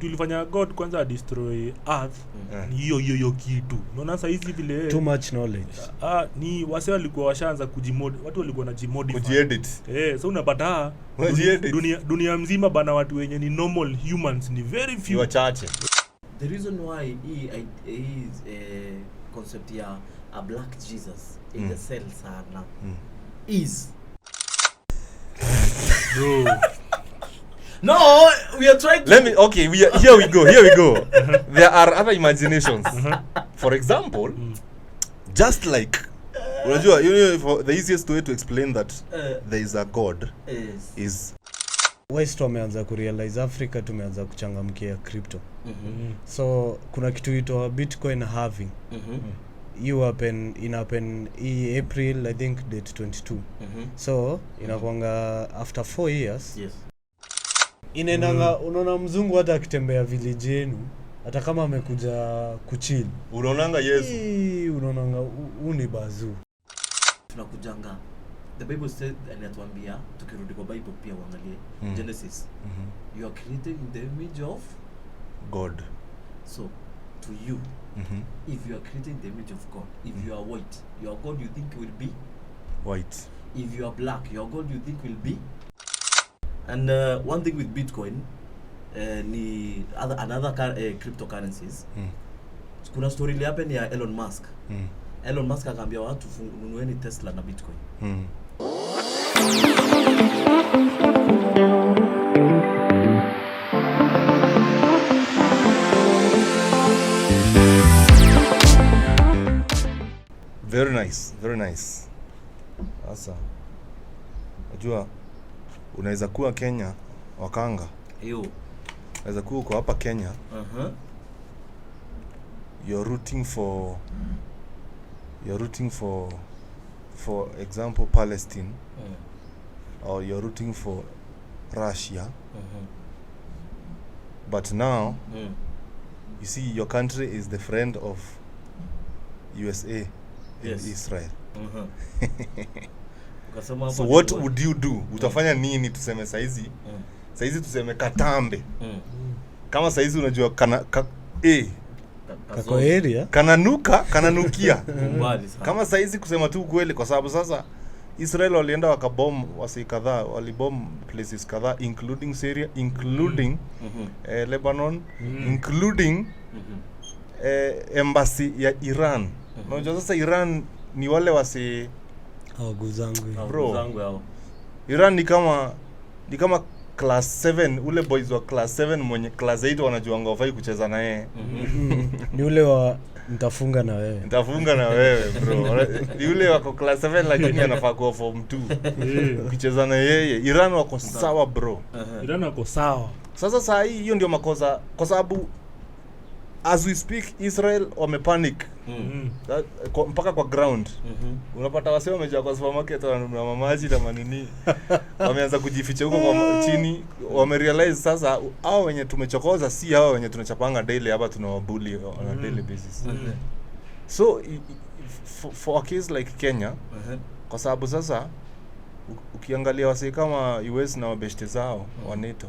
kitu ilifanya God kwanza destroy earth ni hiyo kitu. Unaona sasa hizi vile too much knowledge. Ni wase walikuwa washaanza watu walikuwa na jimodify. Kujiedit. So unapata dunia mzima bana watu wenye ni normal humans ni very few. Wachache. The reason why he is a concept ya a black Jesus in the cell sana is Bro. No, we are trying to here we go. There are other imaginations. For example, just like unajua, for the easiest way to explain that there is a God is West wameanza kurealize Africa tumeanza kuchangamkia crypto. So kuna kitu inaitwa Bitcoin halving. You happen in April, I think date 22. So inakuanga after 4 years. Yes. Inaendanga unaona mzungu hata akitembea village yenu hata kama amekuja kuchill. Unaonanga Yesu. Unaonanga uni bazu. Tunakujanga. The Bible said anatuambia tukirudi kwa Bible pia uangalie Genesis. You are created in the image of God. So to you, if you are created in the image of God, if you are white, your God you think will be white. If you are black, your God you think will be. And one thing with Bitcoin, another cryptocurrencies. Kuna story ile happen ya Elon Musk. Elon Musk akaambia watu nunueni Tesla na Bitcoin. Very nice. Sasa unajua unaweza kuwa Kenya wakanga. Unaweza kuwa uko hapa Kenya. You're rooting for example Palestine. Or you're rooting for Russia. But now you see your country is the friend of USA in Israel. So what would you do? Utafanya nini tuseme saizi? Saizi tuseme Katambe. Kama saizi unajua kako area kananukia. Kama saizi kusema tu kweli, kwa sababu sasa Israel walienda wakabomb wasi kadhaa, walibomb places kadhaa including Syria, including Lebanon, including embassy ya Iran. Unajua sasa Iran ni wale wasi Guzangu. Iran ni kama class 7, ule boys wa class 7 mwenye class 8 wanajuanga wafai kucheza na yeye. Ni ule wa nitafunga na wewe bro. Ni ule wako class 7 lakini anafaa kuwa form 2. Ukicheza na yeye, Iran wako sawa bro. Iran wako sawa. Sasa saa hii hiyo ndio makosa, kwa sababu as we speak Israel wamepanic. Mpaka kwa ground. Unapata wase wamejaa kwa supermarket na mamaji na manini. Wameanza kujificha huko kwa chini. Wamerealize sasa hao wenye tumechokoza si hao wenye tunachapanga daily hapa, tunawabully on a daily basis. So for a case like Kenya, kwa sababu sasa ukiangalia wase kama US na wabeshte zao wa NATO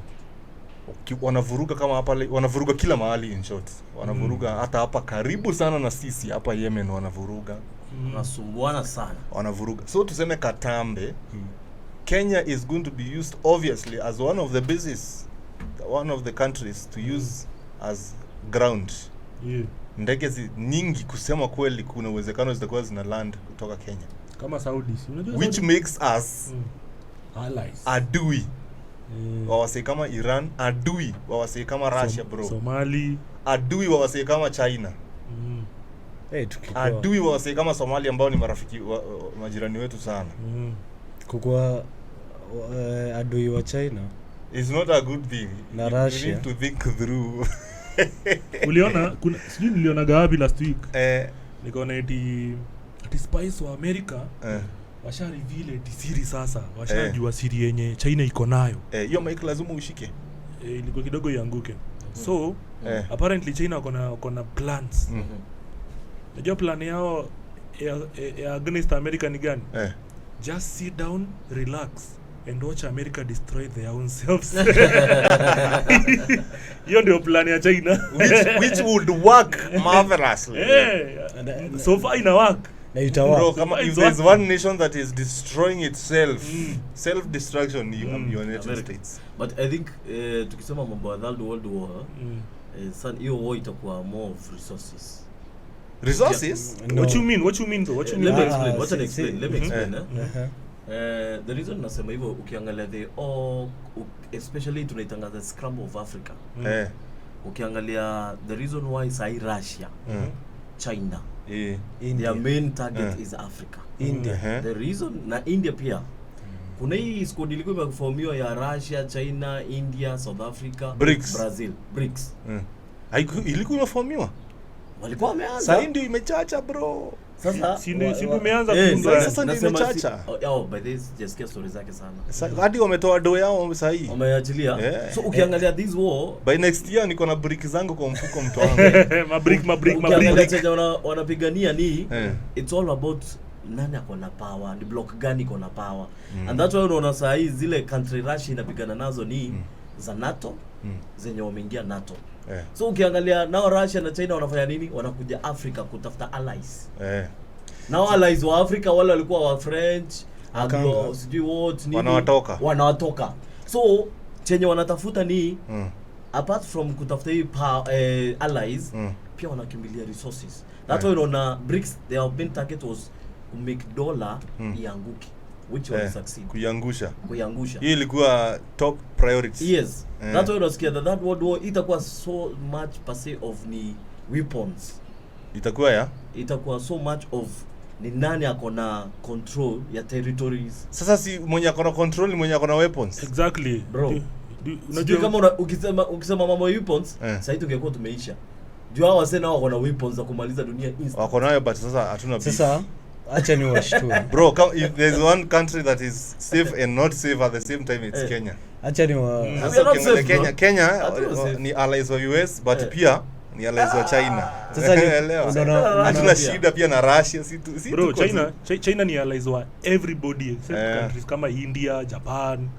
wanavuruga kama hapa, wanavuruga kila mahali, in short wanavuruga hata hapa karibu sana na sisi hapa Yemen wanavuruga, wanasumbuana sana, wanavuruga. So tuseme Katambe, Kenya is going to be used obviously as one of the business, one of the countries to use as ground. Ndege nyingi kusema kweli kuna uwezekano zitakuwa zina land kutoka Kenya kama Saudi, unajua, which makes us allies, adui wawase kama Iran, adui wawase kama Russia bro, Somali, adui wawase kama China, adui wawase kama Somalia ambao ni marafiki majirani wetu sana. Kukua adui wa China is not a good thing. Na you Russia need to think through. Uliona sijui niliona gapi last week nikaona ati spice wa America washa reveal eti siri sasa, washajua siri yenye China iko nayo. Hiyo mic lazima ushike ilikuwa kidogo ianguke. So apparently China wako na plans. Unajua plan yao ya against America ni gani? Just sit down, relax and watch America destroy their own selves. Hiyo ndio plan ya China. which would work marvelously. So far ina work. Na itawa. Bro, kama if there's one nation that is destroying itself, self-destruction, you United States. But I think tukisema mambo ya World War, san hiyo war itakuwa more of resources. Resources? No. What you mean though? What you mean? Let me explain. The reason nasema hivyo ukiangalia especially tunaitanga the scramble of Africa. Ukiangalia the reason why sai Russia, China, their main target is Africa. India. The reason na India pia kuna hii squad ilikuwa imeformiwa ya Russia, China, India, South Africa, BRICS. Brazil, BRICS. Ilikuwa imeformiwa. Walikuwa wameanza. Sasa ndio imechacha bro. Sasa si ndio imeanza kuunda. Sasa ndio imechacha. By this just get stories zake sana. Hadi wametoa do yao sasa hii. Wameachilia. So ukiangalia this war, by next year niko na brick zangu kwa mfuko mtu wangu. Mabrick. Wanapigania ni it's all about nani ako na power, ni block gani iko na power. And that's why unaona saa hii zile country Russia inapigana nazo ni za NATO, zenye wameingia NATO. So ukiangalia nao Russia na China wanafanya nini? Wanakuja Africa kutafuta allies. Nao allies wa Africa wale walikuwa wa French, Anglo, sijui what nini. Wanawatoka. So chenye wanatafuta ni apart from kutafuta hii allies, pia wanakimbilia resources. That's why unaona BRICS, their main target was to make dollar ianguke, which will succeed. Kuyangusha. Hii ilikuwa top priority. Yes. That's why unasikia that world war itakuwa so much per se of ni weapons. Itakuwa so much of ni nani akona control ya territories. Sasa si mwenye akona control ni mwenye akona weapons. Exactly. Bro. Unajua kama ukisema mambo ya weapons, sasa tungekuwa tumeisha. Juu hao wasena wako na weapons za kumaliza dunia instant. Wako nayo but sasa hatuna beef. Sasa acha ni washtue. Bro, if there's one country that is safe and not safe at the same time, it's Kenya. Acha ni Kenya ni allies wa US but pia ni allies wa China. Sasa hatuna shida pia na Russia bro, China ni allies wa everybody except countries kama India, Japan,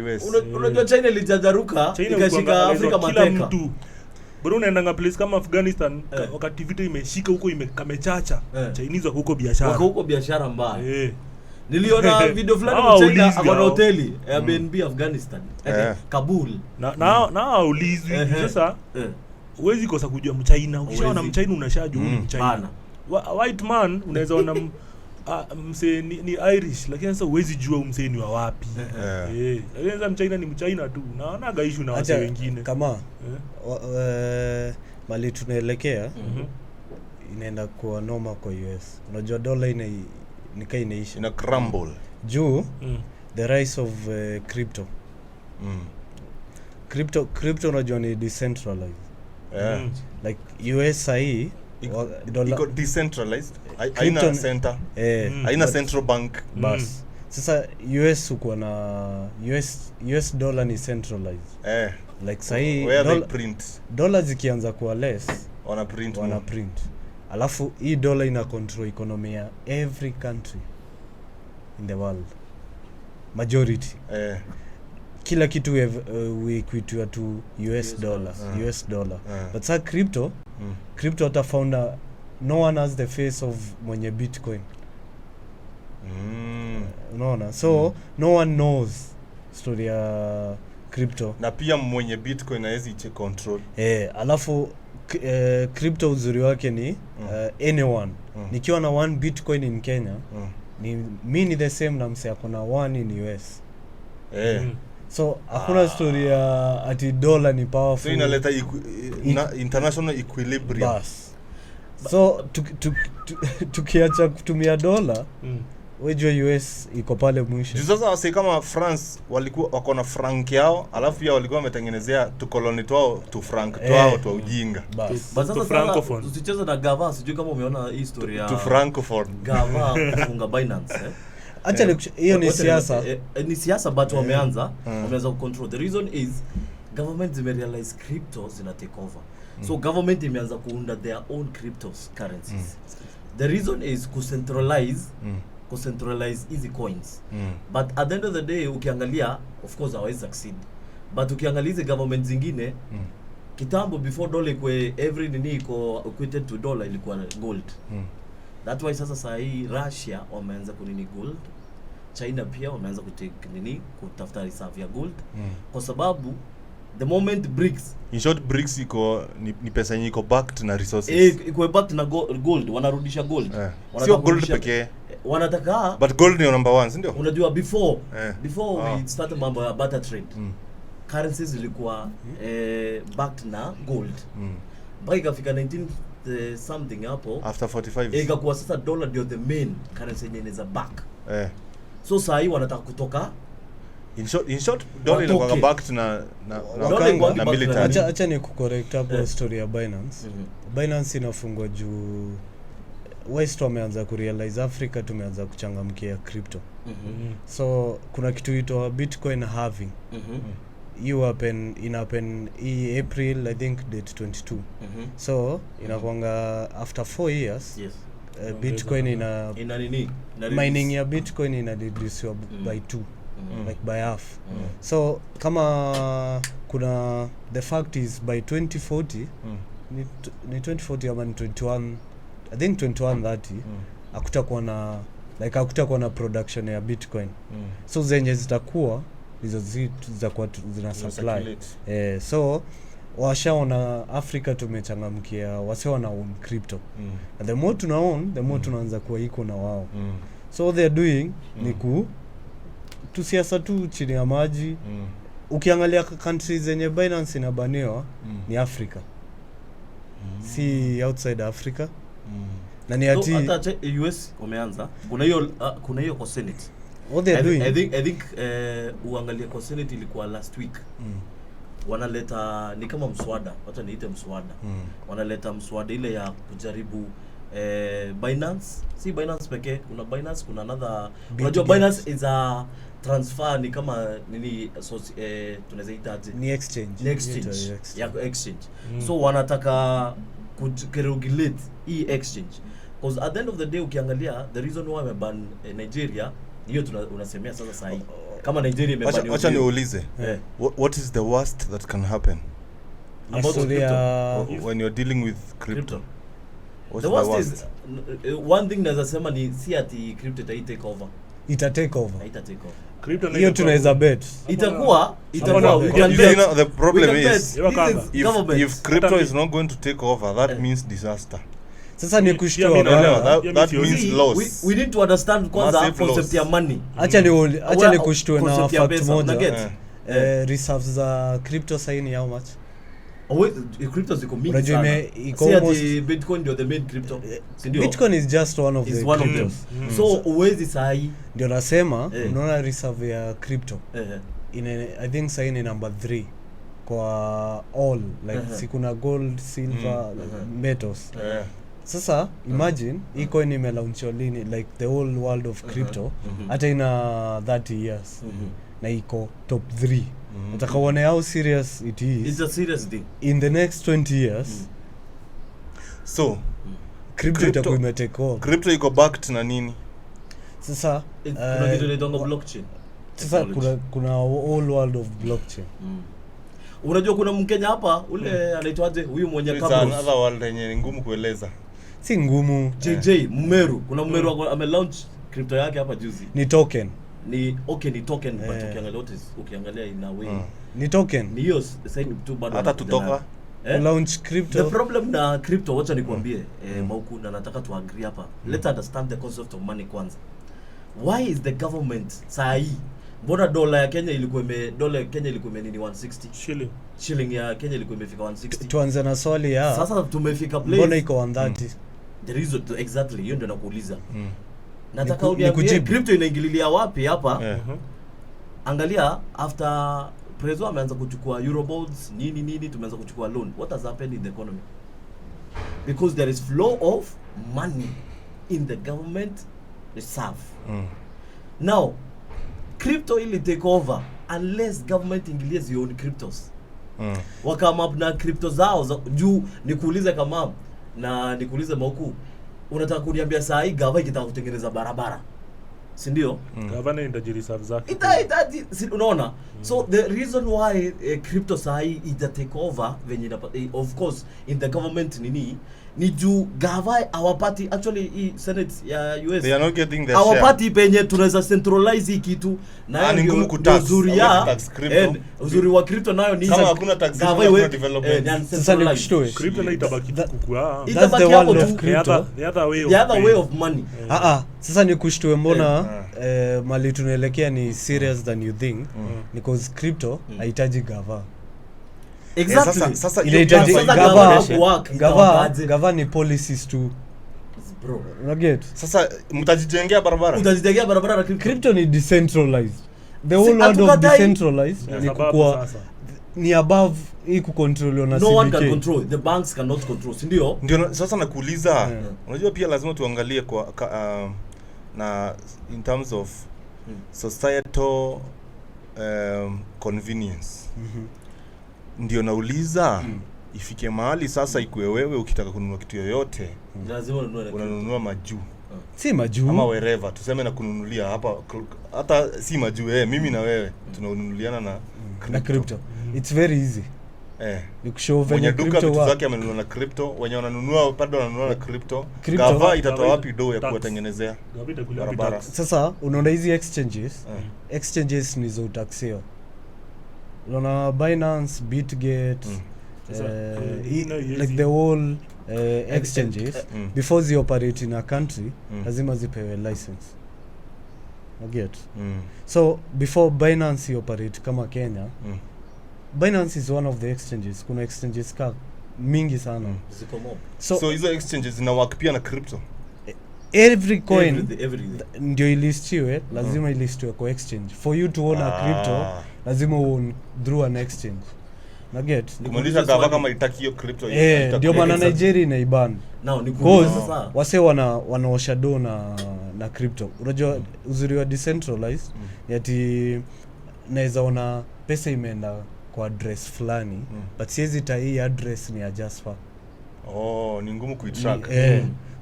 US. Unajua China ilijajaruka ikashika Afrika mateka. Kila mtu. Bro, unaenda place kama Afghanistan wakati vita imeshika huko kamechacha. Chinese wako huko biashara mbaya. Niliona video fulani China akona hoteli Airbnb Afghanistan. Kabul. Na ulizwi sasa. Huwezi kosa kujua Mchina. Ukishaona Mchina unashajua ni Mchina. White man unaweza ona mse ni Irish lakini sasa huwezi jua mse ni wa wapi. Sasa Mchina ni Mchina tu. Naona gaishu na watu wengine. Kama mali tunaelekea inaenda kuwa noma kwa US. Unajua dola nikai inaisha. Ina crumble. Juu the rise of crypto. Crypto unajua ni decentralized. Like US hii iko decentralized. Haina center. Haina central bank. Bas. Sasa US uko na US dollar ni centralized. Like sahi dollar zikianza kuwa less wana print. Alafu hii dollar ina control economy ya every country in the world. Majority. Kila kitu we equate to US dollar. But sa crypto hata founder no one has the face of mwenye Bitcoin. Unaona? So no one knows story ya crypto. Na pia mwenye Bitcoin hawezi control. Alafu crypto uzuri wake ni anyone. Nikiwa na 1 Bitcoin in Kenya, ni the same na mse akona 1 in US. So hakuna story ya ati dollar ni powerful. So inaleta international equilibrium. Bas. So tukiacha kutumia dollar, wejua US iko pale mwisho. Sasa wase kama France walikuwa wako na franc yao, alafu pia walikuwa wametengenezea tu koloni twao tu franc twao tu ujinga. Bas sasa francophone. Usicheze na gava, sijui kama umeona hii story ya tu francophone. Gava kufunga Binance Acha hiyo ni siasa. Ni siasa but wameanza control. The reason is government zimerealize crypto zina take over. So government imeanza kuunda their own cryptocurrencies. The reason is to centralize kucentralize easy coins. But at the end of the day ukiangalia, of course hawezi succeed, but ukiangalia hizi government zingine kitambo before dollar ikwe every nini iko equated to dollar ilikuwa gold. That why sasa saa hii Russia wameanza kunini gold, China pia wameanza kutake nini kutafuta reserve ya gold, kwa sababu the moment BRICS, in short BRICS iko ni pesa yenye iko backed na resources, iko backed na gold, wanarudisha gold, sio gold pekee wanataka, but gold ni number 1, si ndio? Unajua before we started mambo ya barter trade, currencies zilikuwa backed na gold, mpaka ikafika 19 something hapo after 45 ikakuwa sasa dollar ndio the main currency yenye inaweza back. So saa hii wanataka kutoka, in short dollar inakuwa backed na military. Acha ni kucorrect hapo story ya Binance. Binance inafungwa juu West wameanza kurealize Africa tumeanza kuchangamkia crypto. So kuna kitu inaitwa Bitcoin halving. You happen in April, I think date 22. So inakuanga after 4 years. Yes. Bitcoin ina nini mining ya Bitcoin ina reduce by 2, like by half. So kama kuna, the fact is by 2040 ni 2040 ama 21, I think 2130 hakutakuwa na production ya Bitcoin. So zenye zitakuwa hizo zitakuwa zina supply. So washaona Africa tumechangamkia, wase wana own crypto. And the more tuna own, the more tunaanza kuwa iko na wao. So they are doing ni tusiasa tu chini ya maji. Ukiangalia countries zenye Binance inabaniwa ni Africa. Si outside Africa. Na ni ati hata US wameanza. Kuna hiyo kwa Senate. What they are doing, I think uangalia kwa Senate ilikuwa last week. Wanaleta ni kama mswada, wacha niite mswada. Wanaleta mswada ile ya kujaribu Binance, si Binance pekee, kuna Binance, kuna another. Unajua Binance is a transfer, ni kama nini, tunaweza ita ni exchange. Ya exchange. So wanataka kuregulate hii exchange, because at the end of the day ukiangalia the reason why wameban Nigeria hiyo unasemea sasa saa hii kama Nigeria imebaniwa. Acha niulize, what is the worst that can happen about crypto when you're dealing with crypto? The worst is one thing naweza sema ni si ati crypto take over. Ita take over. Crypto hiyo tunaweza bet. Itakuwa you know, the problem is if crypto is not going to take over, that means disaster. Sasa ni kushtua that means loss. We need to understand kwanza concept ya money. Acha ni kushtue na fact moja. Reserves za crypto sasa ni how much? Crypto ziko mingi sana. Si Bitcoin ndio the main crypto. Bitcoin is just one of the cryptos. So uwezi sahi ndio nasema unaona reserve ya crypto. I think sasa ni number 3 kwa all, like si kuna gold, silver, metals. Sasa imagine hii coin imelaunchwa lini, like the whole world of crypto hata ina 30 years na iko top 3. Nataka uone how serious it is. It's a serious thing. In the next 20 years so crypto itakuwa imetake over. Crypto iko backed na nini? Sasa kuna kitu inaitwa blockchain. Sasa kuna whole world of blockchain. Unajua kuna Mkenya hapa ule anaitwaje huyu mwenye kabla another world yenye ni ngumu kueleza. Si ngumu. JJ Mumeru, kuna Mumeru ame-launch crypto yake hapa juzi. Ni token. Ni token but ukiangalia in a way ni token. Ni hiyo sign tu bado hata tutoka launch crypto. The problem na crypto, wacha nikwambie Mauku, na nataka tu agree hapa. Let's understand the concept of money kwanza. Why is the government saa hii, mbona dola ya Kenya ilikuwa nini 160 shilling ya Kenya ilikuwa imefika 160? Tuanze na swali ya sasa tumefika place mbona iko 130? The reason exactly hiyo ndio nakuuliza. Nataka uniambie crypto inaingililia wapi hapa? Angalia after Prezo ameanza kuchukua Eurobonds nini tumeanza kuchukua loan. What has happened in the economy? Because there is flow of money in the government reserve. Now crypto ili take over unless government ingilies your own cryptos. Wakama up na crypto zao juu nikuulize kama na nikuulize Mauku, unataka kuniambia saa hii gava ikitaka kutengeneza barabara si ndio? Gavana itajireserve zake. Unaona? So the reason why crypto sahi ita take over venye of course in the government ni juu gava awapati actually Senate ya US they are not getting their awapati penye tunaweza centralize hii kitu na ni ngumu kutax uzuri wa crypto nayo ni kama hakuna tax hakuna development. Sasa ni kushtue Crypto na itabaki kukua. That's the world of crypto. The other way of money. Sasa ni kushtue mbona mali tunaelekea ni serious than you think because crypto haitaji gava. Exactly. Sasa inahitaji gava ni policies tu bro. Unaget? Sasa mtajijengea barabara na crypto ni decentralized. The whole world of decentralized ni kwa ni above hii kucontrol na CBK. No one can control. The banks cannot control. Ndio sasa nakuuliza unajua pia lazima tuangalie kwa na in terms of societal convenience. Ndio nauliza ifike mahali sasa ikuwe wewe ukitaka kununua kitu yoyote lazima unanunua majuu. Si majuu ama wherever tuseme na kununulia hapa hata si majuu mimi na wewe tunanunuliana na crypto. It's very easy. Ni kushow venye crypto duka vitu zake amenunua na crypto, wenye wananunua bado wananunua na crypto. Gava itatoa wapi do ya kuwatengenezea barabara? Sasa unaona hizi exchanges ni za utaxio. Unaona Binance, Bitget, like the whole exchanges before they operate in a country lazima zipewe license. Get. So before Binance operate kama Kenya, Binance is one of the exchanges. Kuna exchanges mingi sana. So hizo exchanges zina work pia na crypto. Every coin ndio ilistiwe, lazima ilistiwe kwa exchange. For you to own a crypto, lazima own through an exchange. Na get. Kumaanisha gava kama itaki hiyo crypto ndio maana Nigeria inaiban. Now ni sasa wase wanaosha do na crypto. Unajua uzuri wa decentralized yati naweza ona pesa imeenda kwa address fulani but siwezi hii address ni ya Jasper. Ni ngumu kuitrack.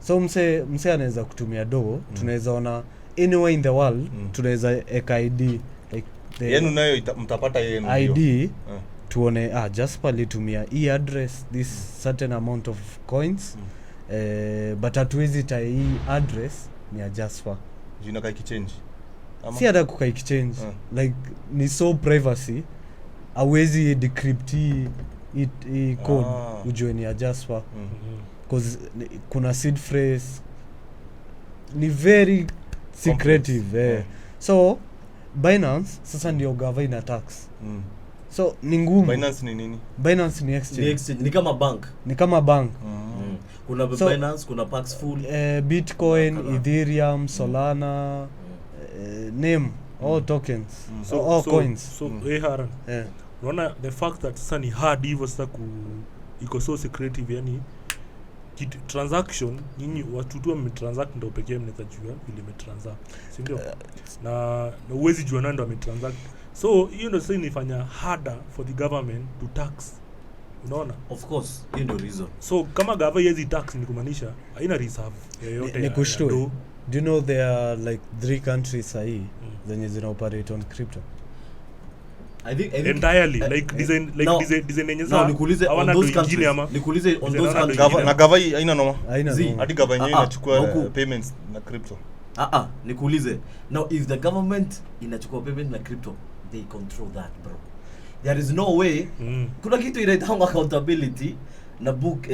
So mse anaweza kutumia do tunaweza ona anywhere in the world tunaweza eka ID like yenu nayo mtapata yenu ID tuone Jasper litumia hii address this certain amount of coins but hatuwezi hii address ni ya Jasper. Jina kai exchange ama si hata kukai exchange like ni so privacy awezi decrypt hii code ujue ni ya Jasper because kuna seed phrase ni very secretive. So Binance sasa ndio gava ina tax. So ni ngumu. Binance ni nini? Binance ni exchange. Ni kama bank. Kuna Binance, kuna Paxful, Bitcoin, Ethereum, Solana, name all tokens. All coins. So Haran. Unaona the fact that sasa ni hard hivyo sasa iko so secretive, yani transaction nyinyi watu tu wametransact ndio pekee mnaweza jua vile umetransact, si ndio? Na uwezi jua nani ndio ametransact. So hiyo ndio sasa inafanya harder for the government to tax. Unaona? Of course, hiyo ndio reason. So kama gava yezi tax ni kumaanisha haina reserve yoyote. Ni kushtue. Do you know there are like 3 countries sahi zenye zina operate on crypto? I think entirely like design yenye za nikuulize on those countries ama nikuulize on those countries na gava haina noma hadi gava yenyewe inachukua payments na crypto nikuulize now if the government inachukua payment na crypto they control that bro. There is no way kuna kitu inaitwa accountability na book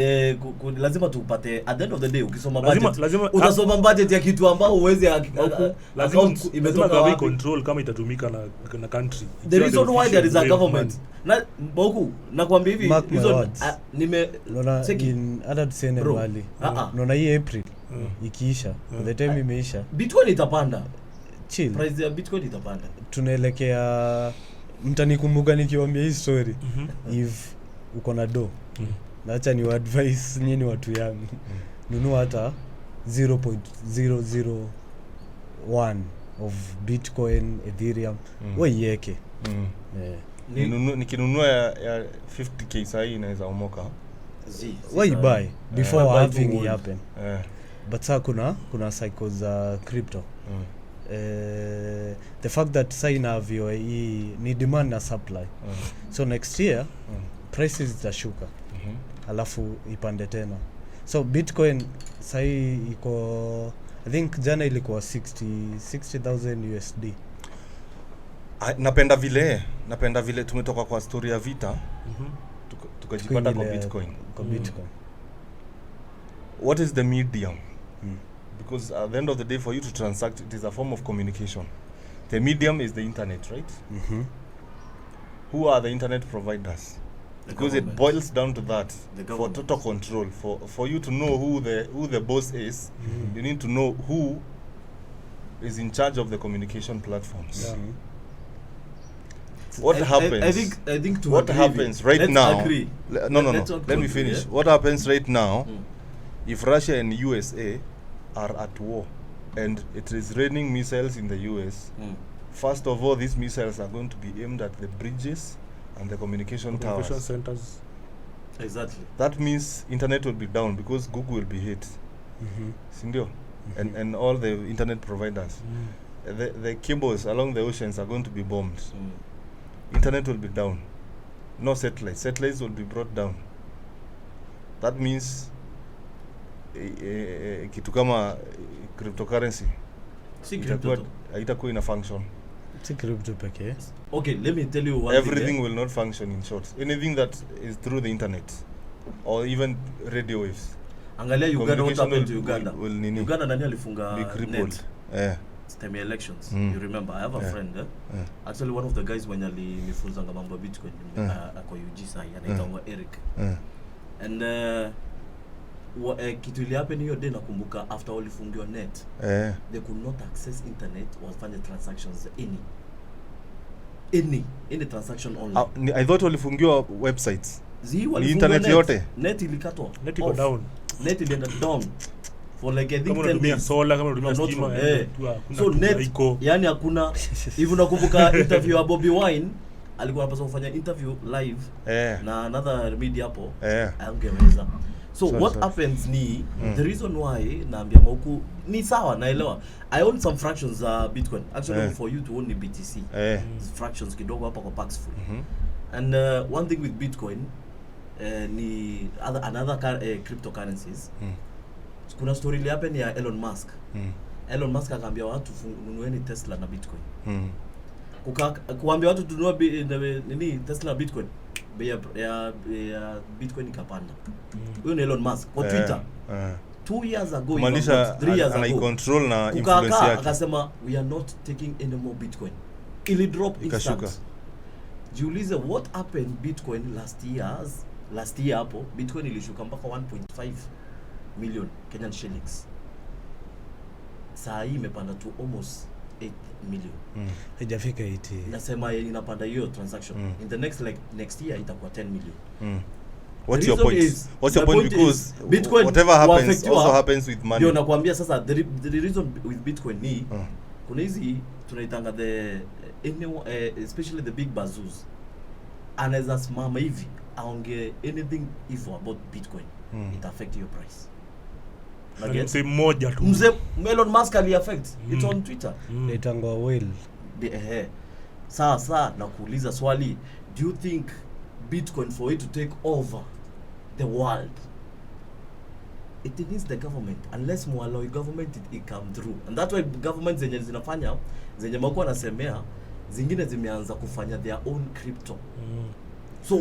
lazima tupate at the end of the day ukisoma budget utasoma budget ya kitu ambao uwezi lazima imetoka wapi control kama itatumika na country. The reason why there is a government na boku nakwambia hivi hizo check in hata tuseme mbali unaona hii April ikiisha the time imeisha Bitcoin itapanda chill price ya Bitcoin itapanda tunaelekea mtanikumbuka nikiwaambia hii story if uko na do na acha ni advice nyinyi watu yangu nunua hata 0.001 of Bitcoin, Ethereum waiweke. Nikinunua ya 50k sasa inaweza omoka. Why buy before having it happen? But sasa kuna cycles za crypto. the fact that sign avyo hii ni demand na supply. So next year prices zitashuka. Alafu ipande tena. So Bitcoin sahi iko, I think jana ilikuwa 60,000 USD. Napenda vile tumetoka kwa story ya vita. Tukajipata kwa Bitcoin. What is the medium? Because at the end of the day, for you to transact, it is a form of communication. The medium is the internet, right? Who are the internet providers? Because it boils down to that. For total control, for you to know who the boss is, you need to know who is in charge of the communication platforms. What happens? I think to what happens right now? No. Let me finish. What happens right now? If Russia and USA are at war and it is raining missiles in the US, first of all, these missiles are going to be aimed at the bridges and the communication towers. Centers. Exactly. That means internet will be down because Google will be hit. Sindio? And all the internet providers. The cables along the oceans are going to be bombed. Internet will be down. No satellites. Satellites will be brought down. That means kitu kama cryptocurrency haitakuwa ina function. Si crypto pekee. Okay, let me tell you one everything will not function in short. Anything that is through the internet or even radio waves. Angalia Uganda, what happened to Uganda? Uganda nani alifunga net? Stem elections. You remember? I have a friend. Actually one of the guys when alinifunza mambo Bitcoin ako UG sai anaitwa Eric. And kitu ili happen hiyo day nakumbuka after walifungiwa net. They could not access internet or find the transactions any transaction only. I thought walifungiwa websites. Ni internet yote. Net ilikatwa. Net iko down. Net ilienda down for like I think 10 days. Solar kama unatumia stima. So net yani hakuna. Hivi nakumbuka interview ya Bobby Wine alikuwa anapaswa kufanya interview live na another media hapo. Angeweza. So what happens ni the reason why naambia huku ni sawa naelewa. I own some fractions Bitcoin. Actually for you to own the BTC. Fractions kidogo hapa kwa Paxful. And one thing with Bitcoin ni another cryptocurrencies. Kuna story ile happen ya Elon Musk. Elon Musk akaambia watu nunueni Tesla na Bitcoin. Kuambia watu tununue nini Tesla na Bitcoin. Bei ya Bitcoin ikapanda. Huyo ni Elon Musk kwa Twitter. 2 years ago, 3 years ago, control na influence yake. Akasema we are not taking any more Bitcoin. Ili drop instant. Jiulize what happened Bitcoin last year hapo Bitcoin ilishuka mpaka 1.5 million Kenyan shillings. Saa hii imepanda to almost 8 million. Haijafika 80. Nasema inapanda hiyo transaction. In the next year itakuwa 10 million. What's your point? Because Bitcoin, whatever happens also happens with money. Ndio nakwambia sasa the reason with Bitcoin ni kuna hizi tunaitanga especially the big bazoos. Anaweza simama hivi aonge anything evil about Bitcoin, it affect your price. Mse mmoja tu. Mzee Elon Musk ali affect it on Twitter. Itangwa well. Sasa na kuuliza swali, do you think Bitcoin for it to take over the world, it needs the government? Unless mu allow government it come through. And that's why government zenye zinafanya zenye mako nasemea zingine zimeanza kufanya their own crypto. So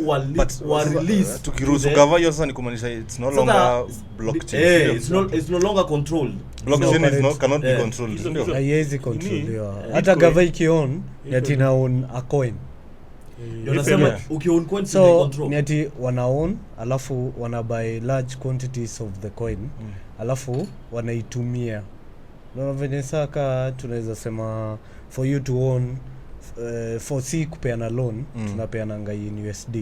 release tukiruhusu cover yosa ni kumaanisha it's no longer blockchain. It's no longer controlled. Blockchain cannot be controlled. Haiwezi control. Hata cover ikion yatina own a coin. Unasema ukiown coin so control. Ni ati wana own alafu wana buy large quantities of the coin alafu wanaitumia. Ndio venye saka tunaweza sema for you to own for C kupeana loan tunapeana ngai in USD.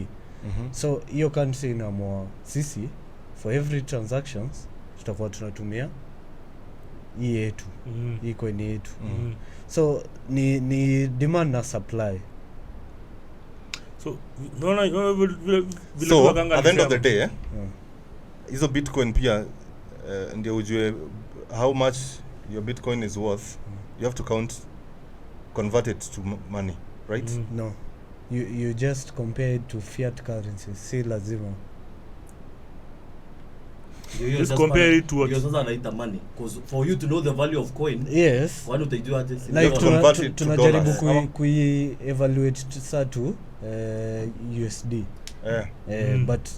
So hiyo country inaamua sisi for every transactions tutakuwa tunatumia hii yetu. Hii coin yetu. So ni demand na supply. So at the end of the day hizo Bitcoin pia ndio ujue how much your Bitcoin is worth you have to convert it to money, right? No, you just compare it to fiat currency. Si lazima just compare it to what you sasa anaita money, because for you to know the value of coin, yes, why don't you aje like convert it to tunajaribu dollars. kui-evaluate sa to USD. But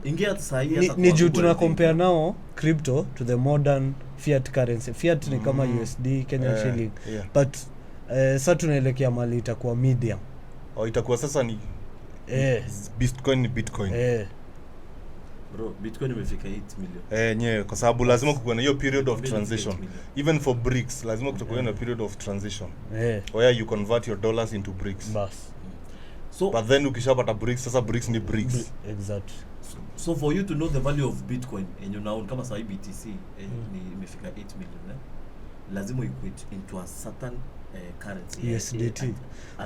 ingia sahi ni juu tuna compare now crypto to the modern fiat currency. Fiat ni kama USD, Kenya shilling. But sasa tunaelekea mali itakuwa medium. Itakuwa sasa ni Bitcoin ni Bitcoin. Bro, Bitcoin imefika 8 million. Nye, kwa sababu lazima kukuwa na hiyo period of transition. Even for BRICS lazima kutokuwa na period of transition. Where you convert your dollars into BRICS. Bas. So but then ukishapata BRICS, sasa BRICS ni BRICS. Exactly. So for you to know the value of Bitcoin and you know kama sahi BTC ni imefika 8 million, lazima equate into a certain currency. USDT.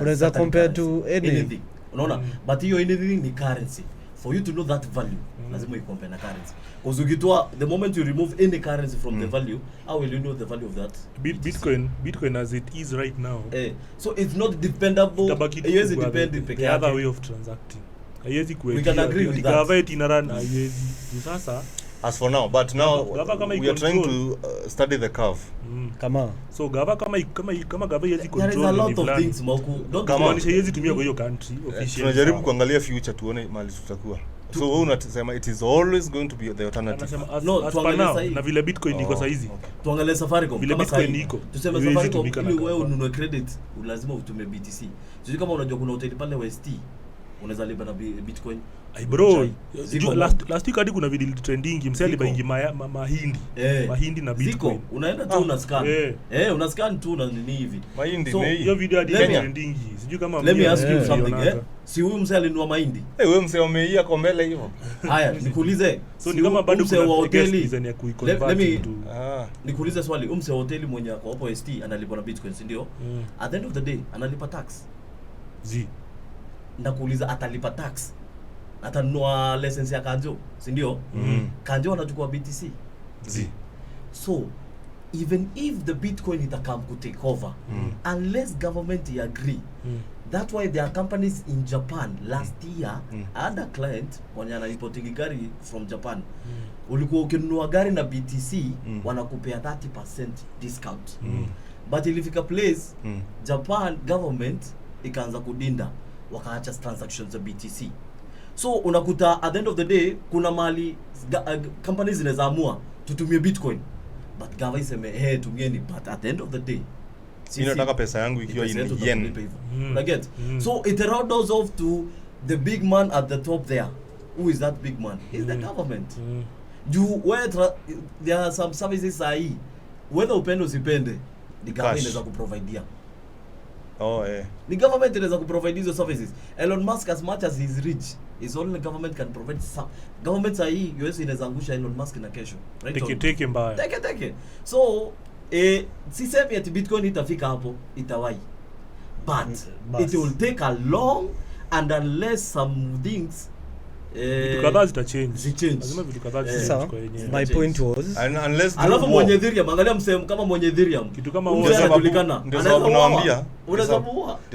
Unaweza compare to anything. Unaona? But hiyo anything ni currency. For you to know that value, lazima you compare na currency. Because ukitoa, the moment you remove any currency from the value, how will you know the value of that? Bitcoin as it is right now. So it's not dependable. Yes, it depends the other way of transacting. We can agree with that. Government inaran sasa. As for now, but now we are trying to study the curve. Kama so gava kama gava yezi control. There is a lot of things Moku. Don't kama yezi tumia kwa hiyo country officially. Tunajaribu kuangalia future tuone mali tutakuwa. So wewe unasema it is always going to be the alternative. No, tuangalie na vile Bitcoin iko saizi. Tuangalie Safaricom kama Bitcoin iko. Tuseme Safaricom ili wewe ununue credit lazima utumie BTC. Sio kama unajua kuna hotel pale West unaweza lipa na Bitcoin. Ay bro, last week hadi kuna video trending msali baingi mahindi. Mahindi na Bitcoin. Ziko, unaenda tu una scan. Una scan tu na nini hivi. Mahindi so, hiyo video hadi trending. Sijui kama let me ask you something, si huyu msali alinunua mahindi? Wewe msali umeia kwa mbele hivyo. Haya, nikuulize. So ni kama bado kuna hoteli ya kuiconvert to. Nikuulize swali, umse hoteli mwenye kwa hapo ST analipa na Bitcoin, si ndio? At the end of the day analipa tax. Ndakuuliza atalipa tax. Atanunua license ya Kanjo, si ndio? Kanjo anachukua BTC. So even if the Bitcoin itakam ku take over, unless government agree, that's why there are companies in Japan last year, had a client mwenye anaimport gari from Japan. Ulikuwa ukinunua gari na BTC wanakupea 30% discount. But ilifika place Japan government ikaanza kudinda, wakaacha transactions za BTC. So unakuta at the end of the day kuna mali companies zinaweza amua tutumie Bitcoin, but government iseme tumieni, but at the end of the day sisi nataka pesa yangu ikiwa in yen. So it rounds off to the big man at the top there. Who is that big man? Is the government. There are some services sahi, whether upende usipende, the government inaweza kuprovide. The government inaweza kuprovide hizo services. Elon Musk, as much as he is rich, is only government can provide some. Government sahi US inaweza angusha Elon Musk na kesho. Right? Take mbaya. Take. So sisemi ati Bitcoin itafika hapo, itawai. But it will take a long, and unless some things vitu kadhaa zitachange. Lazima vitu kadhaa zichange kwa yenyewe. My point was unless alafu mwenye Ethereum, angalia msemo kama mwenye Ethereum kitu kama wewe unajulikana, ndio sababu nawaambia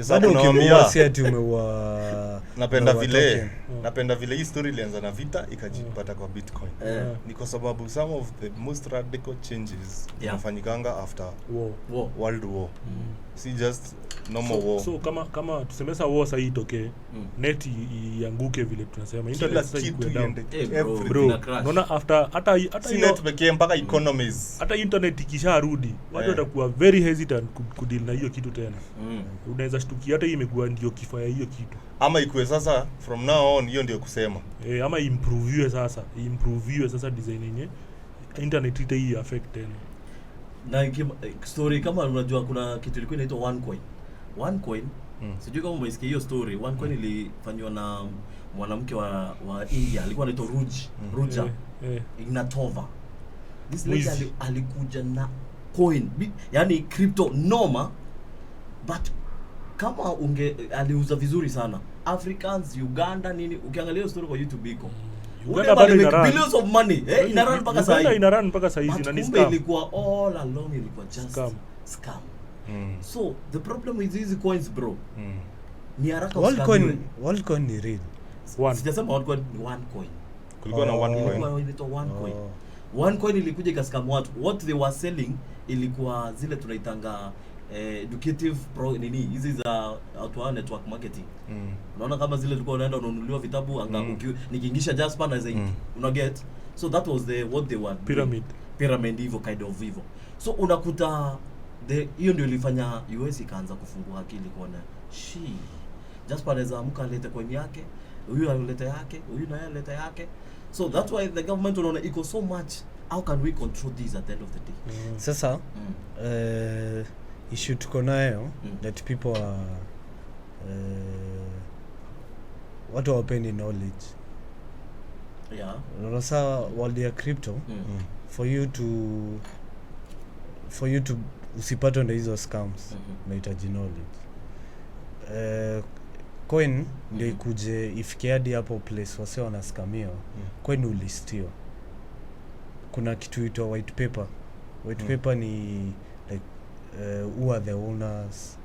bado ukimuua si ati umeua. Napenda vile hii story ilianza na vita ikajipata kwa Bitcoin. Ni kwa sababu some of the most radical changes yanafanyikanga after world war. Si just normal war. So kama tusemesa war sasa itokee, net ianguke vile tunasema, internet sasa ikuwe down. Bro, unaona after hata net pekee mpaka economies. Hata internet ikisharudi, watu watakuwa very hesitant kudeal na hiyo kitu tena. Unaweza shtukia hata hii imekuwa ndio kifaa ya hiyo kitu. Ama ikuwe sasa from now on hiyo ndio kusema. Ama improve sasa design yenyewe internet ita hii affect tena. Na story kama unajua kuna kitu ilikuwa inaitwa OneCoin. Sijui kama umesikia hiyo story. OneCoin ilifanywa na mwanamke wa India, alikuwa anaitwa Ruja Ignatova. This lady alikuja na coin, yani crypto noma, but kama aliuza vizuri sana. Africans, Uganda nini, ukiangalia hiyo story kwa YouTube iko. Uganda bado ina billions of money. Ina run mpaka sasa hivi. Ina run mpaka sasa hivi na ni scam. Ilikuwa all along ilikuwa just scam. So the problem with these coins bro ni haraka Worldcoin ni real. Sijasema Worldcoin ni one coin. Kulikuwa na one coin. Ilikuwa one coin. One coin ilikuja ikascam watu. What they were selling ilikuwa zile tunaitanga educative nini hizi za watu network marketing. Unaona kama zile tulikuwa unaenda unanunuliwa vitabu nikiingisha Jasper na zaidi. Una get? So that was what they were pyramid hivyo kind of hivyo. So unakuta hiyo ndio ilifanya US ikaanza kufungua akili kuona Jasper anaweza amka alete coin yake, huyu alete yake, huyu naye alete yake. So that's why the government unaona iko so much. How can we control this at the end of the day? Sasa issue tuko nayo that people are watu hawapendi knowledge. Yeah. Unaona saa world ya crypto for you to usipatwe na hizo scams unahitaji knowledge. Coin ndio ikuje ifikie hadi hapo place wase wanaskamio. Coin ulistiwa. Kuna kitu huitwa white paper. White paper ni like who are the owners,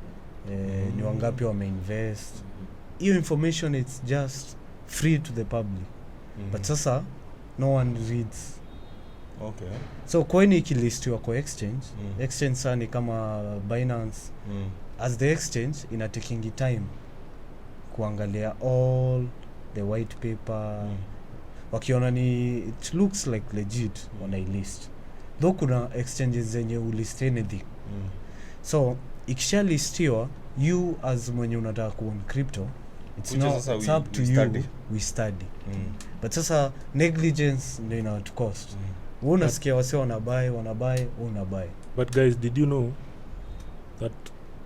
ni wangapi wameinvest. Hiyo information it's just free to the public. But sasa no one reads. Okay. So coin ikilistiwa kwa exchange, exchange sana kama Binance. As the exchange ina taking time kuangalia all the white paper. Wakiona ni it looks like legit wanailist. Though kuna exchanges zenye ulist anything. So ikisha listiwa, you as mwenye unataka kuown crypto, it's up to you. We study. But sasa negligence ndio ina to cost. Unasikia wase wanabuy, unabuy. But guys, did you know that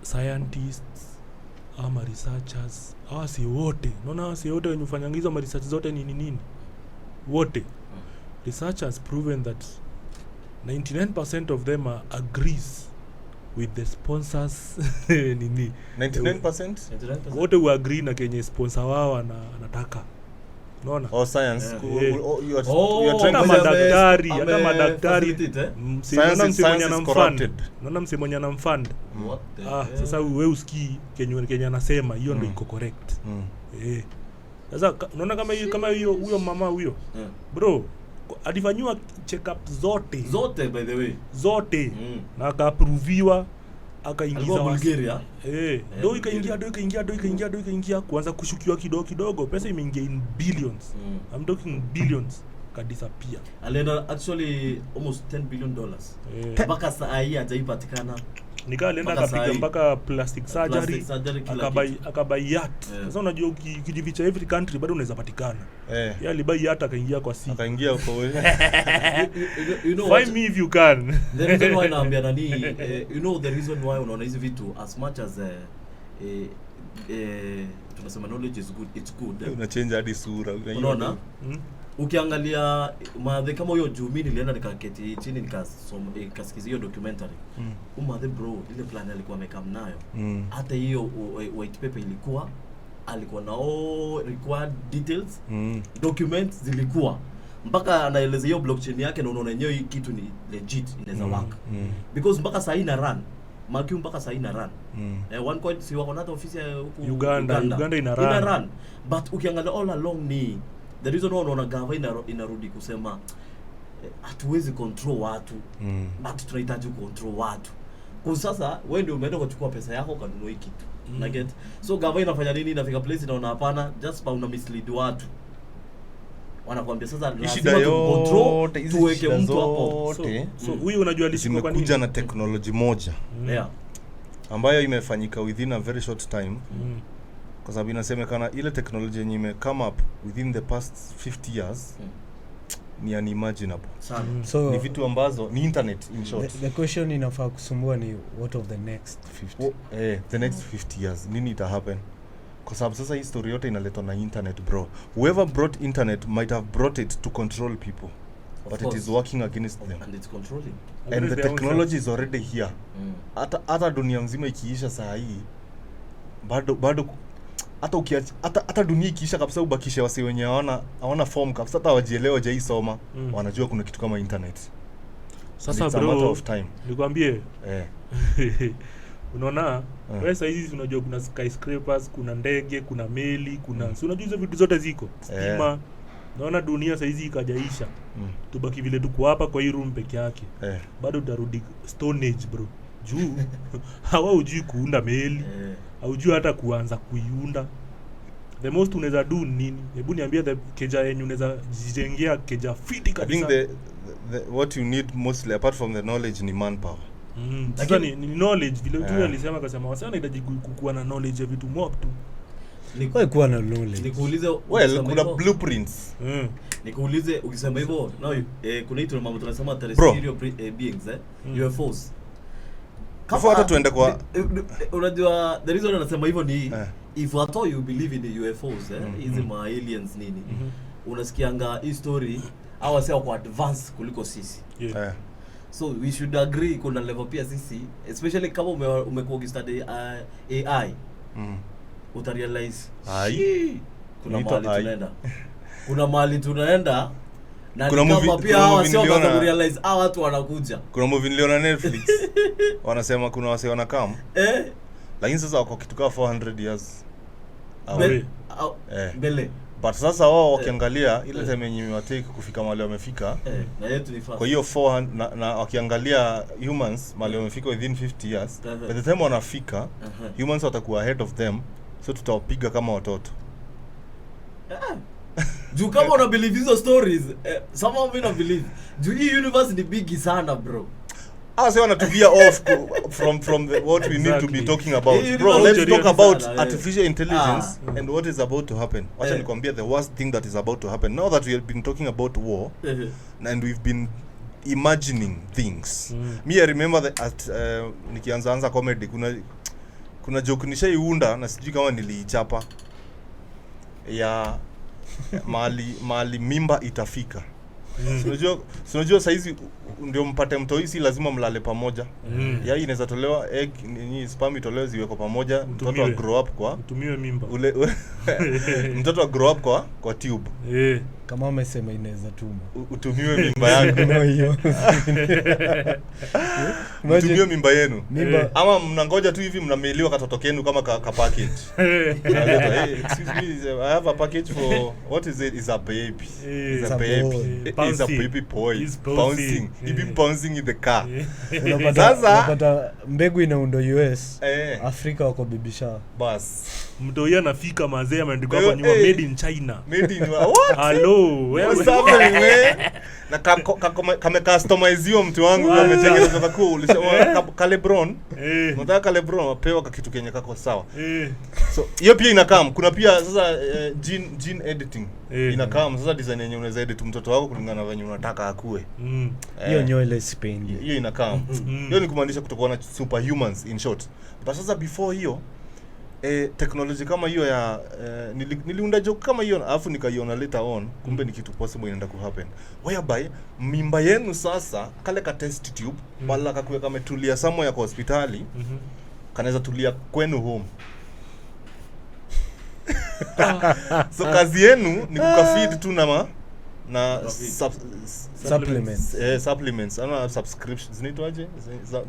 scientists ama researchers si wote, unaona si wote wenye ufanyanga hizo research zote nini wote researchers proven that 99% of them agrees with the sponsors nini 99% wote who agree na kenye sponsor wao anataka. Unaona? Science. You are trying to madaktari, hata madaktari. Unaona msemenya na mfund. Sasa wewe usikii kenye anasema hiyo ndio iko correct. Sasa unaona kama hiyo huyo mama huyo. Bro, alifanywa check up zote by the way. Zote. Na akaapproviwa akaingiza Bulgaria. Ndio ikaingia kuanza kushukiwa kidogo pesa imeingia in billions. I'm talking billions kadisappear. Alienda actually almost $10 billion. Mpaka saa hii hajaipatikana. Alienda akapiga mpaka plastic surgery akabai yacht. Sasa unajua ukijificha every country bado unaweza patikana. Yeye alibai yacht akaingia kwa sea. Akaingia huko wewe. You know find me if you can. The reason why naambia nani you know the reason why unaona hizi vitu as much as tunasema knowledge is good, it's good. Una change hadi sura. Unaona? Ukiangalia kama huyo Jumi nilienda nikaketi chini nikasikiza hiyo documentary. Bro ile plan alikuwa amekam nayo. Hata hiyo white paper alikuwa na required details. Documents zilikuwa mpaka anaeleza hiyo blockchain yake na unaona yenyewe hii kitu ni legit inaweza work. Because mpaka sasa ina run. Makiu mpaka sasa ina run. One point si wako na ofisi huko Uganda ina run. But ukiangalia all along ni the reason why unaona gava inarudi kusema hatuwezi control watu but tunahitaji control watu. Kwa sasa wewe ndio umeenda kuchukua pesa yako kanunua hiki kitu. Na get so gava inafanya nini? Inafika place inaona hapana, just una mislead watu. Wanakuambia sasa lazima control tuweke mtu hapo. So huyu unajua alishika kwa nini? Kuja na technology moja. Ambayo imefanyika within a very short time. Kwa sababu inasemekana ile technology yenye ime come up within the past 50 years ni unimaginable. So ni vitu ambazo ni internet in short. The question inafaa kusumbua ni what of the next 50? The next 50 years nini ita happen? Kwa sababu sasa history yote inaletwa na internet bro. Whoever brought internet might have brought it to control people. But it is working against them. And it's controlling. And the technology is already here. Hata dunia nzima ikiisha saa hii bado hata dunia ikiisha kabisa ubakishe wase wenye hawana form kabisa hata wajielewa jaisoma wanajua kuna kitu kama internet. Sasa bro nikwambie Unaona wewe sasa hizi unajua kuna skyscrapers, kuna ndege, kuna meli, kuna si unajua hizo vitu zote ziko stima. Naona dunia sasa hizi ikajaisha. Tubaki vile tuko hapa kwa hii room peke yake. Bado tutarudi Stone Age bro. Juu hawa hujui kuunda meli. Haujui hata kuanza kuiunda. The most unaweza do nini? Hebu niambie the keja yenyu unaweza jijengea keja fiti kabisa. I think the what you need mostly apart from the knowledge ni manpower. Sasa ni knowledge vile tu alisema akasema wasana inahitaji kuwa na knowledge ya vitu mob tu. Ni kuwa na knowledge. Nikuulize kuna blueprints. Nikuulize ukisema hivyo now kuna hitu mambo tunasema terrestrial beings UFOs. Kama hata tuende kwa unajua the reason anasema hivyo ni if at all you believe in the UFOs hizi ma aliens nini unasikianga hii story au sio kwa advance kuliko sisi. So we should agree kuna level pia sisi especially kama umekuwa study AI utarealize kuna mahali tunaenda na kama pia hawa sio kama realize hawa watu wanakuja. Kuna movie niliona Netflix wanasema kuna wase wanakam lakini sasa wako kitu kama 400 years mbele. But sasa wao wakiangalia ile time yenye watake kufika mahali wamefika na yetu ni fast. Kwa hiyo 400 na wakiangalia humans mahali wamefika within 50 years by the time wanafika humans watakuwa ahead of them, so tutawapiga kama watoto. Juu kama una believe hizo stories somehow we don't believe. Juu hii universe ni big sana bro. Sasa wanatubia off from the, what we need to be talking about. Bro, let's talk about artificial intelligence and what is about to happen. Wacha nikwambia the worst thing that is about to happen. Now that we have been talking about war and we've been imagining things. Me I remember that nikianza comedy kuna joke nishaiunda na sijui kama niliichapa ya mali mimba itafika. Unajua saizi ndio mpate mtoi si lazima mlale pamoja. Ya inaweza tolewa egg ni sperm itolewe ziweko pamoja, mtoto wa grow up kwa utumiwe mimba. Mtoto wa grow up kwa tube. Kama umesema inaweza tuma. Utumiwe mimba yako. Hiyo. Utumiwe mimba yenu. Ama mnangoja tu hivi mnameliwa katoto kenu kama ka package. Excuse me, I have a package for what is it? Is a baby. Is a baby. Is a baby boy. He's bouncing. He's been bouncing in the car. Unapata mbegu inaunda US. Afrika wako bibisha. Bas. Mtoia anafika mazee ameandikwa hapa nyuma made in China. Made in what? Hello. What's happening man? Na kama customize mtu wangu ametengeneza kwa cool. Ulisema Calebron. Unataka Calebron wapewa kwa kitu kenye kako sawa. So hiyo pia inakam. Kuna pia sasa gene editing. Inakam sasa design yenye unaweza edit mtoto wako kulingana na venye unataka akue. Hiyo nywele sipendi. Hiyo inakam. Hiyo ni kumaanisha kutokuwa na superhumans in short. But sasa before hiyo technology kama hiyo ya niliunda joke kama hiyo alafu nikaiona later on kumbe ni kitu possible inaenda ku happen whereby mimba yenu sasa kale ka test tube wala kakuwa kama tulia somewhere kwa hospitali kanaweza tulia kwenu home. So kazi yenu ni kukafeed tu na supplements. Supplements ana subscriptions zinaitwaje?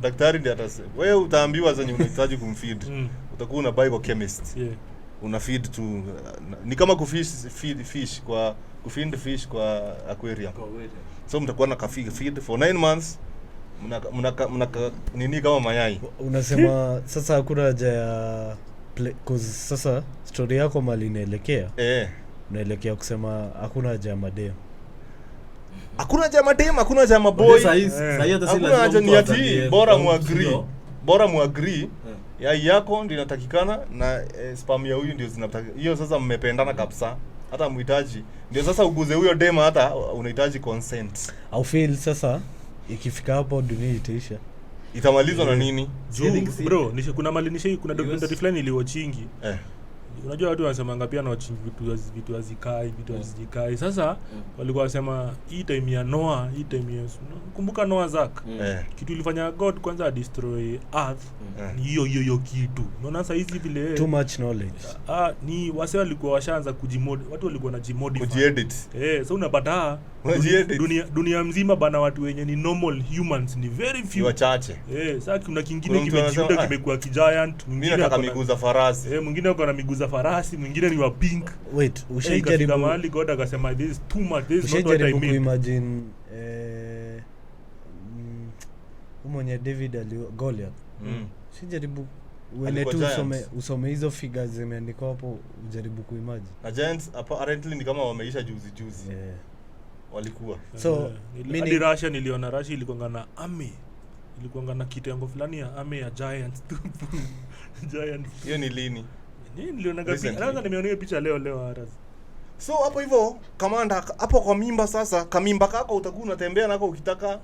Daktari ndiye atasema wewe utaambiwa zenye unahitaji kumfeed. Utakuwa una buy kwa chemist. Una feed tu ni kama feed fish kwa aquarium. So mtakuwa na feed for 9 months. Mna nini kama mayai. Unasema sasa hakuna haja ya cause sasa story yako mali inaelekea. Unaelekea kusema hakuna haja ya madem. Hakuna haja ya madem, hakuna haja ya maboy. Hakuna haja ni ati bora muagree. Yako ndio inatakikana na spam ya huyu ndio zinataka. Hiyo sasa mmependana kabisa. Hata mhitaji. Ndio sasa uguze huyo dema hata unahitaji consent. Au feel sasa ikifika hapo dunia itaisha. Itamalizwa na nini? Bro, kuna mali kuna documentary fulani iliwachingi. unajua watu wanasema pia na watching vitu hazikai sasa walikuwa wasema hii time ya Noah hii time ya kumbuka Noah Zak kitu ilifanya God kwanza destroy earth ni hiyo kitu unaona sasa hizi vile too much knowledge ni wase walikuwa washaanza watu walikuwa na jimodify kujiedit so unapata dunia mzima bana watu wenye ni normal humans ni very few wachache sasa kuna kingine kimejiunda kimekuwa kigiant mwingine nataka miguu za farasi mwingine uko na miguu za farasi mwingine ni wa pink wait ushajaribu mahali God akasema this is too much this is not what I mean imagine mwenye David Goliath ushajaribu uende tu usome hizo figures zimeandikwa hapo ujaribu kuimagine na giants apparently ni kama wameisha juzi walikuwa so hadi Russia niliona Russia ilikuwa na army ilikuwa na kitengo fulani ya army ya giants hiyo ni lini niliona gapi nimeona picha leo hata so hapo hivyo kamanda hapo kwa mimba sasa kamimba kako utakuwa unatembea nako ukitaka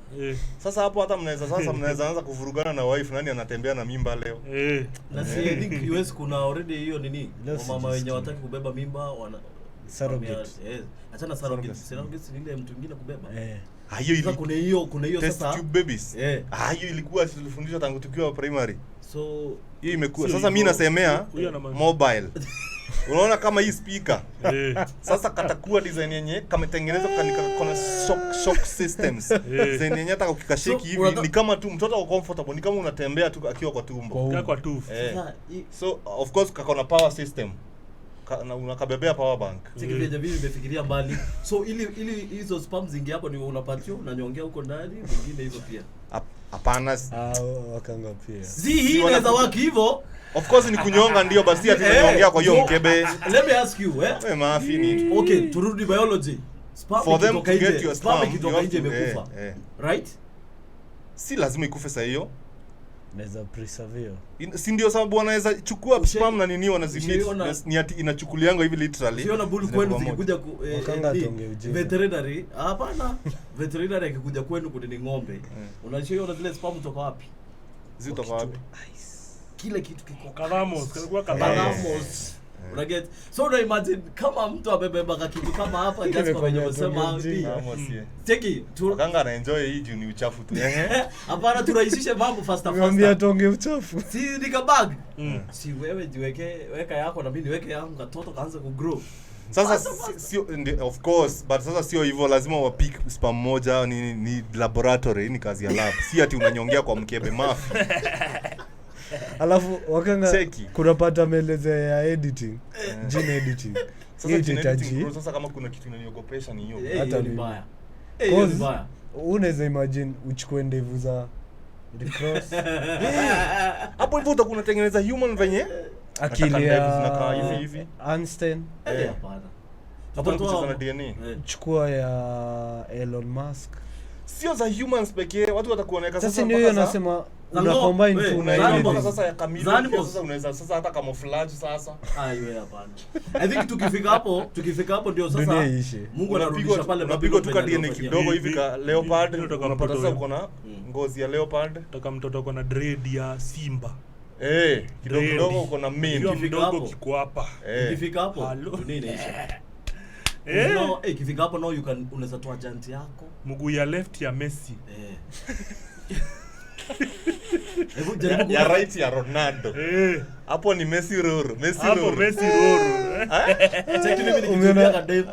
sasa hapo hata mnaweza anza kuvurugana na wife nani anatembea na mimba leo na si I think US kuna already hiyo nini mama wenye wataki kubeba mimba wana surrogate achana surrogate ni ile mtu mwingine kubeba hiyo kuna hiyo sasa tube babies hiyo ilikuwa tulifundishwa tangu tukiwa primary so hiyo imekuwa sasa mimi nasemea mobile unaona kama hii speaker sasa katakuwa design yenye kametengenezwa kuna shock systems design yenye hata ukikasheki hivi ni kama tu mtoto wa comfortable ni kama unatembea tu akiwa kwa tumbo kwa tufu so of course kakona power system na unakabebea power bank sikivyo jamii imefikiria mbali so ili hizo spam zingi hapo ni unapatio unanyongea huko ndani mwingine hizo pia hapana wakanga pia hii inaweza waki hivyo of course ni kunyonga ndio basi ati tunaongea kwa hiyo mkebe let me ask you wewe maafi ni okay turudi biology sperm for them to get your sperm ikitoka nje imekufa right si lazima ikufe saa hiyo naweza preserve si ndio sababu wanaweza chukua sperm na nini wanazimit ni ati inachukulianga hivi literally siona bulu kwenu zikikuja veterinary hapana veterinary akikuja kwenu kudini ng'ombe unachio zile sperm kutoka wapi zitoka wapi kile kitu kiko kalamos unaget so na imagine kama mtu amebeba kitu kama hapa Jasper kwenye wasema cheki kanga na enjoy hii juu ni uchafu tu hapana turahisishe mambo faster niambia tonge uchafu si nika bag si wewe jiweke weka yako na mimi niweke yangu katoto kaanza kugrow sasa sio of course but sasa sio hivyo lazima wapick sperm moja ni laboratory ni kazi ya lab si ati unanyongea kwa mkebe mafi alafu wakanga kunapata maelezo ya editing gene editing sasa kama kuna kitu inaniogopesha ni hiyo hata ni mbaya hiyo ni mbaya unaweza imagine uchukue ndevu za recross hapo hivyo utakuwa unatengeneza human venye akili ya hivi Einstein hapana hapo tuko na DNA chukua ya Elon Musk sio za humans pekee watu watakuoneka sasa ndio hiyo nasema una combine tu na hiyo mpaka sasa ya kamili sasa unaweza sasa hata camouflage sasa aiwe hapana I think tukifika hapo ndio sasa Mungu anarudisha pale mapigo tu DNA kidogo hivi ka leopard unapata sasa uko na ngozi ya leopard toka mtoto uko na dread ya simba kidogo uko na mane kidogo kiko hapa ikifika hapo dunia inaisha ikifika hapo no unaweza toa giant yako mguu ya left ya Messi ya right ya Ronaldo hapo ni Messi Roro cheki mimi nikitumia kadem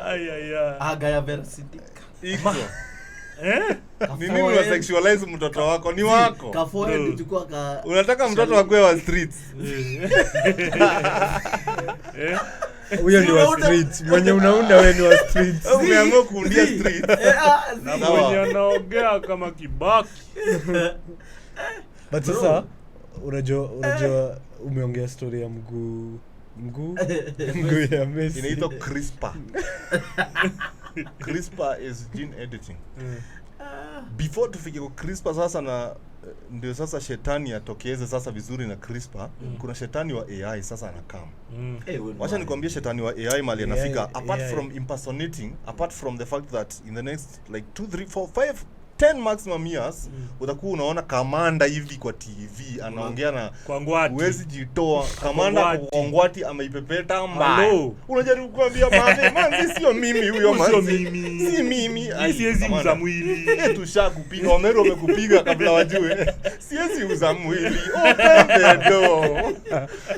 aga ya Versidika iko nini una sexualize mtoto wako ni wako kafoe ndichukua ka unataka mtoto akwe wa streets huyo ni wa streets mwenye unaunda wewe ni wa streets umeamua kuundia streets na mwenye anaongea kama Kibaki but sasa unajua umeongea story ya mguu ya Messi inaitwa CRISPR CRISPR is gene editing before tufike kwa CRISPR sasa na ndio sasa shetani atokeze sasa vizuri na CRISPR kuna shetani wa AI sasa anakam wacha nikwambie shetani wa AI mali anafika apart from impersonating apart from the fact that in the next like 2 3 4 5 10 maximum years utakuwa unaona kamanda hivi kwa TV anaongea na Kwangwati. Huwezi jitoa kamanda Kwangwati ameipepeta mbaya. Unajaribu kuambia manzi sio mimi huyo manzi. Si mimi. Siwezi uza mwili. Tushakupiga Wameru wamekupiga kabla wajue. Siwezi uza mwili. Open the door.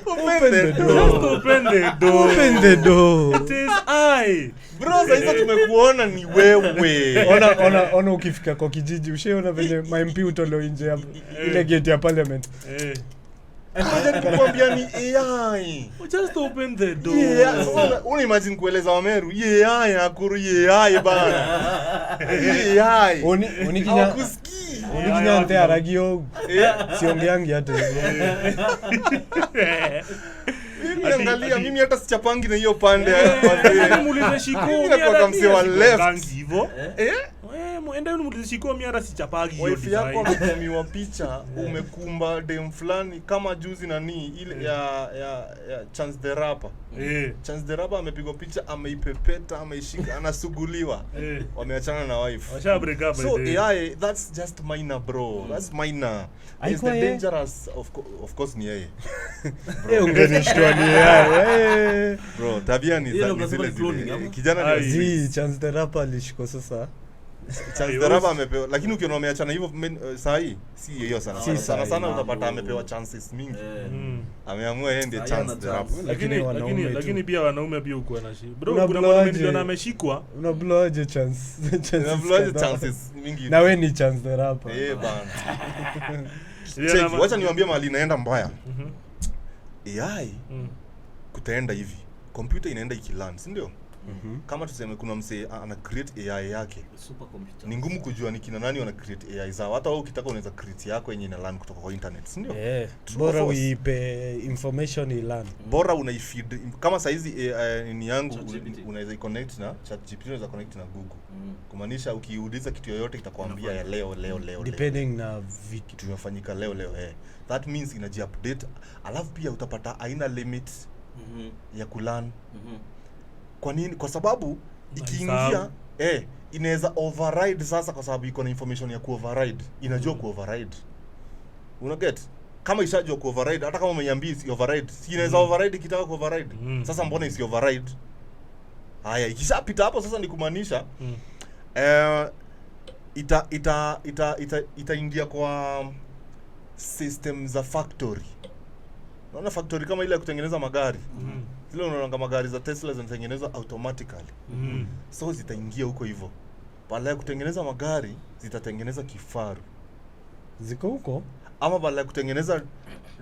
Open the door. Just open the door. Open the door. It is I. Bro, sasa tumekuona ni wewe. Ona ukifika kwa kijiji ushaona vile MP utolo nje ya ile gate ya parliament. Unajaribu kuambia ni AI. Just open the door. Yeah, una imagine kueleza Wameru, AI akuru AI bana. AI. Unikinya nte aragio. Siongeangi hata. Mimi angalia mimi hata sichapangi na hiyo pande. Muulize Shiko kwa mse wa left. Muenda muulize Shiko mimi hata sichapagi hiyo. Wife yako ametumiwa picha umekumba dem fulani kama juzi nani ile ya Chance the Rapper. Chance the Rapper amepigwa picha ameipepeta ameishika anasuguliwa. Wameachana na wife. Washa break up. So AI that's just minor bro. That's minor. It's the dangerous of course ni yeye. Ungenishtua ni yeye. Bro, tabia ni zile kijana ni Chance the Rapper alishiko sasa. Chance the Rapper amepewa lakini ukiona ameachana hivyo saa hii si hiyo sana utapata amepewa chances mingi. Ameamua yeye ndiye Chance the Rapper. Lakini pia wanaume pia uko na shida. Bro kuna mwanaume ndio ameshikwa. Una blowaje chances mingi. Na wewe ni Chance the Rapper. Bana. Wacha niwaambie mahali inaenda mbaya. AI kutaenda hivi. Computer inaenda ikilearn, si ndio? Kama tuseme kuna mse ana create AI yake. Super computer. Ni ngumu kujua ni kina nani wana create AI zao. Hata wewe ukitaka unaweza create yako yenyewe ina learn kutoka kwa internet, si ndio? Bora uipe information i learn. Bora unaifeed kama saizi ni yangu unaweza connect na ChatGPT, unaweza connect na Google. Kumaanisha ukiuliza kitu yoyote itakwambia ya leo. Depending na vitu tunafanyika leo. That means inaji-update. Alafu pia utapata aina limit ya kulearn. Kwa nini? Kwa sababu ikiingia inaweza override sasa kwa sababu iko na information ya ku-override. Inajua ku-override. Una get? Kama ishajua ku-override hata kama umeniambia si override, si inaweza override ikitaka ku-override. Sasa mbona isi override? Haya, ikishapita hapo sasa ni kumaanisha itaingia kwa system za factory. Unaona factory kama ile ya kutengeneza magari. Zile unaona magari za Tesla zinatengenezwa automatically. So zitaingia huko hivyo. Badala ya kutengeneza magari zitatengeneza kifaru. Ziko huko ama badala ya kutengeneza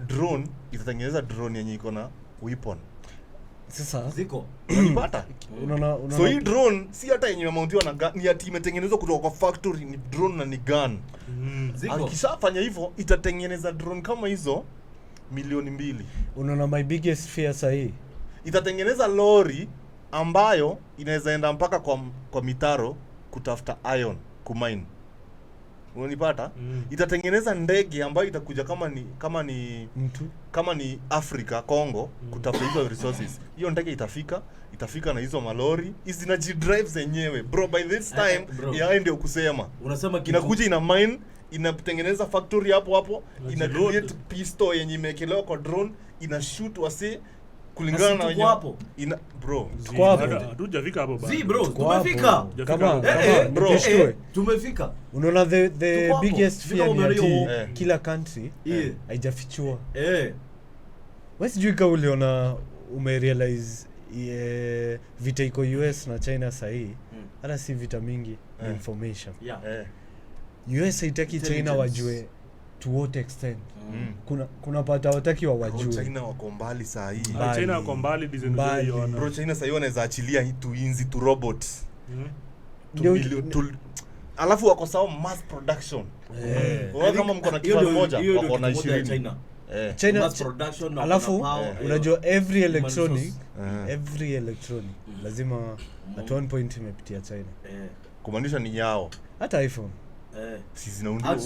drone itatengeneza drone yenye iko na weapon. Sasa ziko unapata unaona so hii drone si hata yenye imemountiwa na gun, ni ati imetengenezwa kutoka kwa factory, ni drone na ni gun. Akishafanya hivyo itatengeneza drone kama hizo milioni 2. Unaona my biggest fear sahi, itatengeneza lori ambayo inaweza enda mpaka kwa mitaro kutafuta iron kumine. Unanipata? Itatengeneza ndege ambayo itakuja kama ni Afrika, Congo, kutafuta hizo resources. Hiyo ndege itafika na hizo malori, zinajidrive zenyewe. Bro, by this time ya ndio kusema. Unasema inakuja ina mine, inatengeneza factory hapo, ina create pistol yenye imekelewa kwa drone, ina shoot wase kulingana na wenyewe hapo. Bro, hatujafika hapo bado. Bro, tumefika. Kama bro, tumefika. Unaona the biggest fear ni kila country haijafichua. Wewe sijui kama uliona umerealize vita iko US na China sahi. Hata si vita mingi, ni information. US haitaki China wajue to what extent. Kuna pata wataki wajue. China wako mbali saa hii. China wako mbali design hiyo. Bro, China sasa wanaweza achilia tu inzi tu robots. Alafu wako sawa mass production. Wao kama mko na kifaa moja wako na 20. China mass production na alafu unajua every electronic lazima at one point imepitia China. Kumaanisha ni yao. Hata iPhone si zinaundwa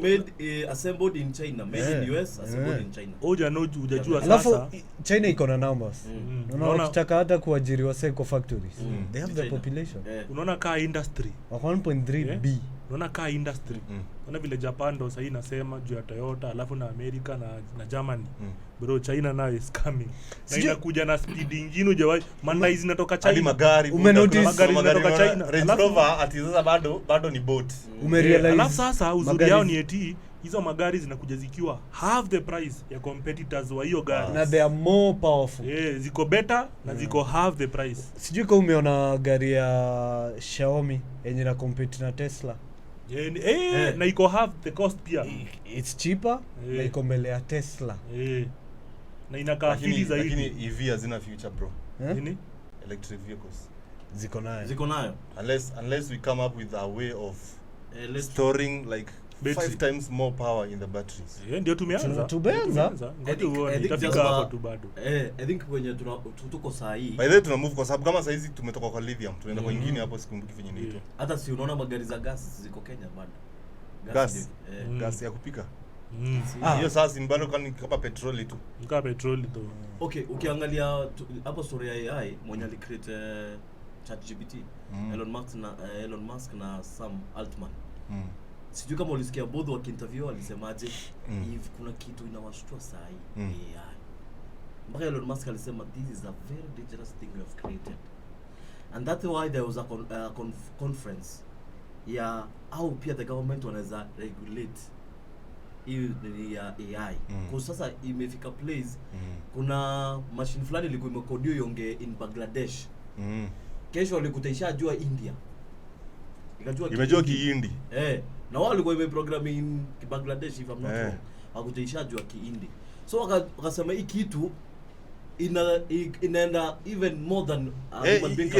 made assembled in China, made in US, assembled in China. Hujajua sasa. Alafu China iko na numbers. Unaona ukitaka hata kuajiri wase kwa factories. They have the population. Unaona kaa industry. 1.3 B unaona kaa industry unaona vile Japan ndo sasa inasema juu ya Toyota alafu na America na Germany bro China now is coming na inakuja na speed nyingine hujawahi Mandai zinatoka China hadi magari zinatoka China Range Rover ati sasa bado ni boat Umerealize alafu sasa uzuri yao ni eti hizo magari zinakuja zikiwa half the price ya competitors wa hiyo gari na they are more powerful. Ziko better na ziko half the price. Sijui kama umeona gari ya Xiaomi yenye na compete na Tesla. Na iko half the cost pia. It's cheaper na iko mbele ya Tesla. Na inakaa fiti zaidi. Lakini EV hazina future bro. Nini? Electric vehicles. Ziko nayo. Unless we come up with a way of storing like 5 times more power in the batteries. Ndio tumeanza. Ngoja itafika hapo tu bado. I think kwenye tuko saa hii. By the way tuna move kwa sababu kama saa hizi tumetoka kwa lithium tunaenda kwa nyingine hapo sikumbuki venye nito. Hata si unaona magari za gas ziko Kenya bado. Gas ya kupika. Hiyo sasa ni bado kama petroli tu. Kama petroli tu. Okay, ukiangalia hapo story ya AI mwenye alicreate ChatGPT, Elon Musk na Sam Altman. Sijui kama ulisikia both wakiinterview walisemaje if kuna kitu inawashtua saa hii AI. Mpaka Elon Musk alisema this is a very dangerous thing we have created. And that's why there was a conference ya au pia the government wanaweza regulate hiyo ya AI. Kwa sasa imefika place kuna machine fulani ilikuwa imekodiwa yonge in Bangladesh. Kesho walikutisha jua India. Imejua Kihindi. Na wao walikuwa imeprogram in Bangladesh if I'm not wrong. Hakutisha jua Kihindi. So wakasema hii kitu inaenda even more than human being.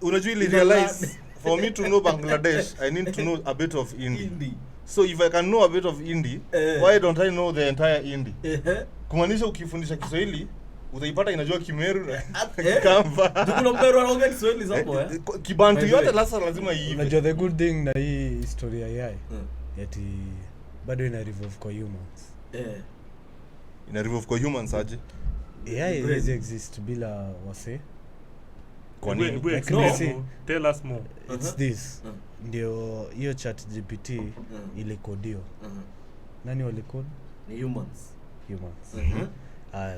Unajua ili realize for me to know Bangladesh I need to know a bit of Hindi. So if I can know a bit of Hindi, why don't I know the entire Hindi? Kumaanisha ukifundisha Kiswahili utaipata inajua Kimeru na Kamba. Kuna Mberu anaongea Kiswahili hapo Kibantu yote lazima hii. Unajua the good thing na hii historia ya AI eti bado ina revolve kwa humans. Ina revolve kwa humans aje? AI haiwezi exist bila wase. Kwa nini? Tell us more. It's this. Ndio hiyo ChatGPT ilikodiwa. Nani walikodi? Ni humans.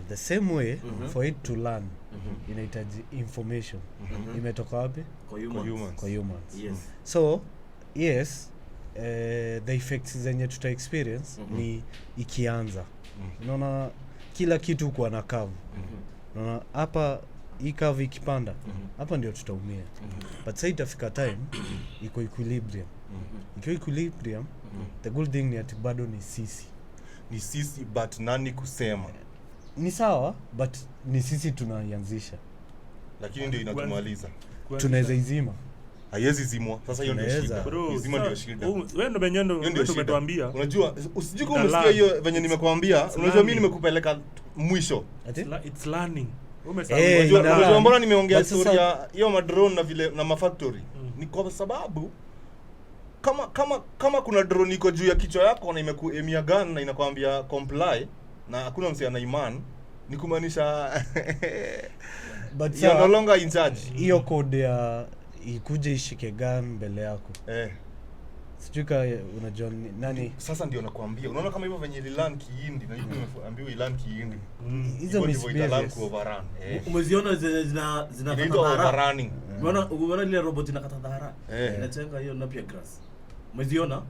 The same way for it to learn inahitaji information. Imetoka wapi? Kwa humans. Yes. So yes, the effects zenye tuta experience ni ikianza. Unaona kila kitu kwa na curve. Unaona hapa hii curve ikipanda hapa ndio tutaumia. But sasa itafika time iko equilibrium. Iko equilibrium, the good thing ni ati bado ni sisi but nani kusema ni sawa but ni sisi tunaianzisha, lakini ndio inatumaliza. Tunaweza izima, haiwezi zimwa. Sasa hiyo ndio shida, izima ndio shida. Wewe ndio benyendo umetuambia. Unajua usijui kama umesikia hiyo venye nimekuambia. Unajua mimi nimekupeleka mwisho. It's learning. Unajua mbona nimeongea story ya hiyo madrone na vile na mafactory ni kwa sababu kama kuna drone iko juu ya kichwa yako na imekuemia gun na inakwambia comply na hakuna msi ana imani, ni kumaanisha but you are no longer in charge. Hiyo code ya ikuje ishike gun mbele yako. Sijuka unajua nani sasa ndio nakwambia. Unaona kama hivyo venye learn Kihindi na hivyo nimeambiwa learn Kihindi. Hizo misbehaviors overrun. Umeziona zina overrunning. Umeona ile robot inakata dhara. Inachenga hiyo na pia grass. Umeziona?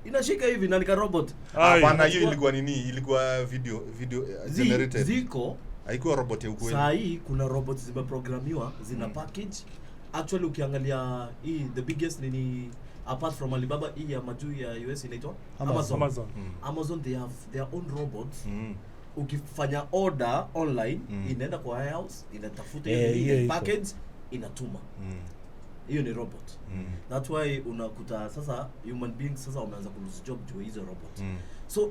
Inashika hivi na nika robot. Hapana, hiyo ilikuwa nini? Ilikuwa video generated. Ziko haikuwa robot ya ukweli. Saa hii kuna robots zimeprogramiwa zina package. Actually ukiangalia hii the biggest nini apart from Alibaba, hii ya majuu ya US inaitwa Amazon they have their own robots. Ukifanya order online inaenda kwa warehouse, inatafuta ile package, inatuma. Hiyo ni robot. That's why unakuta sasa human beings sasa wameanza kulose job juu hizo robot. So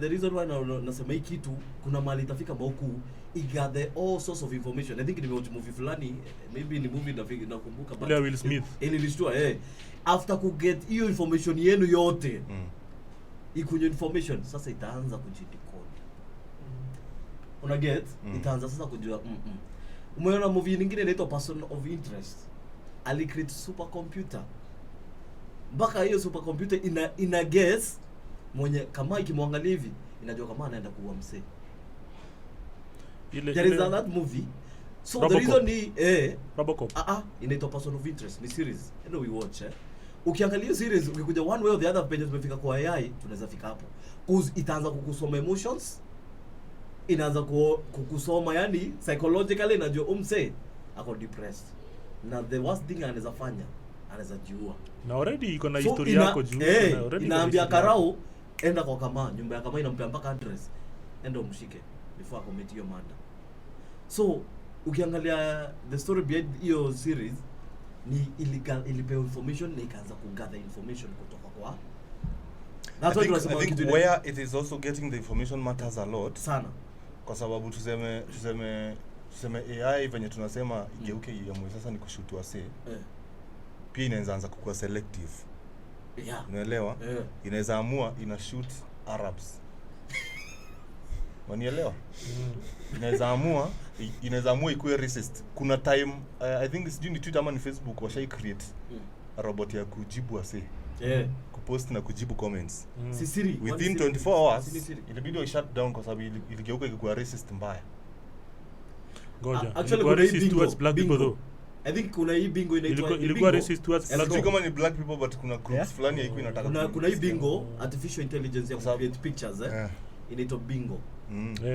the reason why nasema hii kitu kuna mahali itafika mauku igather all sorts of information. I think ni movie fulani, maybe ni movie nakumbuka but Will Smith ilishtua after ku get hiyo information yenu yote ikunywa information sasa itaanza kujidecode. Una get itaanza sasa kujua umeona movie nyingine inaitwa Person of Interest, alicreate supercomputer mpaka hiyo supercomputer ina guess mwenye kama ikimwangalia hivi inajua kama anaenda kuua msee. There is that movie. So Robocop. the reason ni Robocop. inaitwa Person of Interest, ni series. We watch ukiangalia hiyo series ukikuja one way or the other page tumefika kwa AI, tunaweza fika hapo. Itaanza kukusoma emotions, inaanza kukusoma yani psychologically, inajua umse ako depressed. Na the worst thing anaweza fanya, anaweza jiua. Na already iko na history yako juu. Inaambia Karau enda kwa kama nyumba ya kama inampea mpaka address, enda umshike before commit hiyo murder. So ukiangalia the story behind hiyo series ni ilipewa information na ikaanza kugather information kutoka kwa. That's why tunasema I think where it is also getting the information matters a lot sana, kwa sababu tuseme AI venye tunasema igeuke iamue sasa ni kushoot wase. Pia inaweza anza kuwa selective. Unaelewa? Inaweza amua ina shoot Arabs. Wanielewa? Inaweza amua ikuwe racist. Kuna time I think sijui ni Twitter ama ni Facebook washai create a robot ya kujibu wase. Kupost na kujibu comments. Within 24 hours ilibidi wa shut down kwa sababu iligeuka ikuwa racist mbaya. Ngoja. Actually Ilikuwa racist towards black people though. I think kuna hii bingo inaitwa ilikuwa racist towards black people. Kama ni black people but kuna groups fulani haiko inataka. Kuna hii bingo artificial intelligence ya create pictures inaitwa bingo.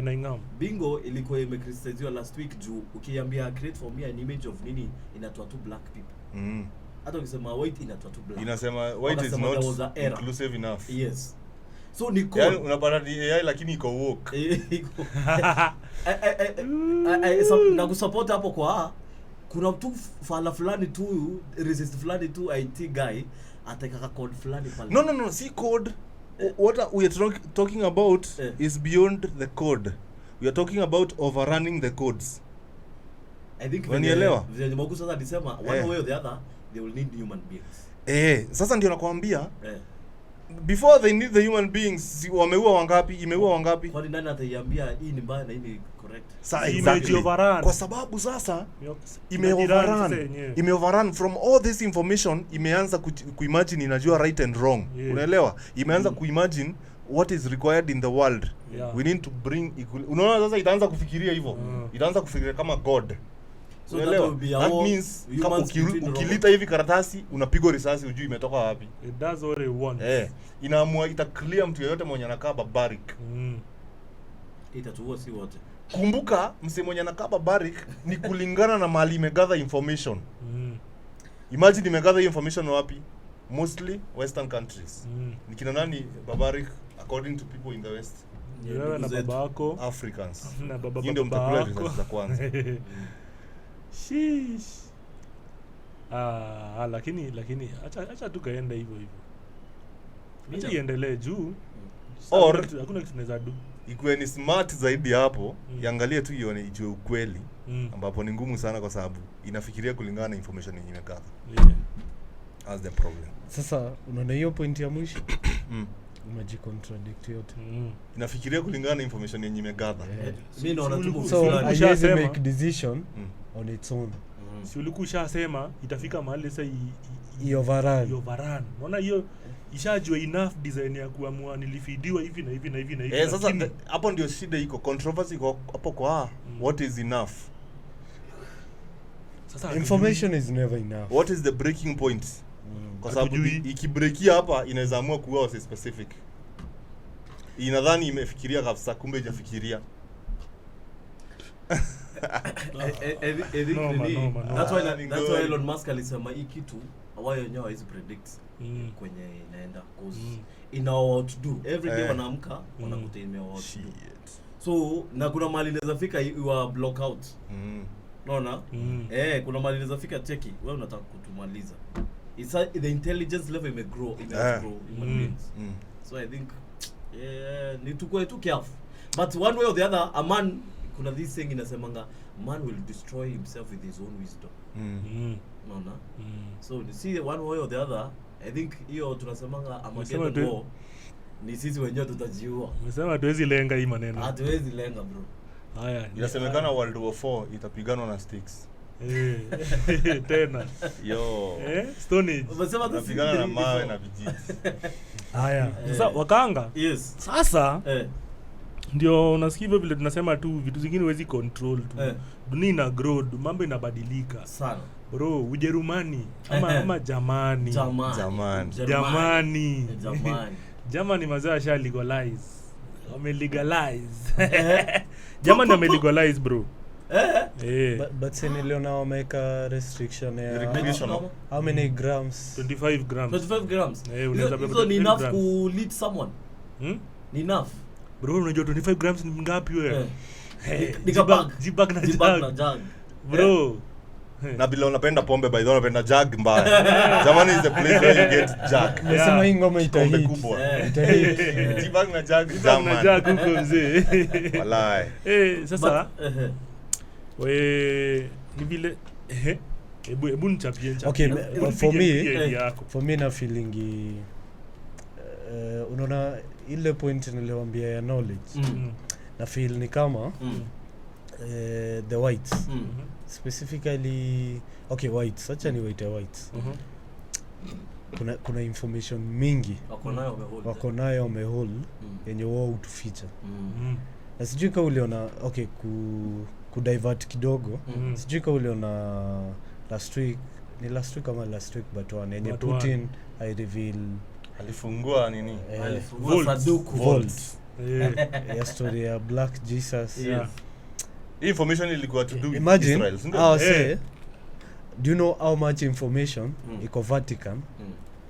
Na ingam. Bingo ilikuwa imecriticizewa last week juu ukiambia create for me an image of nini inatoa tu black people. Hata ukisema white inatoa tu black. Inasema white is not inclusive enough. Yes. So ni code. Yani unapata AI lakini iko woke. Na kusupport hapo kwa kuna tu fala fulani tu resist fulani tu IT guy ataka code fulani pale. No, see code. What we are talking about is beyond the code. We are talking about overrunning the codes. I think when Mogu sasa alisema one way or the other they will need human beings. Sasa ndio nakwambia. Before they need the human beings, wameua wangapi? Imeua wangapi? Kwa nini ataiambia hii ni mbaya na hii ni correct? Exactly. Kwa sababu sasa imeoverrun from all this information, imeanza kuimagine inajua right and wrong. Unaelewa? Imeanza kuimagine what is required in the world. We need to bring unaona sasa itaanza kufikiria hivyo. Itaanza kufikiria kama God. So that means kama ukilita hivi karatasi unapigwa risasi ujui imetoka wapi. It does what it wants. Inaamua ita clear mtu yeyote mwenye anakaa barbaric. Itatuua si wote. Kumbuka mse mwenye anakaa barbaric ni kulingana na mahali imegather information. Imagine imegather information wapi? Mostly western countries. Ni kina nani barbaric according to people in the west? Wewe na babako Africans. Na babako. Ndio mtakula risasi za kwanza. Sheesh. Lakini acha tukaenda hivyo. Acha iendelee juu. Hakuna kitu tunaweza do. Ikuwe ni smart zaidi hapo, iangalie tu ione ijue ukweli, ambapo ni ngumu sana kwa sababu inafikiria kulingana na information yenye imegather. That's the problem. Sasa unaona hiyo point ya mwisho? Umejicontradict yote. Inafikiria kulingana na information yenye imegather. Mimi naona tu so I make decision on its own. Si ulikushasema itafika mahali sasa overrun. Unaona hiyo ishajua enough design ya kuamua nilifidiwa hivi na hivi na hivi na hivi. Sasa hapo ndio shida iko, controversy iko hapo kwa what is enough. Sasa information is never enough. What is the breaking point? Kwa sababu ikibreakia hapa inaweza amua kuwa wase specific. Inadhani imefikiria kabisa kumbe hajafikiria. That's why Elon Musk alisema hii kitu wao wenyewe hawezi predict kwenye inaenda cause ina what to do every day wanaamka wanakutegemea what to do. So na kuna mali inaweza fika you are block out. Unaona? Kuna mali inaweza fika cheki wewe unataka kutumaliza. It's the intelligence level may grow human beings. So I think ni tukue tu careful. But one way or the other a man kuna this thing inasemanga man will destroy himself with his own wisdom. Unaona? So you see one way or the other I think hiyo tunasemanga Armageddon war ni sisi wenyewe tutajiua. Umesema hatuwezi lenga hii maneno. Hatuwezi lenga bro. Haya, inasemekana World War 4 itapiganwa na sticks. Tena. Yo. Stone Age. Umesema Tunapigana na mawe na vijiti. Haya. Sasa wakanga. Yes. Sasa ndio unasikia vile tunasema tu vitu zingine huwezi control tu. Dunia ina grow, mambo inabadilika. Sana. Bro, Ujerumani ama Jamani. Jamani mazao sha legalize. Wame legalize. Jamani wame legalize bro. But niliona wameka restriction ya how many grams? 25 grams. 25 grams. Unaweza so ni enough to lead someone. Ni enough. Bro, unajua 25 grams ni ngapi wewe? Jibag na jag. Bro. Na bila unapenda pombe by the way unapenda jag mbaya. Jamani is the place where you get jag. Nasema hii ngoma itahit. Jibag na jag jamani. Jag huko mzee. Walai. Sasa we ni vile hebu nichapie. Okay, for me na feeling unaona ile point niliwaambia ya knowledge. Na feel ni kama the whites specifically whites, acha ni whites. Kuna information mingi wako nayo wamehold yenye wao utuficha. Na sijui kama uliona ku divert kidogo. Sijui kama uliona last week but one yenye Putin I reveal alifungua nini? Vault. Ya story ya Black Jesus. Information ilikuwa to do with Imagine, Israel. Say, do you know how much information iko Vatican?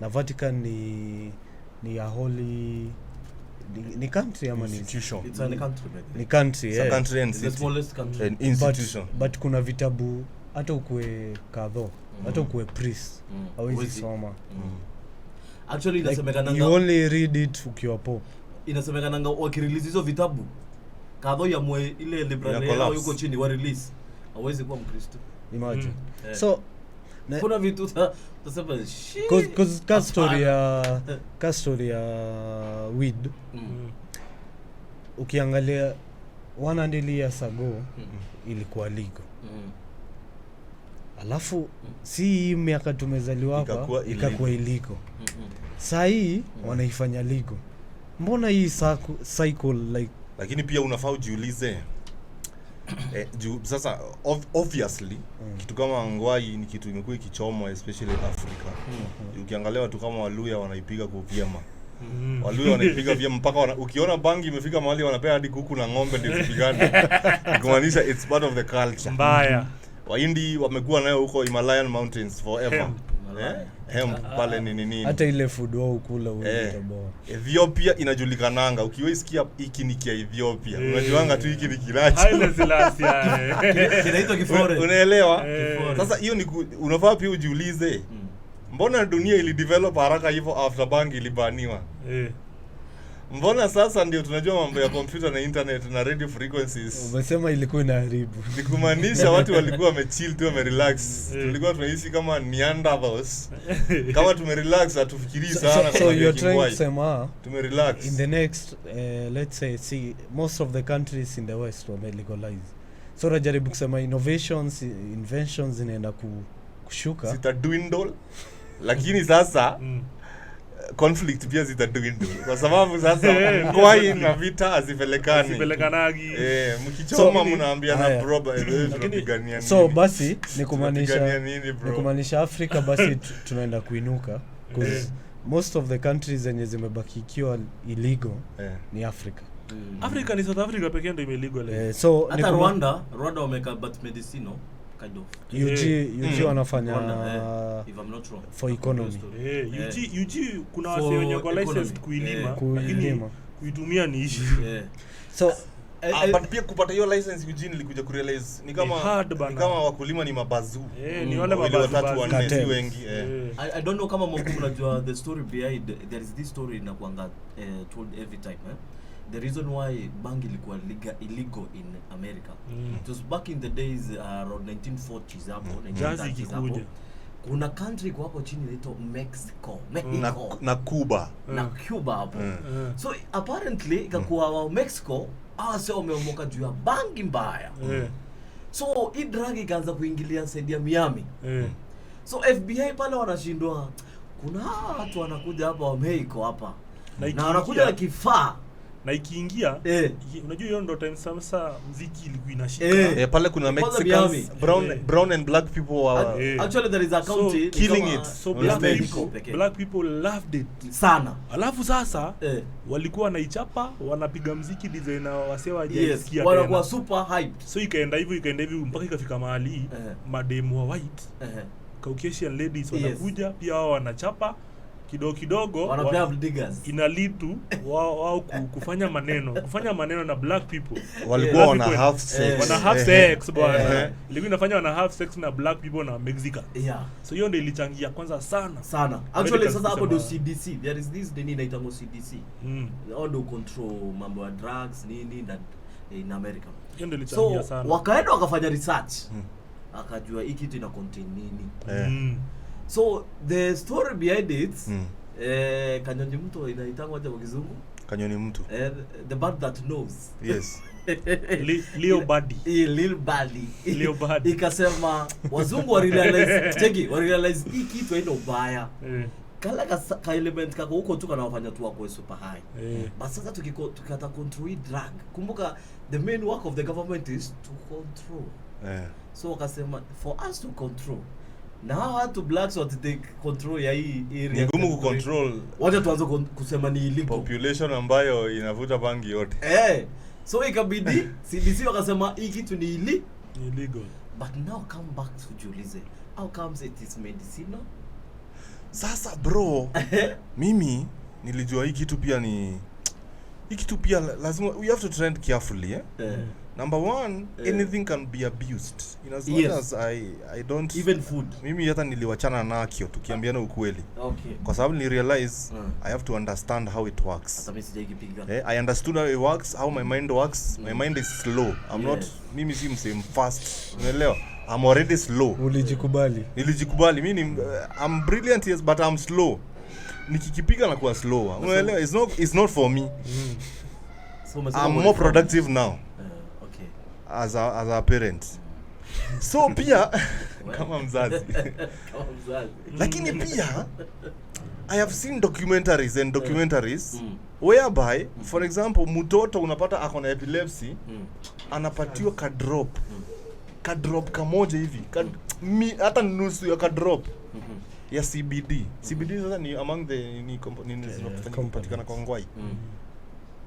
Na Vatican ni a holy ni country ama ni institution. It's a country. Ni country, It's a country and the smallest country. An institution. But kuna vitabu hata ukue kadho, hata ukue priest, hawezi soma. Actually inasemekana you only read it ukiwa pop. Inasemekana wakirelease hizo vitabu kadho ya mwe ile library yao yuko chini wa release hawezi kuwa Mkristo. Imagine. So kuna vitu tasema cause story ya weed. Ukiangalia 100 years ago ilikuwa legal. Alafu si miaka tumezaliwa hapa ikakuwa illegal. Saa hii wanaifanya legal. Mbona hii cycle like? Lakini pia unafaa ujiulize sasa obviously kitu kama ngwai ni kitu imekuwa ikichomwa especially Africa. Ukiangalia watu kama Waluya wanaipiga kwa vyema. Waluya wanaipiga vyema mpaka ukiona bangi imefika mahali wanapea hadi kuku na ng'ombe ndio zipigane. Kumaanisha it's part of the culture. Mbaya. Wahindi wamekuwa nayo huko Himalayan mountains forever. Pale nini. Hata ile food wao kula unaitaboa. Ethiopia inajulikananga. Ukiwaisikia hiki ni kia Ethiopia. Unajuanga tu hiki ni kirachi. Haile Selassie. Kinaitwa kifore. Unaelewa? Sasa hiyo ni unafaa pia ujiulize. Mbona dunia ili develop haraka hivyo after bank ilibaniwa? Mbona sasa ndio tunajua mambo ya computer na internet na radio frequencies? Umesema ilikuwa inaharibu. Nikumaanisha watu walikuwa wamechill tu wamerelax. Tulikuwa tunaishi kama Neanderthals. Kama tumerelax hatufikirii sana so you're trying to say tumerelax. In the next let's say most of the countries in the west were legalized. So rajaribu kusema inventions inaenda kushuka. Zitadwindle. Lakini sasa conflict pia zitadwindle kwa sababu sasa kwai na vita hazipelekanagi. Mkichoma mnaambiana proba tunapigania nini? So basi nikumaanisha Afrika basi tunaenda kuinuka because most of the countries zenye zimebaki ikiwa illegal ni Africa. Africa ni South Africa pekee ndio illegal. So hata Rwanda wameka but medicinal kind of. UG wanafanya if I'm not wrong for economy. UG kuna wase wenye kwa license kuilima lakini kuitumia ni issue. So but pia kupata hiyo license UG nilikuja kurealize ni kama wakulima ni mabazu. Ni wale mabazu wanne si wengi. I don't know kama mko mnajua the story behind there is this story na kuanga told every time the reason why bang ilikuwa illegal in America. It was back in the days around 1940s hapo, 1930s hapo. Kuna country kwa hapo chini inaitwa Mexico na Cuba. Na Cuba hapo. So apparently ikakuwa Mexico sio wameomoka juu ya bangi mbaya. So hii drug ikaanza kuingilia side ya Miami. So FBI pale wanashindwa, kuna watu wanakuja hapa wameiko hapa na wanakuja na kifaa na ikiingia unajua hiyo ndo time sasa muziki ilikuwa inashika pale kuna Mexicans, brown and black people were actually there is a county so killing it. So black people loved it sana. Alafu sasa walikuwa wanaichapa, wanapiga muziki design wasewa hajasikia tena, wanakuwa super hyped. So ikaenda hivyo mpaka ikafika mahali mademu wa white Caucasian ladies wanakuja pia wao wanachapa kidogo wanapea diggers, ina lead to wao kufanya maneno na black people. Walikuwa wana have sex bwana. Ilikuwa inafanya wana have sex na black people na Mexican. So hiyo ndio ilichangia kwanza sana. Actually sasa hapo ndio CDC, there is this nini inaitwa CDC. All do control mambo ya drugs nini na in America. Hiyo ndio ilichangia sana. So wakaenda wakafanya research. Akajua hiki kitu ina contain nini. So the story behind it, kanyoni mtu inaitangwa kwa kizungu. Kanyoni mtu. The bird that knows. Yes. Leo body. Lil body. Ikasema wazungu wa realize hii kitu haina ubaya. Kala ka element kako huko tu kanawafanya tu wako super high. But sasa tukikata control drug. Kumbuka the main work of the government is to control. So wakasema for us to control, now how to blacks what take control ya hii area. Ni ngumu kucontrol. Wacha tuanze kusema ni illegal population ambayo inavuta bangi yote. So ikabidi CDC wakasema hii kitu ni illegal. But now come back to Julize. How comes it is medicinal? Sasa bro, mimi nilijua hii kitu pia lazima we have to tread carefully. Number one, anything can be abused. As long as I don't even food. Mimi hata niliwachana nakio tukiambiana ukweli. Okay. Kwa sababu ni realize I have to understand how it works. Hata mimi sijakipiga. I understood how it works, how my mind works. My mind is slow. I'm not mimi si msame fast. Unaelewa? I'm already slow. Nilijikubali. Mimi I'm brilliant yes but I'm slow. Nikikipiga na kuwa slower. Unaelewa? It's not for me. So I'm more productive now. As a parent. So pia kama mzazi. Lakini pia I have seen documentaries whereby for example mtoto unapata ako na epilepsy anapatiwa ka drop kamoja hivi hata nusu ya ka drop ya CBD. CBD sasa ni among the nini zinapatikana kwa ngwai.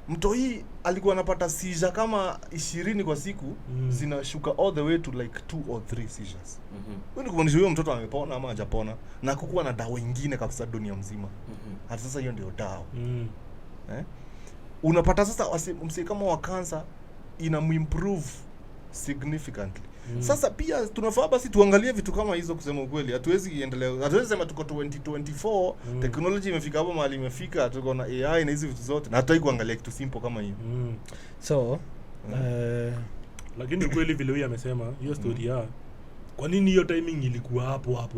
Mto hii alikuwa anapata seizure kama 20 kwa siku, zinashuka all the way to like 2 or 3 seizures. Wewe ni kumaanisha huyo mtoto amepona ama hajapona na kukuwa na dawa nyingine kabisa dunia mzima. Hata sasa hiyo ndio dawa. Unapata sasa msee kama wa cancer inamuimprove significantly. Sasa pia tunafaa basi tuangalie vitu kama hizo kusema ukweli. Hatuwezi endelea. Hatuwezi sema tuko 2024, technology imefika hapo mahali imefika, tuko na AI na hizo vitu zote. Na hatutaki kuangalia kitu simple kama hiyo. So, lakini kweli vile huyu amesema hiyo story ya kwa nini hiyo timing ilikuwa hapo.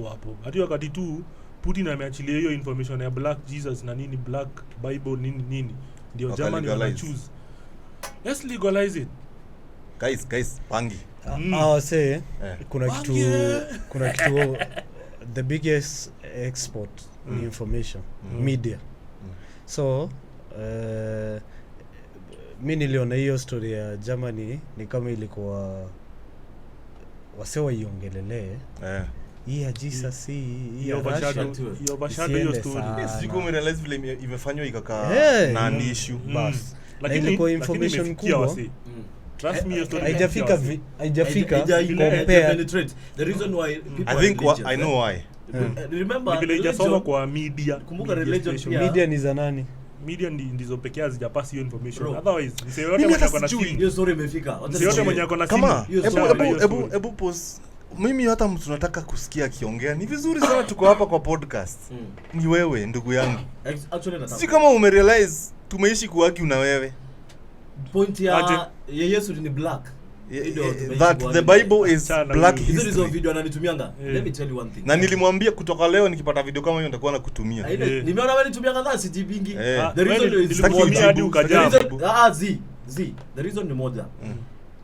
Hadi wakati tu Putin ameachilia hiyo information ya Black Jesus na nini Black Bible nini ndio Germany wana choose. Let's legalize it. Guys, pangi. Kuna kitu the biggest export ni information, media. So mimi niliona hiyo story ya Germany ni kama ilikuwa wasewa iongelele. Hii ya Jesus hii overshadow hiyo story. Siko umerealize vile imefanywa ikakaa na issue bas. Lakini ilikuwa information kubwa. Trust me, haijafika compare. The reason why people I think I know why. Remember vile hajasoma kwa media. Kumbuka religion media ni za nani? Media ndizo pekee hazijapasi hiyo information. Otherwise msee yote mwenye ako na simu. Hiyo story imefika. Msee yote mwenye ako na simu. Ebu pause. Mimi hata mtu tunataka kusikia akiongea. Ni vizuri sana tuko hapa kwa podcast. Ni wewe ndugu yangu. Actually nataka. Si kama umerealize tumeishi kuwaki na wewe. Point ya Yesu ni black. That the Bible is black history. Hizo video ananitumianga. Let me tell you one thing. Na nilimwambia kutoka leo nikipata video kama hiyo nitakuwa nakutumia. Nimeona wewe nitumia kadhaa sijibingi. The reason is hadi ukajaa. The reason ni moja.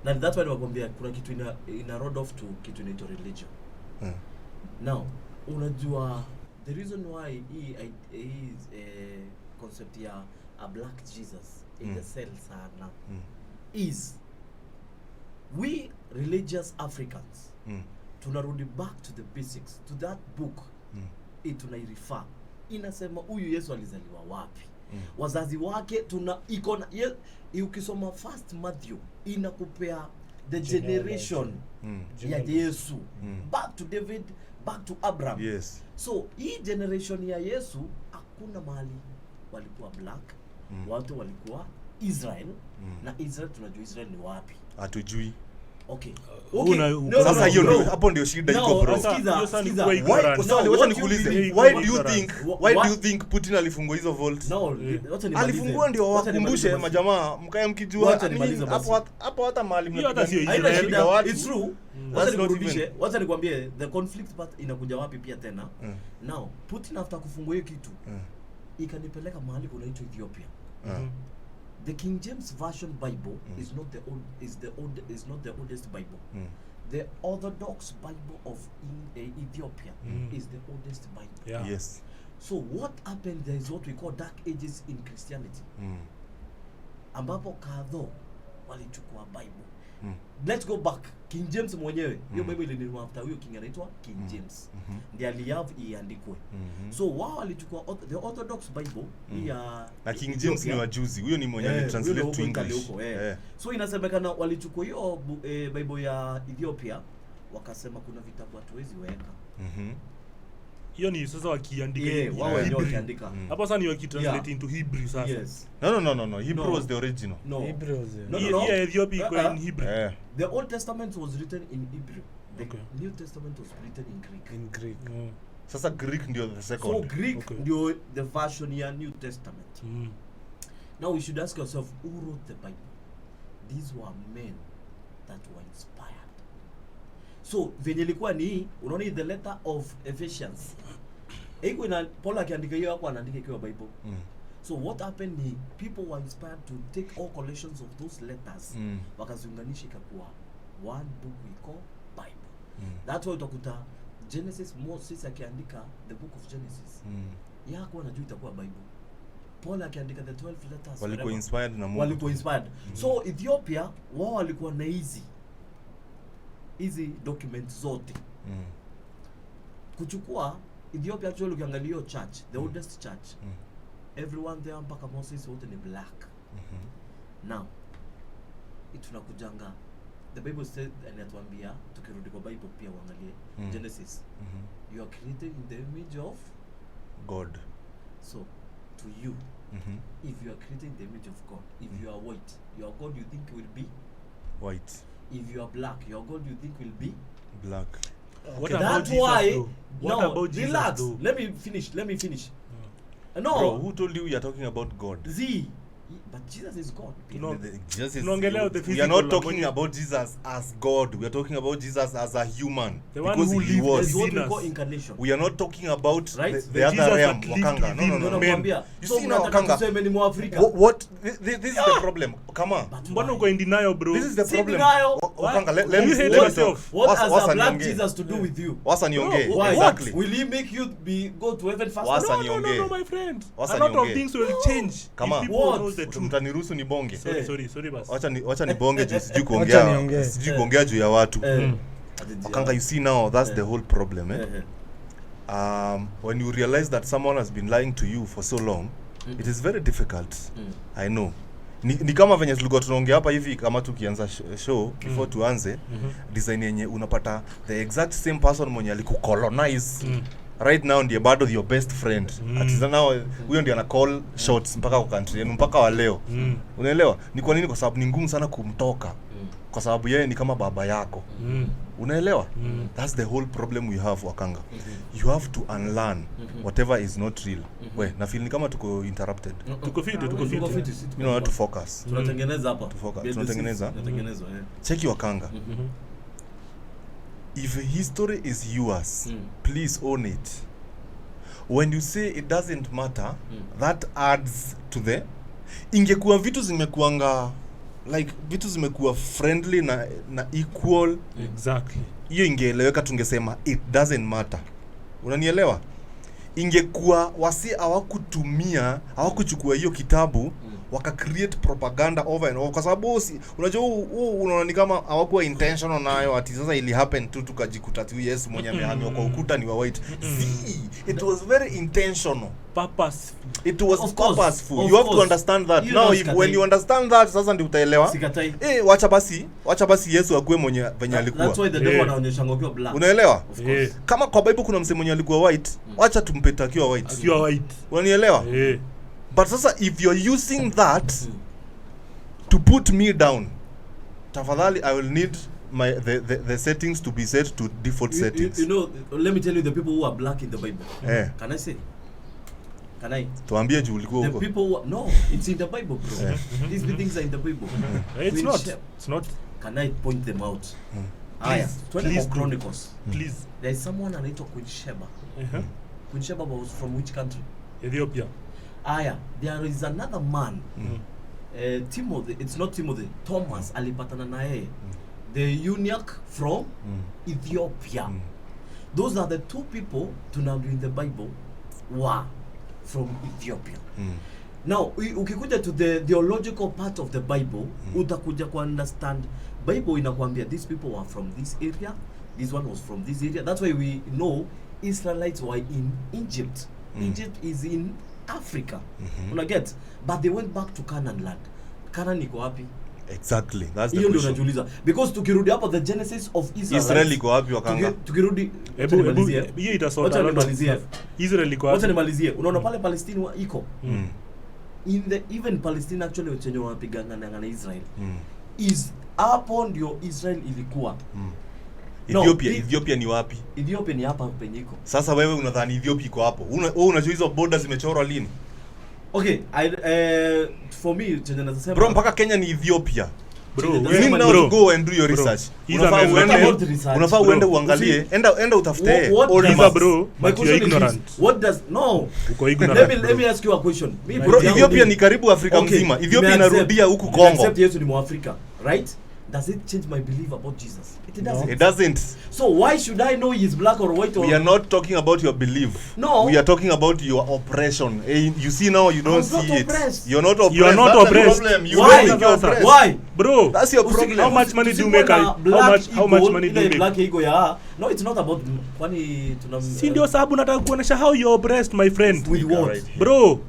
Na that's why nakwambia kuna kitu ina road off to kitu inaitwa religion. Now, unajua the reason why he is a concept ya a black Jesus in the cell sana is we religious Africans tunarudi back to the basics, to that book tunairefer, inasema huyu Yesu alizaliwa wapi, wazazi wake tuna icon ukisoma first Matthew inakupea the generation ya Yesu back to David, back to Abraham. Yes. So hii generation ya Yesu hakuna mahali walikuwa black, watu walikuwa Israel, na Israel tunajua Israel ni wapi, hatujui. Okay. Sasa hiyo ndio hapo ndio shida iko bro. Wacha nikuulize, why do you think Putin alifungua hizo vault? Alifungua ndio wakumbushe majamaa mkae mkijua hapo hata mahali mnapiga watu. It's true. Wacha nikwambie the conflict part inakuja wapi pia tena. Now Putin after kufungua hiyo kitu ikanipeleka mahali kunaitwa Ethiopia. The King James Version Bible is not the oldest Bible. The Orthodox Bible of Ethiopia is the oldest Bible. Yeah. Yes. So what happened there is what we call dark ages in Christianity. Ambapo kadho walichukua Bible. Let's go back. King James mwenyewe hiyo Bible ilinunua after huyo king anaitwa King James. Ndiye aliav iandikwe. So wao walichukua the Orthodox Bible ya na King James ni wajuzi. Huyo ni mwenyewe translate to English. So inasemekana walichukua hiyo Bible ya Ethiopia wakasema kuna vitabu hatuwezi weka. Hiyo ni sasa wakiandika wao wenyewe wakiandika. Hapo sasa ni wakitranslate into Hebrew sasa. Yes. No. Hebrew was the original. No. Hebrew. Yeah, Ethiopia iko in Hebrew. The Old Testament was written in Hebrew. The New Testament was written in Greek. Sasa Greek ndio the second. So Greek ndio the version ya New Testament. Now we should ask ourselves, who wrote the Bible? These were men that were inspired. So venye ilikuwa ni unaona the letter of Ephesians. Iko ina Paul akiandika hiyo hapo anaandika ikiwa Bible. So what happened ni people were inspired to take all collections of those letters wakaziunganisha ikakuwa one book we call Bible. That's why utakuta Genesis, Moses akiandika the book of Genesis. Yako anajua itakuwa Bible. Paul akiandika the 12 letters walikuwa inspired na Mungu. Walikuwa inspired. So Ethiopia wao walikuwa na hizi documents zote. Kuchukua Ethiopia actually ukiangalia church, the oldest church. Everyone there mpaka Moses wote ni black. Now tunakujanga the Bible said anatuambia tukirudi kwa Bible pia uangalie Genesis. You are created in the image of God. So to you, if you are created in the image of God, if you are white, your God you think will be white. If you are black, your God you think will be black. What That's about why Jesus, what no, about Jesus, relax. though? Let me finish. No. Bro, who told you you're talking about God? But Jesus is God. Jesus is, we are not talking about Jesus as God. We are talking about Jesus as a human. The one who he was. What we call incarnation. We are not talking about right? the other realm, Wakanga. No. You see now, Wakanga. What? This is the problem. Come on. Mbona uko in denial, bro? This is the problem. Wakanga, let me talk. What has a black Jesus to do with you? Wasa niongee. Exactly. Will he make you go to heaven faster? No, my friend. A lot of things will change. Come on. Mtaniruhusu ni bonge. Sorry basi. Wacha ni bonge juu sijui kuongea juu ya watu. Wakanga, you see now that's the whole problem, when you realize that someone has been lying to you for so long, it is very difficult. I know. Ni kama venye tulikuwa tunaongea hapa hivi kama tukianza show before tuanze design yenye unapata the exact same person mwenye alikucolonize right now ndiye bado your best friend. Atiza nao huyo ndiye ana call shots mpaka kwa country yenu mpaka wa leo. Unaelewa? Ni kwa nini? Kwa sababu ni ngumu sana kumtoka. Kwa sababu yeye ni kama baba yako. Unaelewa? That's the whole problem we have, Wakanga. You have to unlearn whatever is not real. We, na feel ni kama tuko interrupted. Tuko fit. You know how to focus. Tunatengeneza hapa. Tunatengeneza. Check your Wakanga. If history is yours, please own it. When you say it doesn't matter, that adds to the ingekuwa vitu zimekuanga like vitu zimekuwa friendly na equal. Exactly. Hiyo ingeeleweka, tungesema it doesn't matter. Unanielewa? Ingekuwa wasi hawakuchukua hiyo kitabu waka create propaganda over and over, kwa sababu unajua unaona ni kama hawakuwa intentional nayo, ati sasa ili happen tu tukajikuta tu Yesu mwenye amehamia kwa ukuta ni wa white. It was very intentional, purpose. it was purposeful. You have to understand that. Now when you understand that, sasa ndio utaelewa. Wacha basi Yesu akue mwenye venye alikuwa. That's why the devil anaonyesha ngokiwa black. Unaelewa? Kama kwa Bible kuna msemo mwenye alikuwa white, wacha tumpeta akiwa white. Akiwa white. Unanielewa? But sasa if you're using that to put me down, tafadhali I will need the settings to be set to default settings. You know, let me tell you the people who are black in the Bible. Can I say? Can I? Tuambie juu ulikuwa huko. The people who no, it's in the Bible, bro. These things are in the Bible. It's not. Can I point them out? Please, Chronicles. Please. There is someone anaitwa Queen Sheba. Queen Sheba was from which country? Ethiopia. There is another man. Timothy, it's not Timothy, Thomas alipatana na yeye. The eunuch from Ethiopia. Those are the two people tunaambiwa in the Bible were from Ethiopia. Now, ukikuja to the theological part of the Bible, utakuja ku understand Bible inakwambia these people were from this area, this one was from this area. That's why we know Israelites were in Egypt. Egypt is in Africa. Unaget? But they went back to Canaan land. Canaan iko wapi? Exactly. That's the question. Hiyo ndio najiuliza. Because tukirudi hapo the genesis of Israel iko wapi wakanga? Tukirudi hiyo itasota lot. Israel iko wapi? Wacha nimalizie. Unaona pale Palestine iko. In the even Palestine actually wachenye wanapigana na Israel. Is hapo ndio Israel ilikuwa. Ethiopia ni wapi? Ethiopia ni hapa penye iko. Sasa wewe unadhani Ethiopia iko hapo? Unajua hizo borders zimechorwa lini? Okay, for me chenye nasema bro, mpaka Kenya ni Ethiopia. Bro, you need to go and do your research. Unafaa uende uangalie, enda utafute. Bro, but you are ignorant. What does uko ignorant. Let me ask you a question. Bro, Ethiopia ni karibu Afrika mzima. Ethiopia inarudia huku Kongo. Except Yesu ni Mwafrika, right? Does it change my belief about Jesus? It doesn't. No. It doesn't. So why should I know he's black or white? Or we are not talking about your belief. No. We are talking about your oppression. You see now, you don't see it. You're not oppressed. You're not That's oppressed. The problem. You Why? don't think you're oppressed. Why? Bro, that's your problem. How much money do you make? How much money do you make? Black ego ya. No, it's not about kwani tuna si ndio sababu nataka kuonesha how you oppressed, my friend. With what? Right. Bro,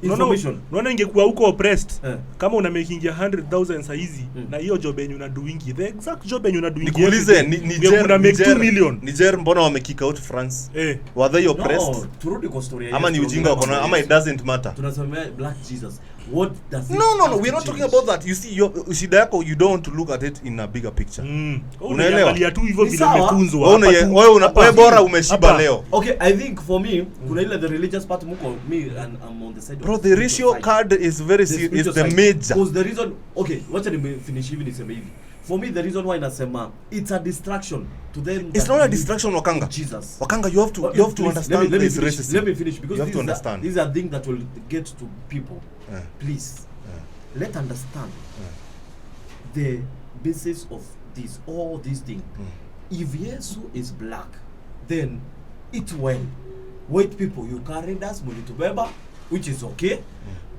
unaona ingekuwa huko oppressed. Kama una making 100,000 saa hizi na hiyo job yenyu una doing the exact job yenyu una doing. Nikuulize Niger una make 2 million. Niger mbona wame kick out France? Were they oppressed? No, turudi kwa story. Ama ni ujinga wako na ama it doesn't matter. Tunasema Black Jesus. What does it? No, we're not talking about that. You see, shida yako, you don't look at it in a bigger picture. Unaelewa? Unaangalia tu hivyo vile umefunzwa. Wewe bora umeshiba leo. Okay, I think for me, kuna ile the religious part muko me and I'm on the side. Bro, the ratio card is very serious. It's the major. Because the reason, okay, wacha ni finish hivi niseme hivi. For me, the reason why nasema it's a distraction to them. It's not a distraction, Wakanga. Jesus. Wakanga, you have to understand this racism. Let me finish because you have to understand. These are things that will get to people. Please, let's understand the basis of this, all these things. If Yesu is black, then it well. White people, you carried us, mulitubeba, which is okay,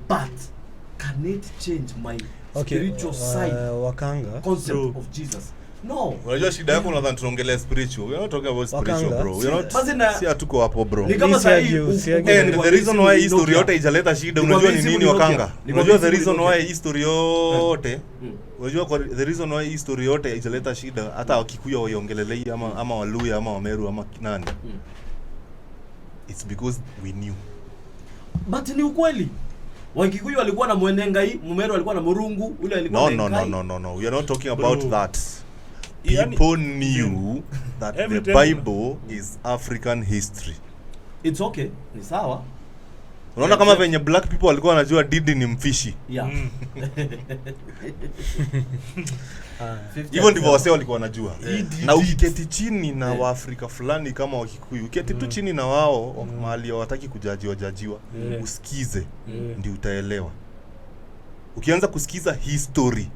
but can it change my spiritual side Wakanga concept of Jesus? No. Unajua shida yako unadhani tunaongelea spiritual. We are not talking about spiritual, Wakanga, bro. We are not. Si hatuko hapo, bro. Ni kama the reason why history yote ijaleta shida, unajua ni nini Wakanga? Unajua the reason why history yote unajua the reason why history yote ijaleta shida hata Wakikuyu waiongelelei ama Waluya ama Wameru ama nani. It's because we knew. But ni ukweli. Wakikuyu walikuwa na Mwenengai, Mumeru walikuwa na Murungu, ule alikuwa na Ngai. No. We are not talking about that. People knew that the Bible is African history. It's okay. Ni sawa. Unaona kama venye black people walikuwa wanajua Didi ni mfishi. Yeah. Hivyo ndivyo wase walikuwa wanajua. Na ukiketi chini na Waafrika fulani kama Wakikuyu, ukiketi tu chini na wao mahali hawataki kujajiwa, usikize ndio utaelewa. ukianza kusikiza history,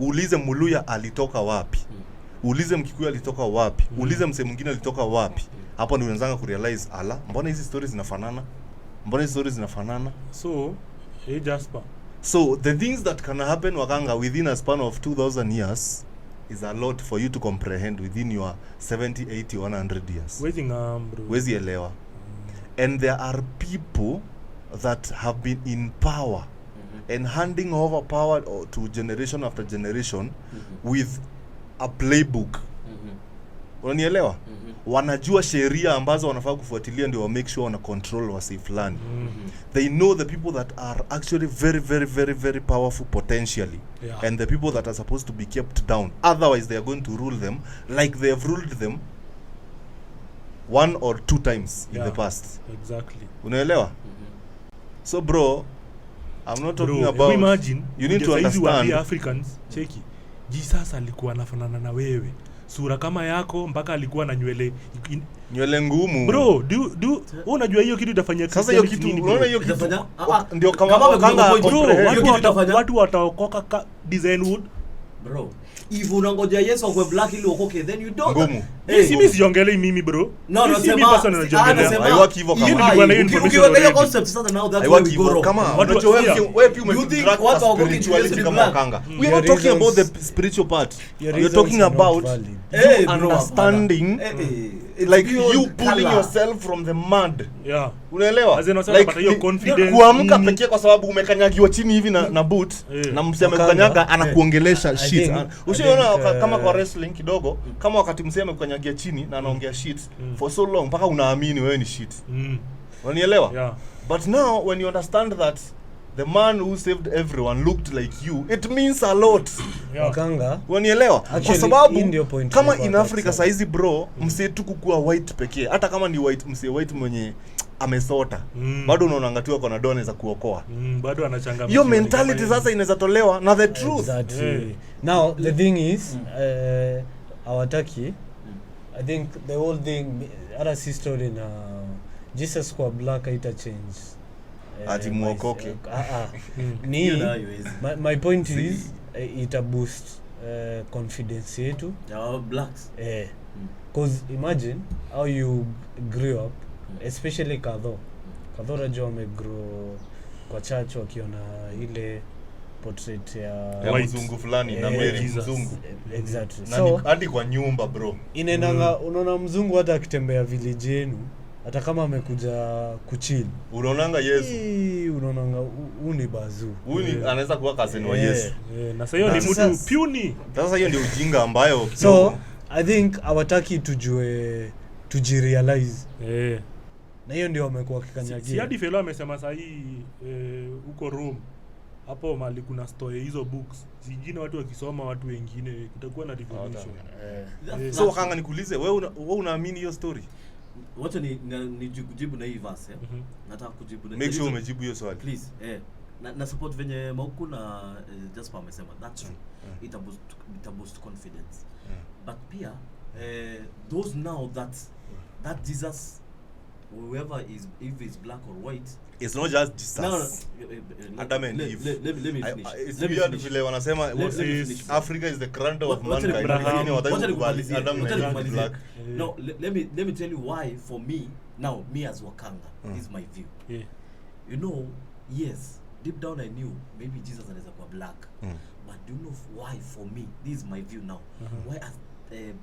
uulize Muluya alitoka wapi, uulize Mkikuyu alitoka wapi, uulize msee mwingine alitoka wapi, hapo ndio unaanza kurealize ala, mbona hizi stories zinafanana? So Jasper, so the things that can happen Wakanga within a span of 2000 years is a lot for you to comprehend within your 70, 80, 100 years. Wezi elewa. And there are people that have been in power and handing over power to generation after generation with a playbook. Unanielewa? Wanajua sheria ambazo wanafaa kufuatilia ndio wa make sure wana control wasi fulani. They know the people that are actually very very very very powerful potentially, and the people that are supposed to be kept down, otherwise they are going to rule them like they have ruled them 1 or 2 times in the past. Exactly. Unaelewa? So bro, I'm not talking about, imagine you need to understand Africans. Cheki, Jesus alikuwa anafanana na wewe, sura kama yako, mpaka alikuwa na nywele ngumu. Bro, unajua hiyo kitu itafanya sasa hiyo kitu, unaona hiyo kitu ndio kama watu wataokoka design wood. Bro, if unangoja Yesu akwe black ili uokoke, then you don't. Ngumu. Mimi siongelei mimi bro. No, mimi person anajongelea. Haiwaki hivyo kama. Nilikuwa na information already. Concept sasa now that's where we go wrong. Kama wewe pia umetrack spirituality kama Wakanga. We are not talking about the spiritual part. We are talking about understanding, like you pulling yourself from the mud. Yeah. Unaelewa? Like hiyo confidence. Kuamka pekee kwa sababu umekanyagiwa chini hivi na boot na mseme kanyaga anakuongelesha shit. Ushaona kama kwa wrestling kidogo, kama wakati mseme kukanyagia chini na anaongea shit for so long mpaka unaamini wewe ni shit. Unanielewa? Yeah. But now when you understand that the man who saved everyone looked like you, it means a lot. Wakanga, unanielewa? Kwa sababu kama in Africa saizi bro, msee tu kukua white pekee, hata kama ni white, msee white mwenye amesota, bado unaona tu kuna done za kuokoa. Bado anachangamka. Hiyo mentality sasa inaweza tolewa na the truth. Exactly. Now the thing is awataki, I think the whole thing other sister in Jesus kwa black ita change. Ati muokoke. Ni my point is ita boost confidence yetu blacks. Cause imagine how you grew up, especially Kadho rajua grow kwa church wakiona ile portrait ya mzungu fulani na Mary mzungu. Exactly. So hadi kwa nyumba bro, inaendanga unaona mzungu hata akitembea village yenu, hata kama amekuja kuchill, unaonanga Yesu, unaonanga uni bazu, anaweza kuwa cousin wa Yesu. Na sasa hiyo ni mtu puni. Sasa hiyo ndio ujinga ambayo so I think hawataki tujirealize. Na hiyo ndio wamekuwa kikanyagia. Si hadi Felo amesema sasa hii huko Rome hapo mali kuna store hizo books. Zingine watu wakisoma watu wengine kutakuwa na revolution. So Wakanga nikuulize, wewe unaamini hiyo story? Wacha ni kujibu na hii verse. Nataka kujibu na. Make sure umejibu hiyo swali. Please. Na support venye Mauku na Jasper amesema. That's true. It boost confidence. But pia those now that Jesus, whoever is, if it's black or white, it's not just Jesus. No. Adam and Eve. Let me finish. It's weird vile wanasema Africa is the cradle of mankind. Adam and black. No, let me tell you why for me, now me as Wakanga, is my view. Yeah. You know, yes, deep down I knew maybe Jesus anaweza kuwa black. But do you know why for me? This is my view now. Why as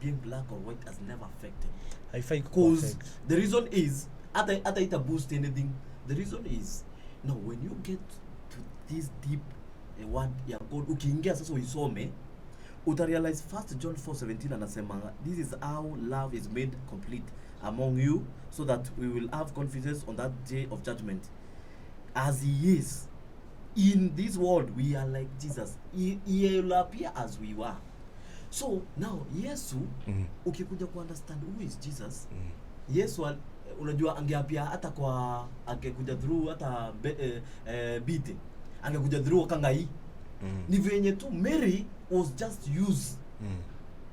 being black or white has never affected. I find because the reason is at it boost anything. The reason is now when you get to this deep word ya God ukiingia sasa uisome utarealize 1 John 4:17 anasema this is how love is made complete among you so that we will have confidence on that day of judgment. As he is in this world we are like Jesus. He will appear as we were. So now Yesu ukikuja ku understand who is Jesus, Yesu unajua angeapia hata kwa angekuja through hata bite angekuja through kanga hii ni venye tu Mary was just used.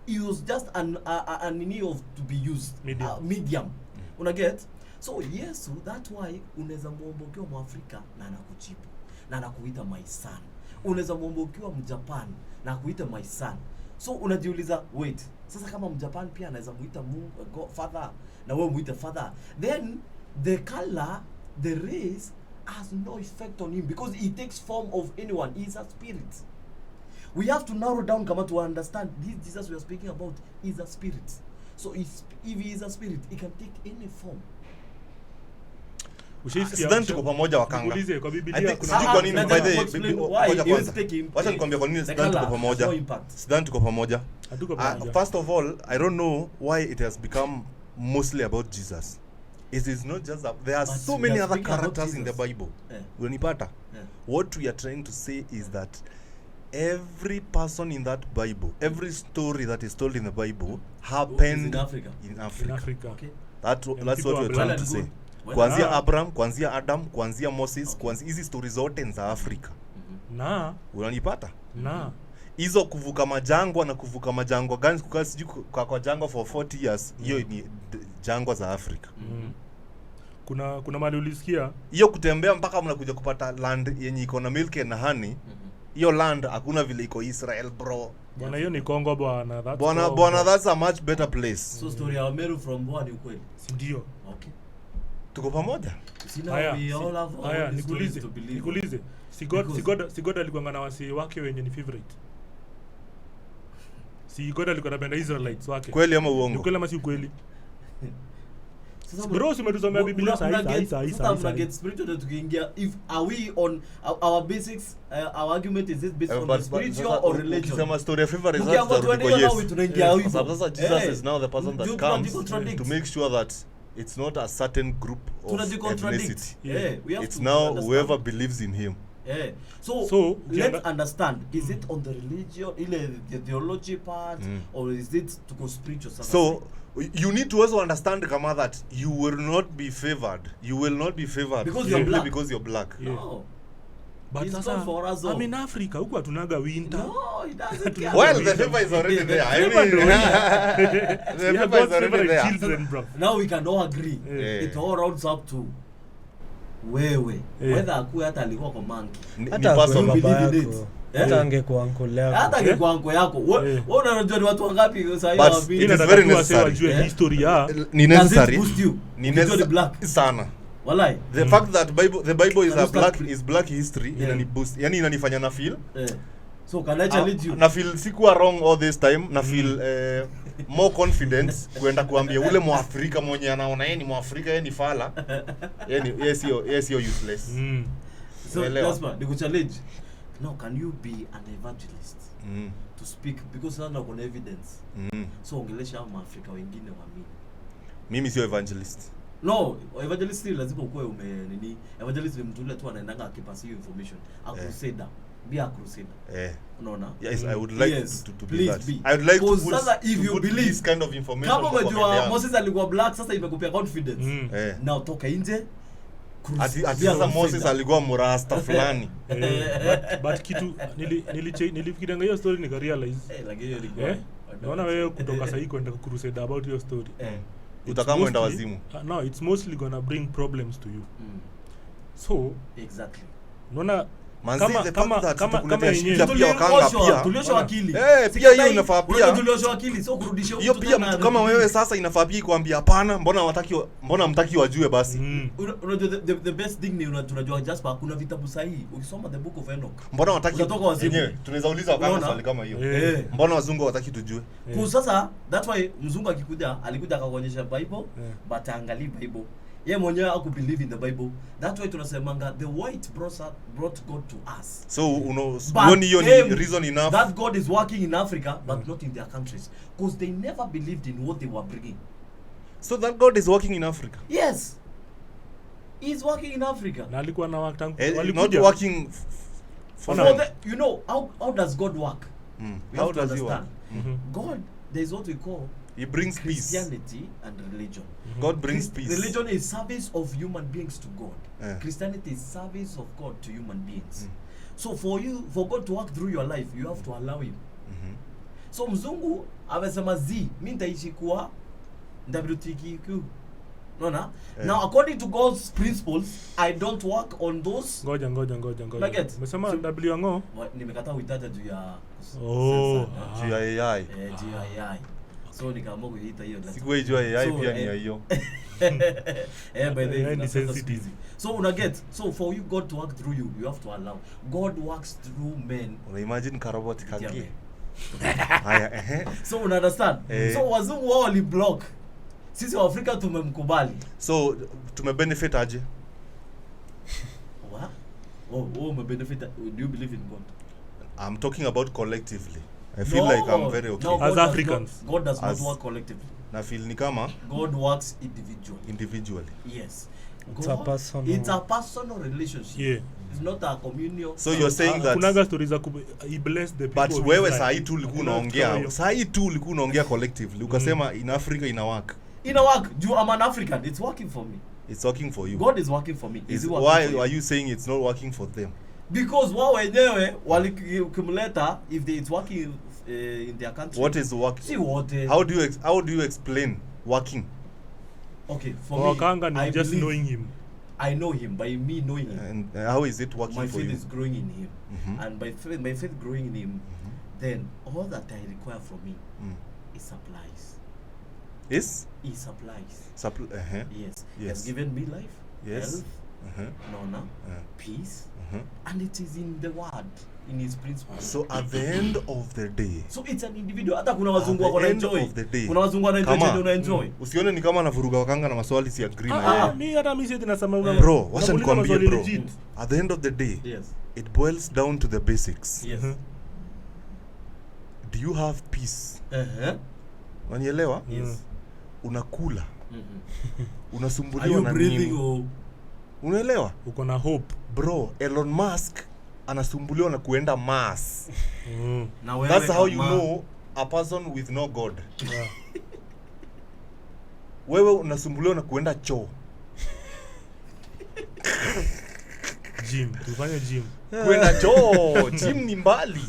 He was just an need of to be used medium. Una get? So Yesu, that's why unaweza muombokea Mwafrika na anakujibu na anakuita my son. unaweza muomba ukiwa Mjapan na kuita my son. So unajiuliza, wait, sasa kama Mjapan pia anaweza muita Mungu father na wewe muite father, then the color, the race has no effect on him because he takes form of anyone. He is a spirit. We have to narrow down kama to understand this Jesus we are speaking about is a spirit. So if he is a spirit, he can take any form. Sidhani tuko pamoja wakanga. Ulize kwa Biblia kuna kwa nini by the wacha nikwambie kwa nini sidhani tuko pamoja. Sidhani tuko pamoja. First of all, I don't know why it has become mostly about Jesus. It is not just that. There are so many other characters in the Bible. Unanipata? What we are trying to say is that every person in that Bible, every story that is told in the Bible happened in Africa. Okay. That's what we're trying to say. Kuanzia Abraham, kuanzia Adam, kuanzia Moses, kuanzia hizi stories zote ni za Afrika. Na unanipata? Na hizo kuvuka majangwa gani kukaa sijui kwa jangwa for 40 years, hiyo ni jangwa za Afrika. Kuna mali ulisikia hiyo kutembea mpaka mnakuja kupata land yenye iko na milk and honey. Hiyo land hakuna vile iko Israel bro. Bwana hiyo ni Kongo bwana. Bwana that's a much better place. So story ya Meru from Bwana ni kweli. Si ndio? Okay. Tuko pamoja. Haya, nikuulize. Sigod alikuwa na wasi wake wenye ni favorite. Sigod alikuwa anapenda Israelites wake. Kweli ama uongo? Ni kweli ama si kweli? Bro, umetusomea Biblia sasa get spiritual tukiingia. If are we on our basics, our argument is based on the spiritual or religion? Ukisema story of favorite results sasa Jesus is now the person that comes to make sure that it's not a certain group of ethnicity. It's now whoever believes in him. So let's understand, is it on the religion, the theology part, or is it to go spiritual? So you need to also understand kama that you will not be favored because you're black. No. But sasa for us, I'm in Africa, huko hatunaga winter. No, it doesn't. Well, the favor is already there. I mean, the favor is already there. Children, bro. Now we can all agree. It all rounds up to wewe. Whether akuwe hata alikuwa kwa monkey. Hata kwa baba yako. Hata angekuwa uncle yako. Hata angekuwa uncle yako. Wewe unajua ni watu wangapi sasa hivi wabili. It is very necessary. History ya ni necessary. Ni necessary black sana. Walai. The fact that the Bible is black history inani boost. Yani inanifanya na feel. So can I challenge you? Na feel sikuwa wrong all this time. Na feel more confidence kwenda kuambia ule Mwafrika mwenye anaona yeye ni Mwafrika, yeye ni fala. Yeye sio useless. So Jasper, niko challenge. Now can you be an evangelist to speak because now kuna evidence. So ongelesha Mwafrika wengine waamini. Mimi sio evangelist. No, evangelist lazima ukue evangelist ni mtu yule tu anaendanga akipasi information. A crusader. Be a crusader. Unaona? Yes, I would like to be that. I would like to sasa if you believe this kind of information. Kama unajua Moses alikuwa black, sasa imekupea confidence. Now toka nje. Ati sasa Moses alikuwa mrasta fulani. But kitu nilifikirianga hiyo story nika realize. Lakini hiyo ilikuwa. Naona wewe kutoka sasa kwenda crusade about hiyo story. Utakamwenda wazimu. No, it's mostly gonna bring problems to you. So exactly. Unaona kama yenyewe pia wakanga pia tuliosha akili. Pia hiyo inafaa pia. Tuliosha akili sio kurudisha hiyo pia mtu kama wewe sasa inafaa pia kuambia hapana, mbona mtaki wajue basi. Unajua the best thing ni tunajua Jasper kuna vitabu sahihi. Ukisoma the book of Enoch. Mbona wataki wenyewe? Tunaweza uliza wakanga swali kama hiyo. Mbona wazungu wataki tujue? Kwa sasa that's why mzungu alikuja akakuonyesha Bible but angalia Bible. Yeye mwenyewe hakubelieve in the Bible. That's why tunasemanga the white brought God to us. So unaoni hiyo ni reason enough that God is working in Africa but not in their countries because they never believed in what they were bringing. So that God is working in Africa? Yes. He's working in Africa. Na alikuwa na work tangu not working for you know how does God work? How does he work? God, there is what we call he brings Christianity peace. and religion. God brings peace. Religion is service of human beings to God. Christianity is service of God to human beings. So for God to work through your life, you have to allow him. So mzungu amesema mimi nitaishi kwa WTQ. Unaona? Now according to God's principles, I don't work on those. Ngoja. Umesema WNO? Nimekataa uitata juu ya juu ya AI. Juu ya AI. So nikaamua kuita hiyo. Sikuwa juu ya AI pia ni hiyo. By the way, sensitive. So una get, so for you God to work through you, you have to allow. God works through men. Una imagine karobot kaki. Haya, so una understand? So wazungu wao wali block. Sisi wa Afrika tumemkubali. So tumebenefit aje? What? Oh, benefit. Do you believe in God? I'm talking about collectively. I feel like I'm very okay. No, as Africans. God does not work collectively. Na feel ni kama God works individually. Yes. It's a personal relationship. Yeah. It's not a communal. So you're saying that kunaga stories za he bless the people. But wewe saa hii tu ulikuwa unaongea collectively. Ukasema in Africa ina work. Ina work. I'm an African. It's working for me. It's working for you. God is working for me. Why are you saying it's not working for them? Because wao wenyewe walikimleta if it's working in their country. What is working? See what? How do you explain working? Okay, for me, I just knowing him. I know him by me knowing him. And how is it working my for you? My faith is growing in him. And by my faith growing in him, then all that I require from me is supplies. Is? He supplies. Yes. He has given me life, yes. health, peace, and it is in the word, in his principles. So at the end of the day, so it's an individual. Hata kuna wazungu wako na enjoy. Kuna wazungu wana enjoy na enjoy. Usione ni kama anavuruga wakanga na maswali si agree. Mimi hata mimi sisi tunasema bro, wacha nikwambie bro. At the end of the day, yes, it boils down to the basics. Yes. Do you have peace? Unanielewa? Yes. Unakula. Unasumbuliwa na nini? Unaelewa? Uko na hope. Bro, Elon Musk anasumbuliwa na kuenda Mars. That's how you know a person with no God. Wewe unasumbuliwa na kuenda choo. Gym, tufanye gym. Kwenda choo, gym ni mbali.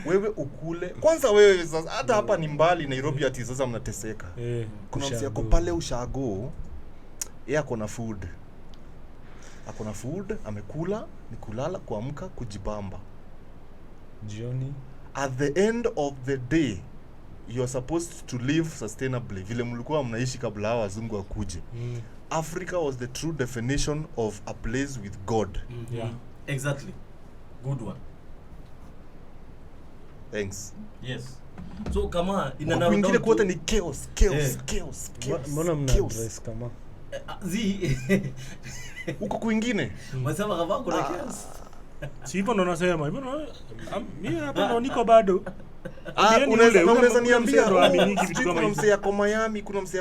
Wewe ukule. Kwanza wewe sasa hata hapa ni mbali Nairobi ati sasa mnateseka. Kuna msi yako pale ushago. Yeye akona food. Akona food, amekula, ni kulala, kuamka, kujibamba. Jioni. At the end of the day, you're supposed to live sustainably. Vile mlikuwa mnaishi kabla hao wazungu wakuje. Africa was the true definition of a place with God. Yeah. Exactly. Good one. Thanks. Yes. So kama ina wengine kwote ni chaos. Mbona mna address kama huko kwingine wasema kama kuna chaos. Si hivyo ndo nasema hivyo mimi hapa ndo niko bado. Unaweza niambia kuna msee yako Miami, kuna msee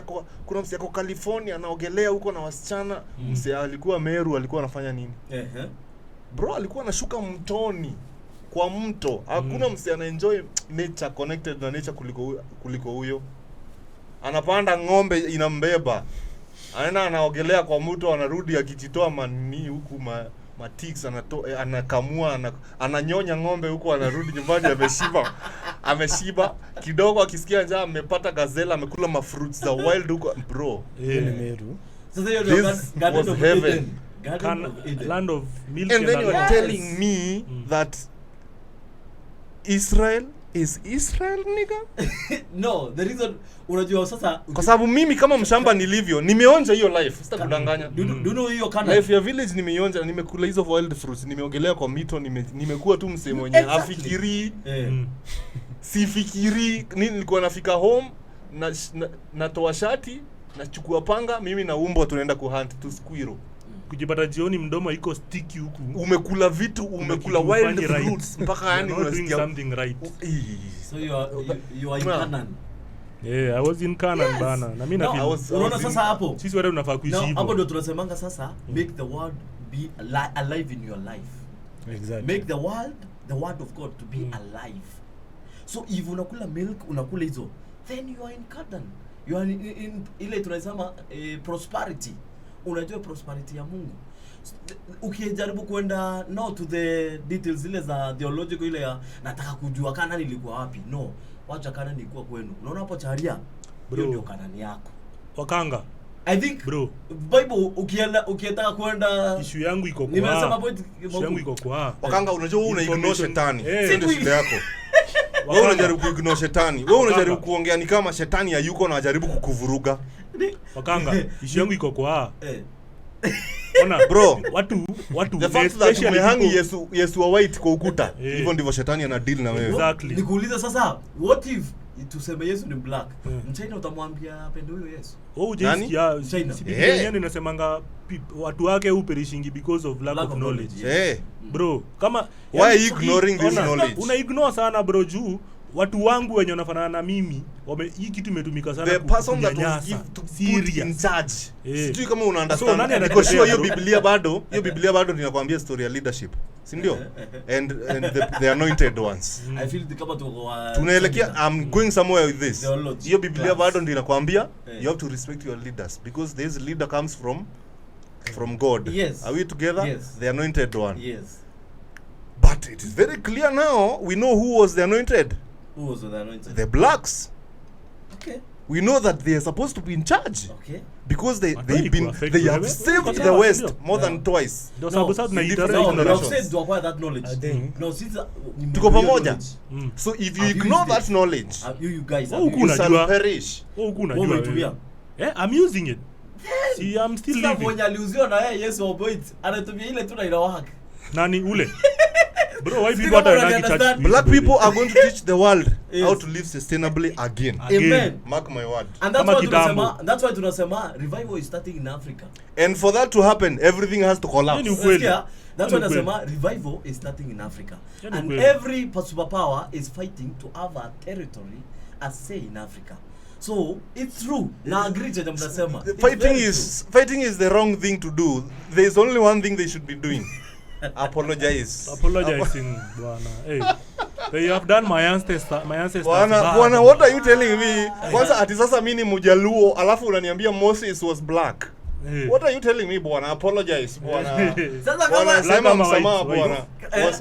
yako California anaogelea huko na wasichana. Msee alikuwa Meru, alikuwa anafanya nini? Bro, alikuwa anashuka mtoni kwa mto. Hakuna msee ana enjoy nature, connected na nature kuliko huyo. Anapanda ng'ombe inambeba. Anaogelea kwa mto, anarudi akijitoa mani huku matix anakamua ananyonya ng'ombe huko, anarudi nyumbani ameshiba kidogo, akisikia njaa amepata gazelle, amekula fruits za wild huko. Bro, ni Meru. Sasa hiyo ndio garden of Eden. Land of milk and then you're telling me that Israel is Israel, nigga? No, the reason unajua sasa kwa sababu mimi kama mshamba nilivyo nimeonja hiyo life, sitakudanganya. Do know hiyo kana life ya village nimeonja, nimekula hizo wild fruits, nimeogelea kwa mito, nimekuwa tu msee mwenye afikiri sifikiri nini. Nilikuwa nafika home natoa shati, nachukua panga, mimi na umbo tunaenda kuhunt tu squirrel. Kujipata jioni mdomo iko sticky huku. Umekula vitu, umekula wild fruits mpaka yani unasikia something right. So you are in Canaan. Yeah, I was in Canaan bana. Na mimi na unaona sasa hapo. Sisi wale tunafaa kuishi hivyo. Hapo ndio tunasemanga sasa make the world be alive in your life. Exactly. Make the word of God to be alive. So if unakula milk, unakula hizo, then you are in Canaan. You are in ile tunasema prosperity. Unajua prosperity ya Mungu. Ukijaribu kwenda to the details zile za theological ile ya nataka kujua Canaan ilikuwa wapi. No, wacha Canaan ilikuwa kwenu. Unaona hapo Charia? Hiyo ndio Canaan yako. Wakanga. I think bro Bible ukienda kwenda issue yangu iko kwa nimesema point issue yangu iko kwa Wakanga unajua wewe una-ignore shetani. Eh. Ndio shida yako. Wewe unajaribu ku-ignore shetani. Wewe unajaribu kuongea ni kama shetani hayuko na anajaribu kukuvuruga. Wakanga issue yangu iko kwa ona Bro, watu the fact that umehangi Yesu wa white kwa ukuta, hivyo ndivyo shetani ana deal na wewe. Exactly. Nikuuliza sasa, what if tuseme Yesu ni black? Mchina utamwambia apende huyo Yesu? Oh, China. Sipigeni inasemanga watu wake uperishingi because of lack of knowledge. Bro, kama why are you ignoring this knowledge? Una ignore sana bro juu watu wangu wenye wanafanana na mimi hii kitu imetumika sana the person that was give to put in charge. Sijui kama una understand. So, nani because hiyo Biblia bado, ninakwambia story ya leadership. Si ndio? And the anointed ones. I feel kama tunaelekea I'm going somewhere with this. Hiyo Biblia bado ndio inakwambia you have to respect your leaders because this leader comes from God. Yes. Are we together? Yes. The anointed one. Yes. But it is very clear now, we know who was the anointed. Who was the anointed? The blacks. Okay. We know that they are supposed to be in charge. Okay. Because they have saved the West more than twice. No, said to acquire that knowledge. I think. No, since tuko pamoja. So if you ignore that knowledge, you guys you shall perish. I'm using it. See, I'm still living. Sasa aliuziwa na yeye Yesu oboit. Anatumia ile tu na inawaka. Nani ule? Bro, why people are church? Black people are going to teach the world how to live sustainably again. Amen. Mark my word. And that's why tunasema revival is starting in Africa. And for that to happen, everything has to collapse. That's why tunasema revival is starting in Africa. And every superpower is fighting to have a territory as say in Africa. So it's true. Na agree cha mnasema. Fighting is the wrong thing to do. There is only one thing they should be doing. Apologizing, bwana. Hey, they have done my ancestors. Bwana, what are you telling me? Kwanza ati sasa mimi ni Mjaluo, alafu unaniambia Moses was black. Hey. What are you telling me, bwana? Apologize, bwana. Sasa kama sema msamaha, bwana.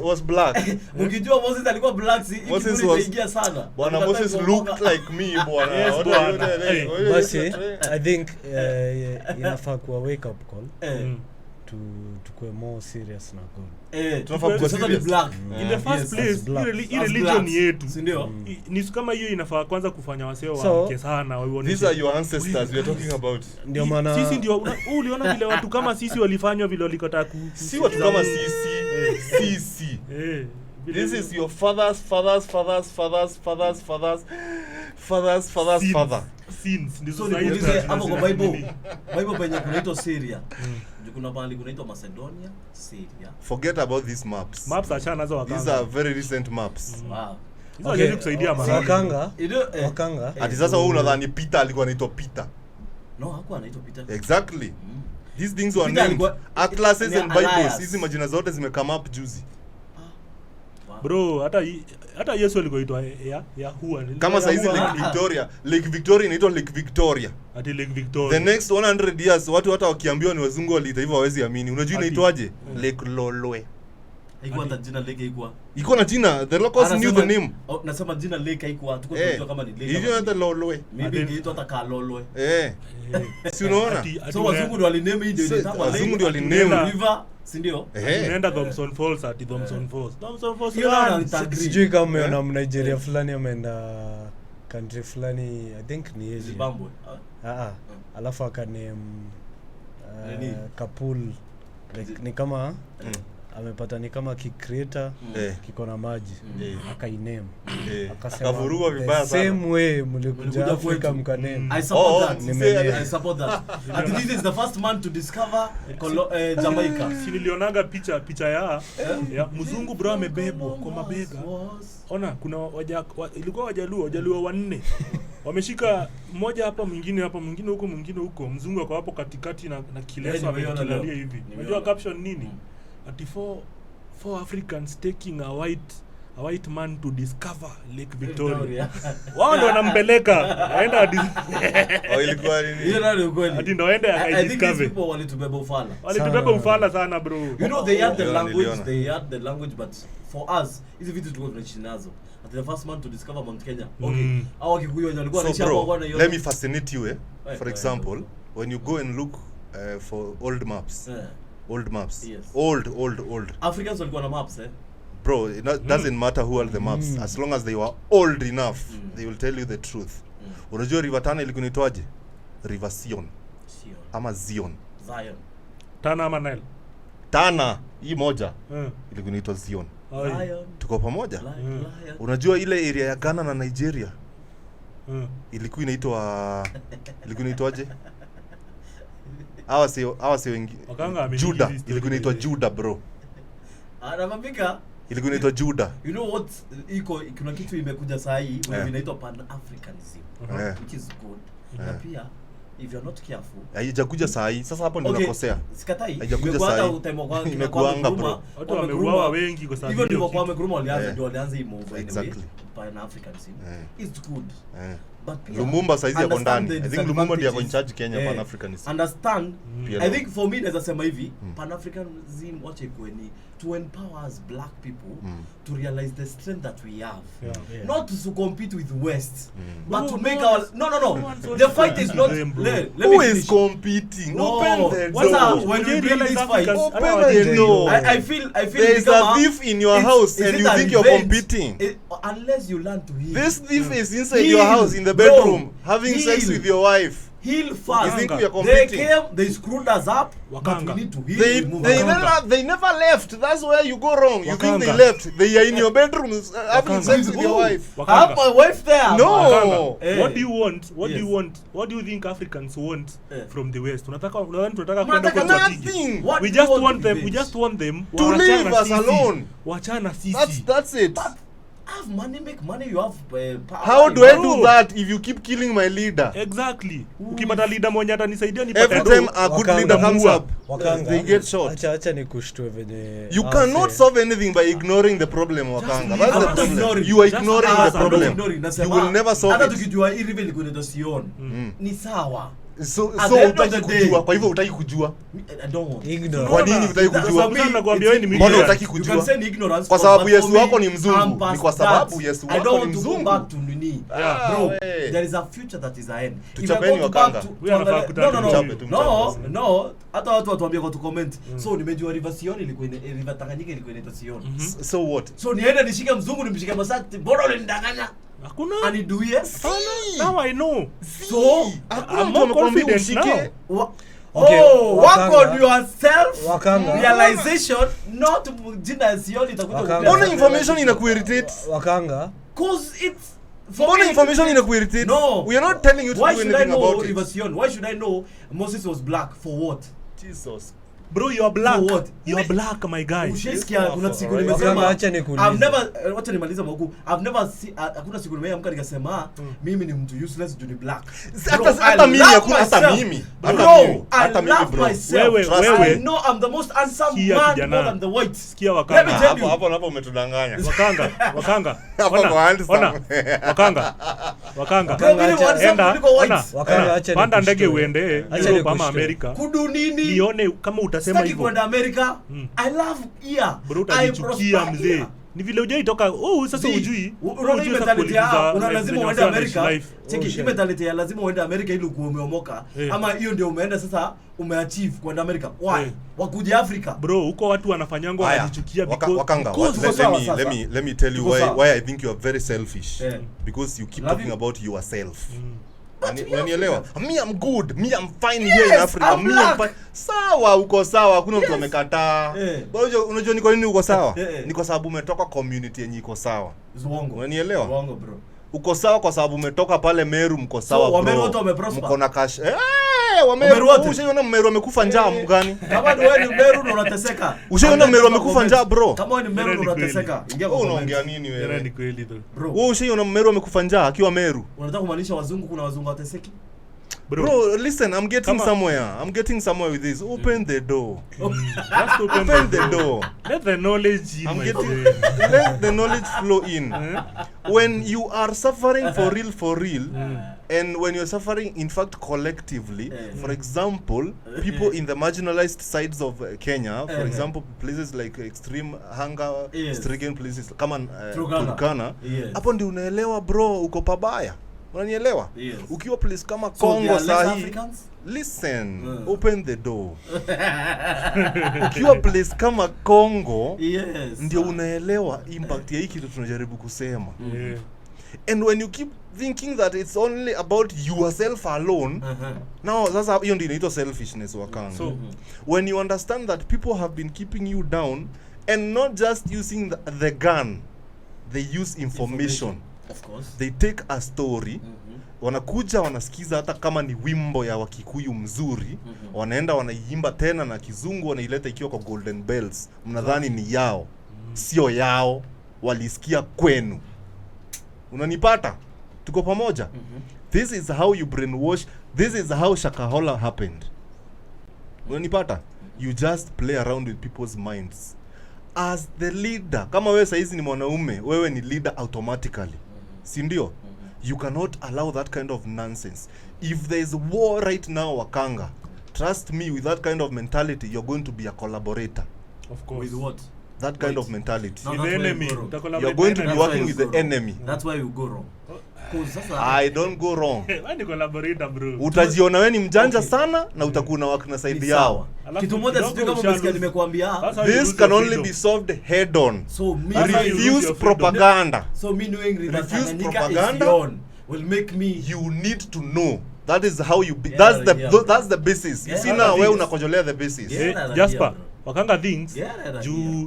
Was black. Mkijua Moses alikuwa black, Moses was sana. Bwana, Moses looked like me, bwana. Yes, basi I think inafaa kuwa wake up call. Tukue more serious na God. Tunafaa kuwa serious. Black. In the first place, religion yetu. Si ndio? Ni kama hiyo inafaa kwanza kufanya waseo waamke sana waone. These are your ancestors we are talking about. Ndio maana sisi ndio uliona vile watu kama sisi walifanywa vile walikataa si watu kama sisi. This is your father's father. Sins ndio so niulize hapo kwa Bible penye kunaitwa Syria. Kuna pale kunaitwa Macedonia, Syria. Forget about these maps. Maps achana nazo Wakanga. These are very recent maps. Wow. Hizo haziwezi kusaidia Wakanga. Ati sasa wewe unadhani Peter alikuwa anaitwa Peter? No, hakuwa anaitwa Peter. Exactly. These things were named atlases and Bibles. Hizi majina zote zimecome up juzi. Bro, hata Yesu alikoitwa Yahua. Kama saizi Lake Victoria inaitwa Lake Victoria. Ati Lake Victoria. The next 100 years watu hata wakiambiwa ni wazungu waliita hivyo hawezi amini. Unajua inaitwaje? Lake Lolwe. Haikuwa hata jina lake haikuwa. Iko na jina. The locals knew the name. Nasema jina lake haikuwa. Tuko tunajua kama ni lake. Hiyo hata Lolwe. Maybe inaitwa hata Kalolwe. Si unaona? So wazungu ndio waliname hii ndio inaitwa. Wazungu ndio waliname river, si ndio? Tunaenda Thompson Falls ati Thompson Falls. Sijui kama umeona Nigeria fulani ameenda country fulani, I think ni Asia. Zimbabwe. Alafu akane Kapul ni kama amepata ni kama creator kiko na maji akainame akasema akavurua vibaya sana same way mlikuja Afrika mkaname. I support that. And this is the first man to discover Jamaica. Si nilionaga picha ya mzungu bro amebebwa kwa mabega. Ona kuna ilikuwa wajaluo wanne. Wameshika mmoja hapa mwingine huko mzungu ako hapo katikati na kileso amelalia hivi. Unajua caption nini? Ati four Africans taking a white man to discover Lake Victoria. Wao ndo wanampeleka aenda ilikuwa nini? Hiyo ndio kweli. Ati ndo aende I think discover. people walitubeba ufala. Walitubeba ufala sana bro. You know they had the language but for us hizi vitu tulikuwa tunaishi nazo. At the first man to discover Mount Kenya. Okay. Au Kikuyu walikuwa wanaishi hapo let me fascinate you for example when you go and look for old maps. Old maps. Yes. Old. Africans walikuwa na maps Bro, it doesn't matter who are the maps as long as they were old enough they will tell you the truth. Unajua River Tana ilikuwa inaitwaje? River Sion. Ama Zion. Tana ama Nile? Tana hii moja ilikuwa inaitwa Zion. Zion. Tuko pamoja? Unajua ile area ya Ghana na Nigeria ilikuwa inaitwaje? Hawa si wengi. Juda ilikuwa inaitwa Juda bro. Anamapika ilikuwa inaitwa Juda. You know what kuna kitu imekuja saa hii inaitwa Pan-Africanism. Which is good. Na pia if you're not careful haijakuja saa hii. Sasa hapo ndio nakosea. Sikatai. Haijakuja saa hii. Imekuanga bro. Watu wameuawa wengi kwa sababu hivyo ndivyo kwa Murume walianza hii move exactly. Pan-Africanism. It's good. But Lumumba saizi yako ndani. I think Lumumba ndiye yako in charge Kenya Pan-Africanism. Understand? I think for me naweza sema hivi Pan-Africanism wache kweni to empower us black people to realize the strength that we have. Not to compete with West, but to make our the fight is not who is competing. Open the door. When we realize this fight, open the door. I feel there is a thief in your house and you think you're competing. Unless you learn to heal. This thief is inside your house in the bedroom having sex with your wife. Heal fast. They screwed us up. But we need to heal. They never left. That's where you go wrong. You think they left. They are in your bedroom having sex with your wife. I have my wife there. No. What do you want? What do you want? What do you think Africans want from the West? Tunataka kwenda kwa nothing. We just want them to leave us alone. Wachana sisi. That's it. Have money, make money, you have power. How do I do that if you keep killing my leader? Exactly. Ukipata leader mwenye atanisaidia nipate. Every time a good leader comes up, they get shot. Acha nikushtue venye. You cannot solve anything by ignoring the problem, Wakanga. That's the problem. You are ignoring the problem. You will never solve it. Hata tukijua hii river ilikuwa inaitwa Sion. Ni sawa. So utaki kujua. Kwa hivyo utaki kujua. I don't want. Ignore. Kwa nini utaki kujua? Nakwambia wewe ni mbona utaki kujua? You can say ignorance. Kwa sababu Yesu wako ni mzungu. Ni kwa sababu Yesu wako ni mzungu. I don't want to go back to nini. Bro, there is a future that is ahead. Tuchapeni Wakanga. No. Hata watu watuambie kwa comment. So nimejua River Sion ilikuwa River Tanganyika ilikuwa inaitwa Sion. So what? So niende nishike mzungu nimshike Masaki. Bora ulinidanganya. Hakuna. Aniduie. Now I know. So I'm more confident now. Work on yourself. Wakanga. Realization, not jina Sion itakuja. Mbona information inakuirritate? Wakanga. Cause it's Mbona information inakuirritate? No. We are not telling you to do anything about it. Why should I know Moses was black? For what? Jesus. Bro, you are black. For what? You are black, my guy. Ushesikia kuna siku nimesema I've never magu. I've never seen hakuna siku nimeamka nikasema mimi ni mtu useless juu ni black. Hata mimi hata mimi. Hata mimi bro. Wewe. I know I'm the most handsome man more than the white. Sikia Wakanga. Hapo umetudanganya. Wakanga. Wakanga. Enda. Panda ndege uende Europe ama America. Kudu nini? Nione kama utasema hivyo. Kwa America, I love here. Bro, utajichukia mzee. Ni vile hujaitoka. Sasa hujui. Unajua mentality ya lazima uende America. Cheki mentality ya lazima uende America ili umeomoka. Ama hiyo ndio umeenda sasa umeachieve kwenda America. Why? Wakuje Africa. Bro, huko watu wanafanyanga wanajichukia because Wakanga. Let me tell you why I think you are very selfish. Because you keep talking about yourself. Unanielewa? Me I'm good. Me I'm fine here in Africa. Me I'm fine. Sawa, uko sawa. Hakuna mtu amekataa. Unajua ni kwa nini uko sawa? Ni kwa sababu umetoka community yenye iko sawa. Unanielewa? Uongo bro. Uko sawa kwa sababu umetoka pale Meru mko sawa bro. Wameru wote wameprosper. Mko na cash. Wameru wote. Ushaona Meru amekufa njaa mgani? Kama wewe ni Meru unateseka. Ushaona Meru amekufa njaa bro? Kama wewe ni Meru unateseka. Ingia kwa unaongea nini wewe? Ni kweli tu. Bro, wewe ushaona Meru amekufa njaa akiwa Meru? Unataka kumaanisha wazungu kuna wazungu wateseki? Bro, listen, I'm getting somewhere with this. Open the door. Just open the door. Let the knowledge in. Let the knowledge flow in. When you are suffering for real, and when you're suffering, in fact, collectively, for example, people in the marginalized sides of Kenya, for example, places like extreme hunger-stricken places, kama Turkana, hapo ndio unaelewa bro, uko pabaya. Unanielewa? Yes. Ukiwa place kama So Congo sahi, listen, open the door. Ukiwa place kama Congo, yes, ndio unaelewa impact ya hiki kitu tunajaribu kusema. Yeah. And when you keep thinking that it's only about yourself alone, now sasa hiyo ndio inaitwa selfishness wakanga. So when you understand that people have been keeping you down and not just using the gun, they use information. Of course. They take a story, wanakuja wanasikiza hata kama ni wimbo ya Wakikuyu mzuri, wanaenda wanaiimba tena na kizungu wanaileta ikiwa kwa golden bells. Mnadhani ni yao, sio yao, walisikia kwenu. Unanipata? Tuko pamoja? This is how you brainwash. This is how Shakahola happened. Unanipata? You just play around with people's minds. As the leader, kama wewe saizi ni mwanaume, wewe ni leader automatically. Si ndio? You cannot allow that kind of nonsense. If there is war right now, Wakanga, trust me, with that kind of mentality, you're going to be a collaborator. of course. With what? That kind of mentality. No, With that's the where you enemy. go wrong. Utakola You're with going to enemy. be working with the enemy. That's why you go wrong. I don't go wrong. Why ni collaborator bro? Utajiona wewe ni mjanja Okay. sana na utakuwa na work na side Ni yao. sawa. Alafu Kitu moja kidogo sijui kama usha umesikia lose. nimekuambia. That's how you This lose can your only freedom. be solved head on. So me That's how you lose Refuse your freedom. propaganda. So me knowing that Refuse Tanganyika propaganda. is yon will make me You need to know. That is how you be. Yeah, That's the yeah. that's the basis. You Yeah, see yeah, now wewe yes. unakojolea the basis. Yeah. Jasper, bro. Wakanga things Yeah,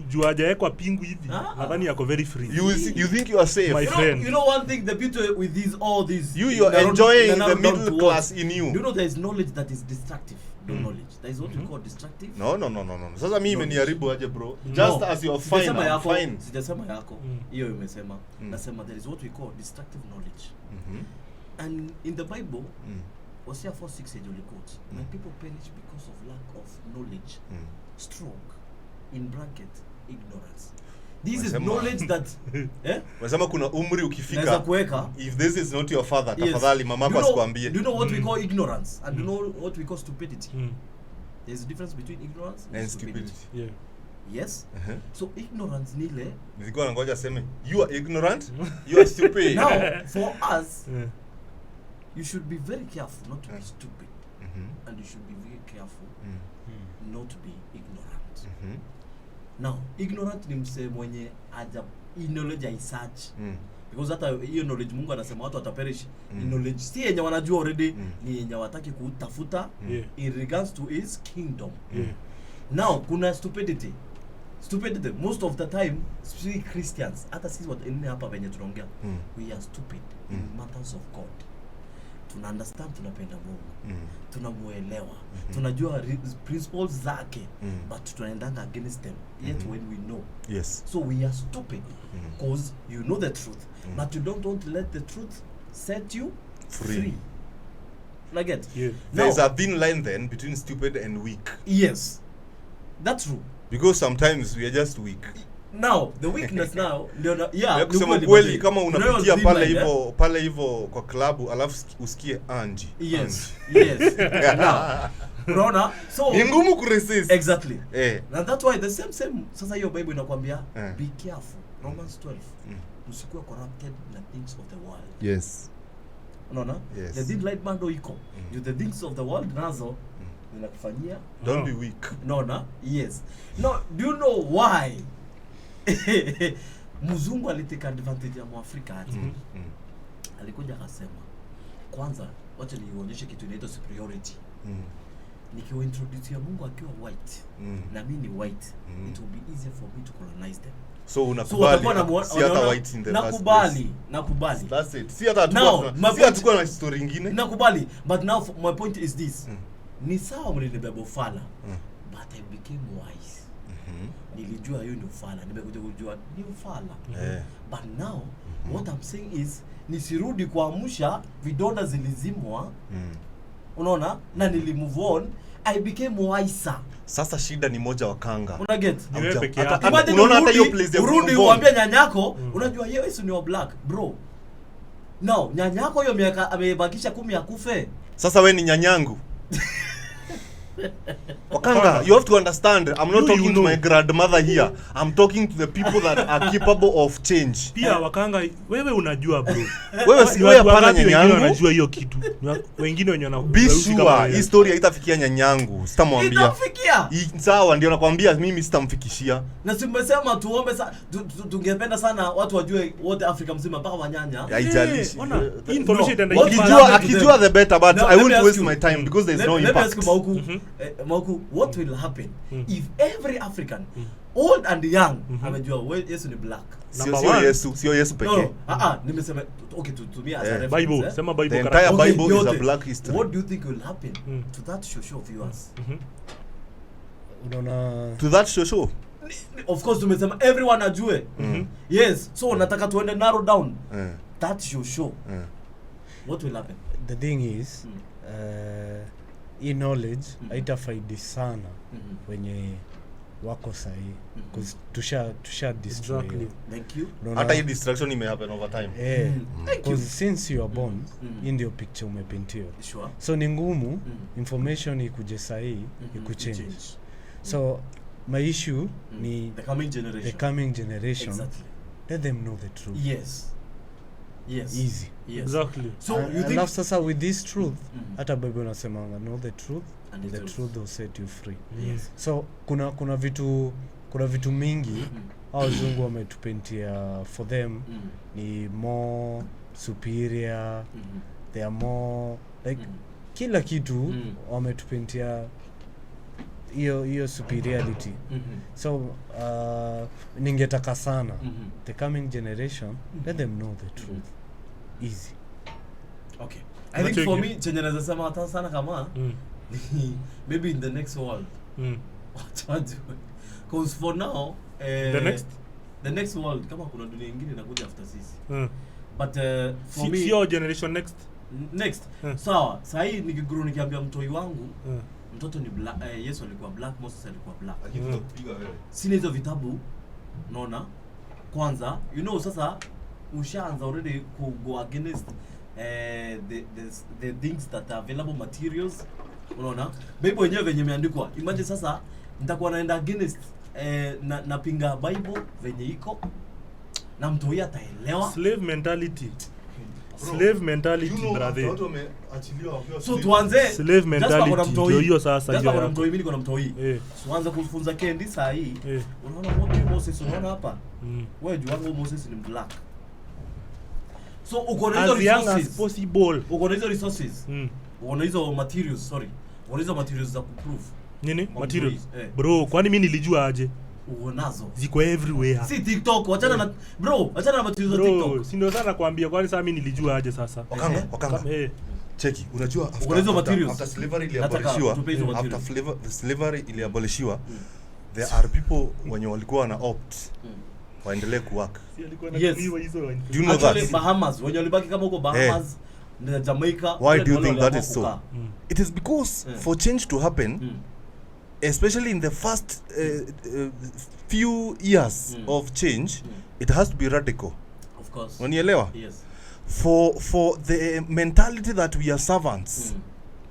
juu hajaekwa pingu hivi. Nadhani yako very free. You think you are safe. My friend. You know one thing, the beauty with these all these You're narrow- enjoying the narrow down middle to class what? in you. You know there is knowledge that is destructive. No knowledge. There is what we call destructive. No. Sasa mimi imeniharibu aje bro. No. Just as you're fine, Sijasema I'm yako, fine. sijasema yako. Hiyo imesema. Nasema there is what we call destructive knowledge. And in the Bible, Hosea 4:6 you quote, "My people perish because of lack of knowledge." Strong in bracket ignorance. This is Wasema- knowledge that Unasema kuna umri naweza ukifika. kuweka. If this is not your father, Yes. tafadhali mamako Do you know- asikwambie. Do you know what we call ignorance and do you know what we call stupidity? Mm. There's a difference between ignorance And stupidity. Yeah. Yes. Uh-huh. So ignorance ni ile. Nilikuwa nangoja aseme you are ignorant, you are stupid. Now for us, Yeah. you should be very careful not to be stupid, and you should be very careful not to be ignorant. Now ignorant ni msee mwenye aja knowledge aisearch. Because hata hiyo knowledge Mungu anasema watu wataperish. Knowledge si yenye wanajua already, ni yenye wataki kutafuta in regards to his kingdom. Now kuna stupidity. Stupidity most of the time, especially Christians, hata sisi watu wengine hapa wenye tunaongea, we are stupid in matters of God. Tuna understand, tunapenda Mungu, tunamuelewa, tunajua principles zake, but tunaendanga against them yet when we know. Yes. So we are stupid because you know the truth, but you don't want to let the truth set you free. Like it. Yeah. There's a thin line then between stupid and weak. Yes, that's true. Because sometimes we are just weak. Now the weakness now ndio Ya kusema kweli kama unapitia pale hivyo kwa klabu alafu usikie Angie. Yes. Now, unaona, so Ni ngumu kuresist. exactly. And that's why the same sasa hiyo Bible inakwambia be careful. Romans 12. Msikuwe corrupted na things of the world. Yes. Unaona? Yes. The thing light bando iko. The things of the world nazo zinakufanyia. Don't be weak. Unaona? Yes. No, do you know why? Mzungu aliteka advantage ya Mwafrika ati. Alikuja akasema, kwanza wacha nionyeshe kitu inaitwa superiority. Nikiwa introduce ya Mungu akiwa white na mimi ni white, it will be easier for me to colonize them. So unakubali si hata white in the first place. Nakubali. That's it. Si hata hatukuwa na story nyingine. Nakubali. But now my point is this. Ni sawa mlinibeba ufala, but I became wise. Nilijua hiyo ni ufala, nimekuja kujua ni ufala. But now what I'm saying is nisirudi kuamsha vidonda zilizimwa. Unaona? Na nilimove on, I became wiser. Sasa shida ni moja Wakanga. Una get? Unaona hata hiyo place ya urudi uambie nyanyako, unajua yeye ni wa black, bro. Now, nyanyako hiyo miaka amebakisha 10 ya kufe. Sasa wewe ni nyanyangu. Wakanga, you have to understand, I'm not talking to my grandmother here. I'm talking to the people that are capable of change. Pia Wakanga, wewe unajua bro. Wewe si wewe hapana nyanyangu. Unajua hiyo kitu. Wengine wenye wana Bishua, historia haitafikia nyanyangu. Sitamwambia. Itafikia. Sawa, ndio nakwambia mimi sitamfikishia. Na simesema tuombe tungependa sana watu wajue wote Afrika mzima mpaka wanyanya. Haijalishi. Information itaenda Akijua the better, but I won't waste my time because there's no impact. Let me ask Mauku, what will happen if every African, old and young, amejua Yesu ni black? Sio Yesu pekee. Nimesema okay tutumia as a reference. Bible, sema Bible. The entire Bible is a black history. What do you think will happen to that show of yours? Unaona to that show? Of course tumesema everyone ajue. Yes, so nataka tuende narrow down. That show. What will happen? The thing is knowledge haitafaidi sana wenye wako sahi because tusha destroy. Exactly. Thank you. Hata hii distraction ime happen over time. Because since you are born in the picture umepaintiwa. Sure. So ni ngumu information ikuje sahi ikuchange. So my issue ni the coming generation. Exactly. Let them know the truth. Yes. Easy. Yes. Exactly. So you think sasa with this truth hata Bible unasema know the truth and the truth will set you free. Yes. So kuna vitu mingi au wazungu wametupentia for them ni more superior, they are more like kila kitu wametupentia hiyo superiority. So ningetaka sana the coming generation let them know the truth. Easy. Okay. I think for me chenye naweza sema hata sana kama maybe in the next world. Because for now the next world kama kuna dunia nyingine inakuja after sisi. But for me your generation next. Sawa, sasa hii nikigrow nikiambia mtoi wangu mtoto ni black, Yesu alikuwa black, Moses alikuwa black. Kupiga wewe. Sina hizo vitabu naona kwanza sasa ushaanza already go against the things that are available materials. Unaona Bible yenyewe venye imeandikwa, imagine sasa nitakuwa naenda against napinga Bible venye iko na mtu huyu ataelewa slave mentality. Slave mentality brother. Watu wameachiliwa wakiwa so tuanze slave mentality ndio hiyo sasa hiyo. Jasper mimi niko na mtoi. Tuanze kufunza Kendi saa hii. Unaona what Moses unaona hapa? Wewe jua Moses ni black. So uko na hizo resources possible. Uko na hizo resources. Uko na hizo materials, Uko na hizo materials za kuprove. Nini? Materials. Bro, kwani mimi nilijua aje? Unazo. Ziko everywhere. Si TikTok, achana na materials za TikTok. Si ndio sana kuambia kwani sasa mimi nilijua aje sasa? Wakanga. Cheki, unajua after slavery iliabolishiwa, after slavery iliabolishiwa, there are people wenye walikuwa na opt waendelee kuwork. Yes. Do you know that? Bahamas, wenye walibaki kama huko Bahamas, na Jamaica. Why do you think that is so? It is because for change to happen, especially in the first few years of change, it has to be radical. Of course. Wanielewa? Yes. For the mentality that we are servants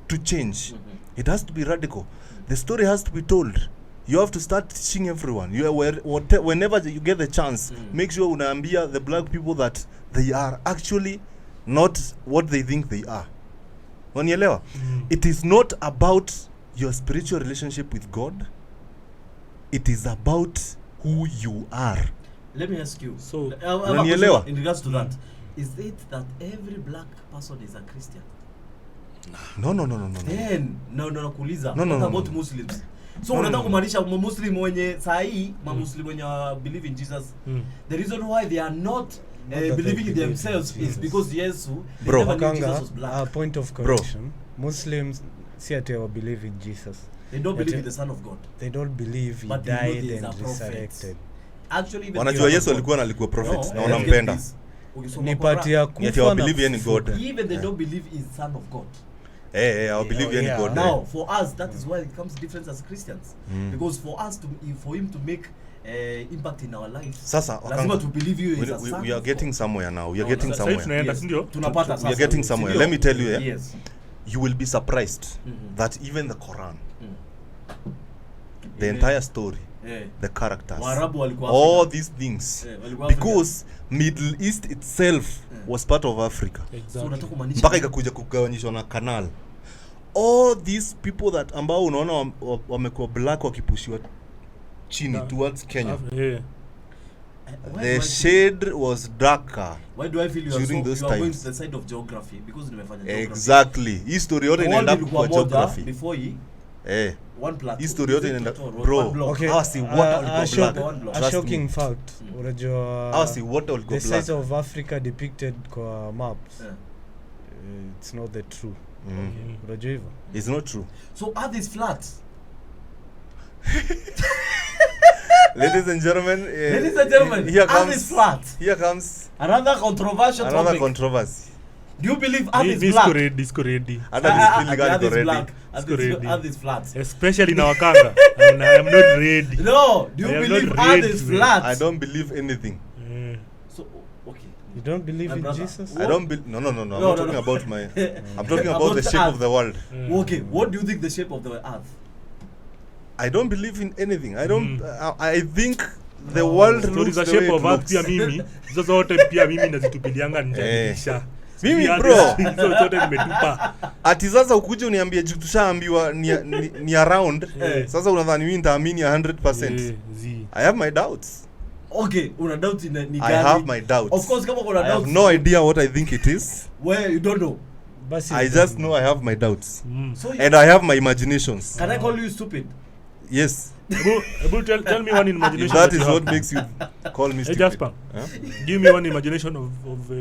to change, it has to be radical. The story has to be told. You have to start teaching everyone. Whenever you get the chance, make sure unaambia the black people that they are actually not what they think they are. Wanielewa? It is not about your spiritual relationship with God. It is about who you are. Let me ask you. So, in regards to that, is it that every black person is a Christian? No. Then, nakuuliza. No. About Muslims. So unataka kumaanisha Muslim wenye sahi, Muslim wenye believe in Jesus. The reason why they are not believing in themselves is because Yesu, they never knew Jesus was black. Point of correction. Muslims see that they believe in Jesus. They don't believe in the Son of God. They don't believe he died and resurrected. Actually, wanajua Yesu alikuwa prophet na wanampenda. Nipatia kufa believe in God. Even they don't believe in Son of God. I believe in God. Now, for us, that is why it comes different as Christians. Because for him to make impact in our lives, sasa lazima to believe you is a son. We are getting somewhere now. We are getting somewhere. Yes. We are getting somewhere. Let me tell you, you will be surprised that even the Quran the entire story, the characters, Waarabu walikuwa all Afrika. these things, Walikuwa because Middle East itself was part of Africa. So unataka kumaanisha Mpaka ikakuja kugawanyishwa na canal. All these people that ambao unaona wamekuwa black wakipushiwa chini towards Kenya, the shade was darker. Why do I feel you are during so those you are going times. to the side of geography because nimefanya geography. Exactly. Hii story yote inaenda kwa geography. Before hii one plateau. Hii story yote inaenda bro. Okay. How see what all go black. A shocking fact. Unajua How see what all go the black. size of Africa depicted kwa maps. It's not the true. Unajua hivyo? It's not true. So are these flat? Ladies and gentlemen, here comes flat. Here comes Another controversial topic. Controversy. Do you believe Earth is black? Disco ready. Earth is flat. Especially na wakanga. I'm not ready. No, do you believe Earth is flat? I don't believe anything. So okay. You don't believe in Jesus? I don't no. I'm not talking about my I'm talking about the shape of the world. Okay, what do you think the shape of the earth? I don't believe in anything. I don't I think the world looks the shape of earth. Pia mimi hizo zote pia mimi nazitupilianga nje kisha mimi bro hizo zote nimetupa. Ati sasa ukuje uniambie tushaambiwa ni around. Sasa unadhani mimi nitaamini 100%? I have my doubts. Okay, una doubt ni gani? I have my doubts. Of course kama kuna doubts. I have no idea what I think it is. Where you don't know. I just know I have my doubts. So and I have my imaginations. Can I call you stupid? Yes. Tell me one imagination. If that is what makes you call me stupid. Hey Jasper, give me one imagination of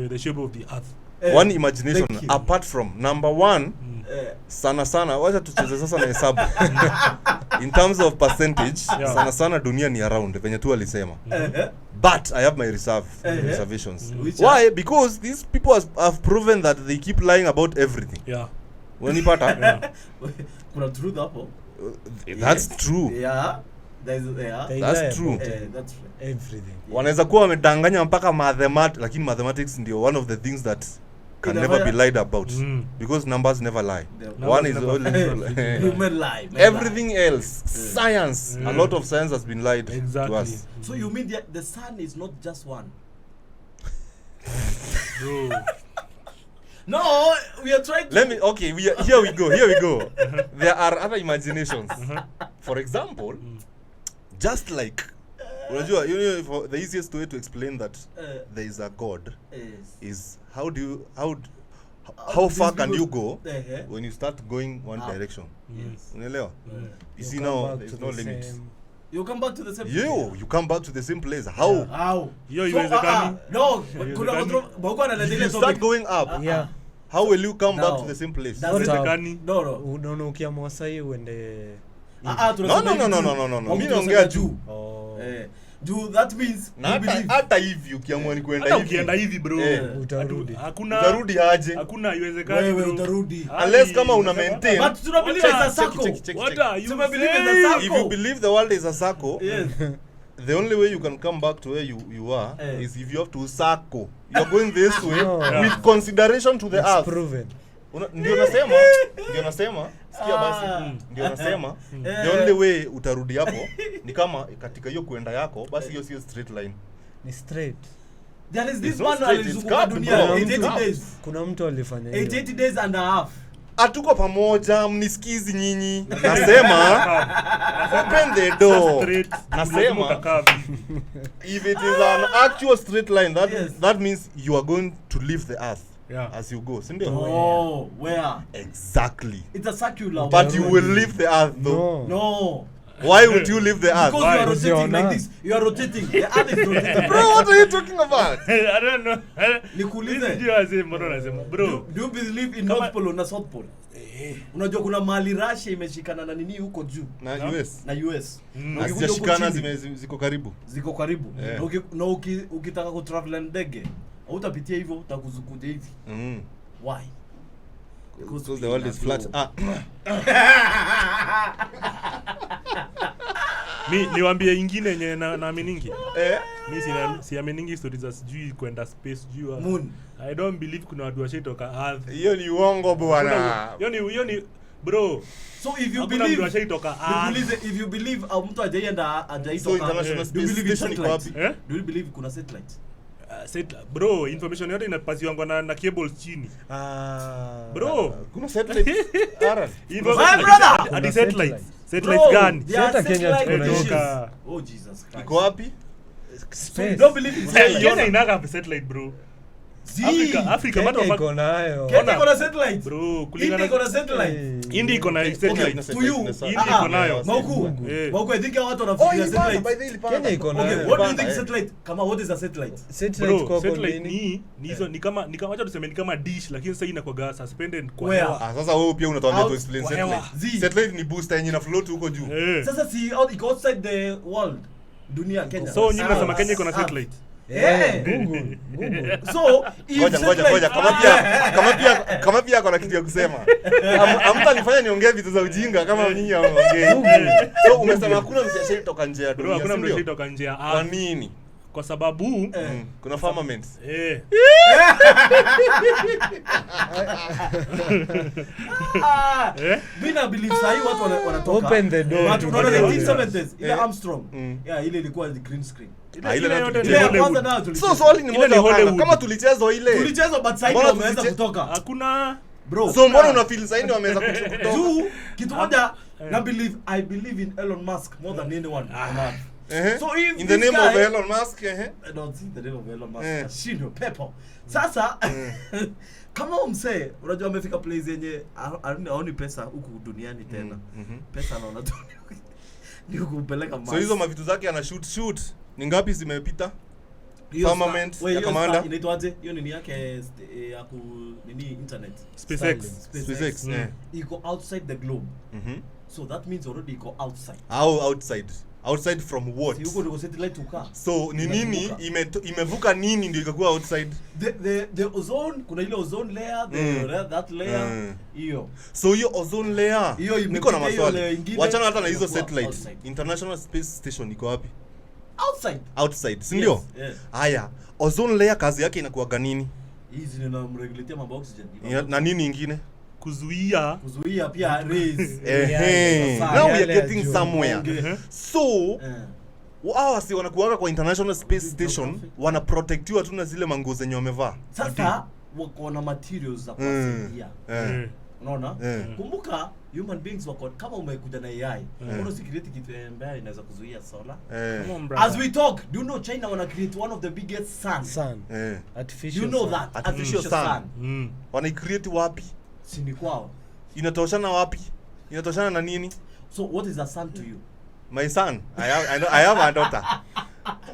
the shape of the earth. One imagination apart from number one, sana wacha tucheze sasa na hesabu. In terms of percentage, sana dunia ni around venye tu alisema. But I have my reservations. Why? Because these people have proven that they keep lying about everything. Yeah. Unipata? Kuna truth hapo. That's true. Yeah. That's true. That's everything. Wanaweza kuwa wamedanganya mpaka mathematics, lakini mathematics ndio one of the things that can never be lied about because numbers never lie. One is human lie. Everything else, science, a lot of science has been lied to us. So you mean the sun is not just one? Bro. No, we are trying to here we go. There are other imaginations. For example, just like unajua, for the easiest way to explain that there is a God is how far can you go when you start going one direction? Unaelewa? You see now there is no limit. You come back to the same place. You come back to the same place. How? Yo, iwezekani? No, kuna bauko analendelea topic. Start going up. Yeah. How will you come back to the same place? Iwezekani? No, ukiamua sasa uende No. Mimi naongea juu. Do that means hata hivi ukiamua ni kwenda hivi. Ukienda hivi bro. Utarudi. Utarudi aje? Hakuna iwezekani bro. Utarudi. Unless kama una maintain. But tuna believe it's a circle. What are you saying? If you believe the world is a circle, the only way you can come back to where you are is if you have to circle. You are going this way with consideration to the earth. Proven. Ndio nasema sikia basi ndio nasema the only way utarudi hapo ni kama katika hiyo kuenda yako basi hiyo sio straight line, ni straight. There is this man alizunguka dunia 80 days. Kuna mtu alifanya hiyo 80 days and a half. Atuko pamoja, mnisikizi nyinyi. Nasema open the door. Nasema if it is an actual straight line, that means you are going to leave the earth. As you go, where? Exactly. It's a circular. But you will leave the earth though. No. Why would you leave the earth? Because you are rotating like this. You are rotating. The earth is rotating. Bro, what are you talking about? I don't know. Nikuulize. Bro, do you believe in North Pole na South Pole? Unajua kuna mali Russia imeshikana na nini huko juu? Na US. Na US. Na zishikana ziko karibu. Ziko karibu. Na ukitaka ku travel ndege, utapitia hivyo utakuzukuja hivi. Why? Because the world is flat. Niwaambie ingine yenye naaminingi. Mimi siaminingi stories za sijui kwenda space juu moon. I don't believe kuna watu washitoka earth. Hiyo ni uongo bwana. Hiyo bro. So if you Hakuna believe mtu ashaitoka if you believe mtu ajaenda So ajaitoka international do you space believe in station iko satellite? wapi? Do you believe kuna satellite? bro, information yote inapasiwa na cables chini. Bro, kuna satellite Aaron. My brother! Adi satellite. satellites gani? There are Hata Kenya satellite tuko na dishes. hizo. Oh Jesus Christ. Iko wapi? So you don't believe in satellite? Kenya inaga satellite bro. Africa matter of fact, iko nayo. Kenya iko na satellite. bro, India iko na satellite. India iko na satellite. To you, India iko nayo. Mauku, I think watu wanafikiria satellite. Kenya iko nayo. Okay, what do you think satellite? Kama what is a satellite? Satellite Bro, kwa satellite nini? ni hizo ni kama acha tuseme ni kama dish, lakini sasa inakuwa suspended kwa Where? hewa. Sasa wewe pia unatuambia tu Out explain kwa hewa. satellite. Z. Satellite ni booster yenye ina float huko juu. Sasa si iko outside the world. Dunia Kenya. So nyinyi mnasema Kenya iko na satellite. Google. So if Ngoja satellite- kama pia kuna kitu ya kusema. Amta nifanya niongee vitu za ujinga kama nyinyi hamuongei. So umesema hakuna msiashiri toka nje ya Bro, dunia. hakuna si mtu ndio? ashaitoka nje ya Kwa ardhi. nini? Kwa sababu Kuna firmament. Mimi na believe sahi watu wanatoka. Open the door Watu to unaona the the world. 1970s ile Armstrong. Yeah, ile ilikuwa the green screen. Ile yote Ile ya Hollywood. kwanza nayo tulicheza. So swali ni Ile moja ni wakanga. Hollywood. Kama tulichezwa ile. Tulicheza but sasa Mbona wameweza tuliche- kutoka. Hakuna Bro. So mbona una feel sasa ndio wameweza kutoka? Juu kitu moja na I believe in Elon Musk more than anyone on earth. So if In the this name of guy- Elon Musk, I don't see the name of Elon Musk. Eh. Shindo pepo. Sasa kama umsee unajua amefika place yenye haoni pesa huku duniani tena. Pesa anaona tu ni kupeleka Mars. So hizo mavitu zake ana shoot. Ni ngapi zimepita? Hiyo Firmament star- ya hiyo Commander. star inaitwaje? Hiyo nini yake ya ku nini internet. SpaceX. SpaceX. Iko outside the globe. So that means already iko outside. How outside? Outside from what? Si huko ndiko satellite ukaa. So ni nini Inavuka. imevuka nini ndio ikakuwa outside? The ozone, kuna ile ozone layer, that layer hiyo. So hiyo ozone layer. Hiyo Niko na imepitia hiyo layer maswali. ingine, Wachana hata na hizo inakuwa satellite. outside. International Space Station iko wapi? Outside. Outside, si ndio? Yes. Haya, ozone layer kazi yake inakuwa nini? Hizi ninamregulatea mambo oxygen. Na nini ingine? kuzuia Kuzuia pia rays. Now we are Yale ya getting juu. somewhere. So wao wasi wanakuaga kwa International Space Station wana protectiwa tu na zile manguo zenye wamevaa. Sasa wako na materials za kusaidia. Unaona? Kumbuka human beings wako kama umekuja na AI. Mbona usikreate kitu ambaye inaweza kuzuia solar? As we talk, do you know China wana create one of the biggest sun? Artificial. You know sun. that Artificial sun. Wana create wapi? Si ni kwao. Inatoshana wapi? Inatoshana na nini? So what is a sun to you? My son. I have a daughter.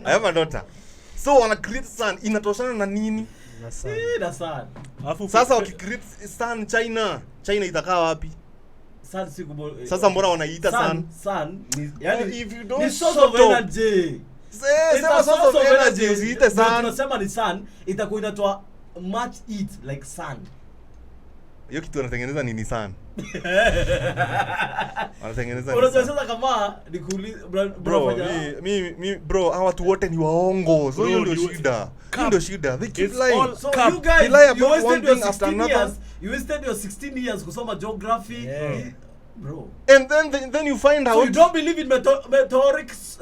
I have a daughter. So wana create sun inatoshana na nini? Na sun. Na sun. Sasa wakicreate sun China itakaa wapi? Sun si kubo. Sasa mbona wanaiita sun? Sun ni yani If you don't ni source of energy. Sema source of energy usiite sun. Tunasema ni sun itakuwa inatoa much heat like sun. Hiyo kitu wanatengeneza nini sun? Wanatengeneza Unajua sasa kama nikuulize bro, hawa watu wote ni waongo. So hiyo ndio shida. Hiyo ndio shida. They keep lying. So you guys, They lie you about one wasted your thing after 16 another. years. You wasted your 16 years kusoma geography. Bro. And then you find So out you don't believe in meteorics?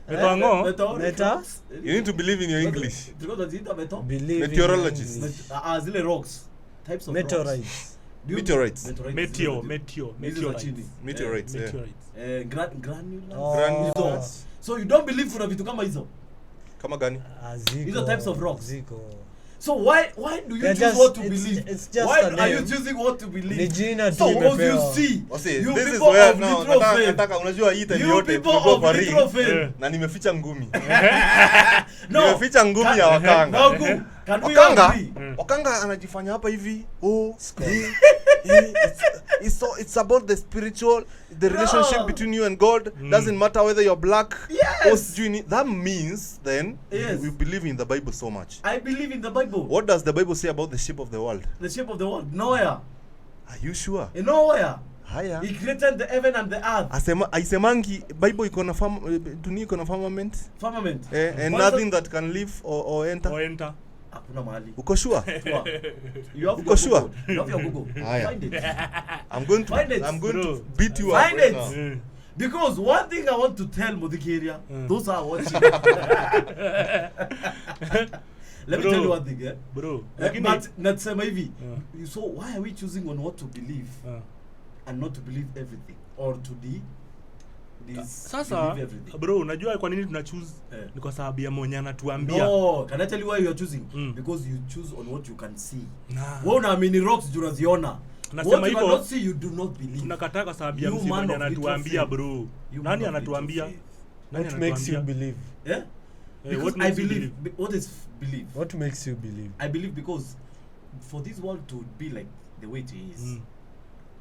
Meta? you need to believe in your English. Believe in Meteorologists. English. Zile rocks. Types of Meteorites. Meteorites. meteorites. Granular. So you don't believe kuna vitu kama hizo? Kama gani? These are types of rocks. Ziko. So why do you They're choose just- what to it's- believe? it's just Why a are you name. choosing what to believe? Ni jina tu So because you imepewa. see, Wase, you this is people where of now literal faith. nataka unajua hii time You yote people tumekuwa of kwa literal ring faith. na nimeficha ngumi. No. Nimeficha ngumi ya wakanga. Now go. Can we Wakanga, agree? wakanga anajifanya hapa hivi. It's about the spiritual, the relationship between you and God. Doesn't matter whether you're black Yes. or sijui. That means then Yes. we believe in the Bible so much. I believe in the Bible. What does the Bible say about the shape of the world? The shape of the world. Nowhere. Are you sure? Nowhere. Haya. He created the heaven and the earth. Aisemangi Bible iko na dunia iko na firmament. Firmament. And nothing that can live or enter. Hakuna mahali. Uko sure? You have Uko sure? You have your Google. Haya. Find it. I'm going to beat you up Find right it. now. Because one thing I want to tell Mudhikeria, those are watching. Let me tell you one thing, bro. But nasema hivi. So why are we choosing on what to believe and not to believe everything or to sasa bro, unajua kwa nini tuna choose? Ni kwa sababu ya mwenye anatuambia. No, can I tell you why you are choosing? Because you choose on what you can see. Wewe unaamini rocks juu unaziona. Nasema hivyo. What you do not believe. Tunakataa kwa sababu ya mwenye anatuambia bro. Nani anatuambia? What makes you believe? Yeah? What I believe. What is believe? What makes you believe? I believe because for this world to be like the way it is.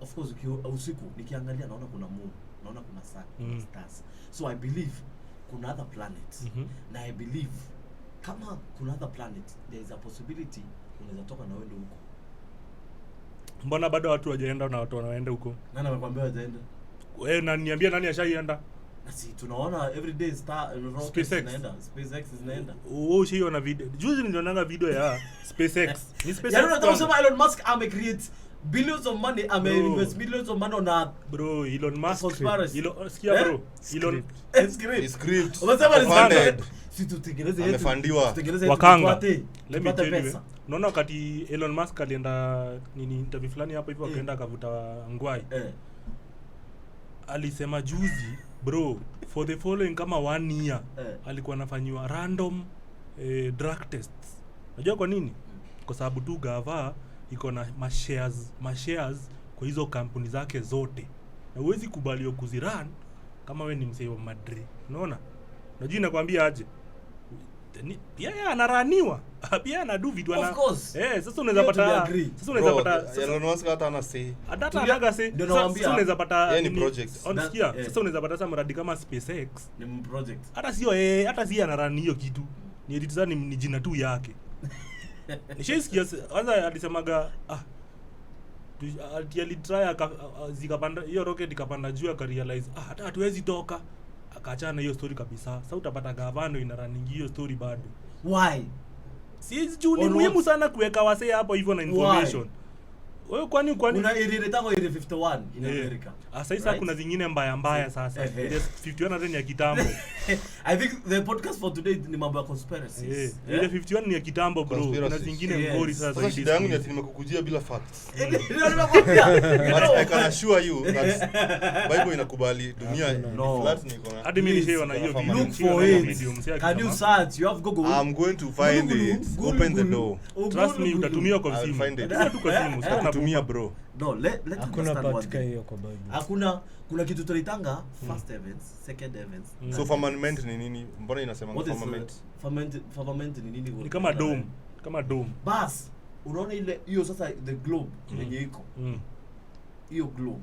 Of course, usiku nikiangalia naona kuna moon, naona kuna sun, kuna stars. So I believe kuna other planets. Na I believe kama kuna other planet, there is a possibility unaweza toka na wende huko. Mbona bado watu wajaenda na watu wanaenda huko? Nani amekwambia wajaenda? Wewe niambia nani ashaienda? Nasi tunaona everyday star rockets zinaenda, SpaceX zinaenda. Ushiona video. Juzi nilionanga video ya SpaceX. Ni SpaceX. Yaani unasema Elon Musk create billions of money, invest millions of money on bro, Elon Musk. Sikia bro. Elon script. Unasema ni funded. Si tutengeneze yetu. Amefandiwa. Wakanga. Let me tell you. Unaona wakati Elon Musk alienda interview fulani hapo hivyo akaenda akavuta ngwai. Alisema juzi bro, for the following kama 1 year alikuwa anafanywa random drug tests. Unajua kwa nini? Kwa sababu tu gava iko na shares kwa hizo kampuni zake zote. Na huwezi kubaliwa kuziran kama wewe ni mzee wa Madrid. Unaona? Unajua nakwambia aje? Pia anaraniwa. Pia anadu vitu ana. Sasa unaweza pata Elon Musk hata ana say. Hata anaga say. Sasa unaweza pata any projects. Unasikia? Sasa unaweza pata sasa mradi kama SpaceX. Ni project. Hata sio anarani hiyo kitu. Ni edit ni jina tu yake. Nishaisikia kwanza alisemaga alitry zikapanda hiyo rocket ikapanda juu akarealize hata hatuwezi toka, akaachana hiyo story kabisa. Sasa utapata gavano ina running hiyo story bado. Why? Si juu ni muhimu sana kuweka wasee hapo hivyo na information. Wewe kwani una ile tango ile 51 in America. Sasa kuna zingine mbaya sasa. Ile 51 hata ni ya kitambo. I think the podcast for today ni mambo ya conspiracies. Ile 51 ni ya kitambo bro. Kuna zingine ngori sasa zaidi. Shida yangu ni ati nimekukujia bila facts. But I can assure you that Bible inakubali dunia flat ni iko na. Hadi mimi nishaona hiyo video. Look for it. Can you search? You have Google. I'm going to find it. Open the door. Trust me, utatumia kwa simu. Ndio tu kwa simu. Utatumia bro. No, let hakuna patika hiyo kwa Bible. Hakuna kuna kitu tunaitanga first events, second events. So firmament ni nini? Mbona inasema firmament? Firmament ni nini? Ni kama dome, Bas, unaona ile hiyo sasa the globe yenye iko. Hiyo globe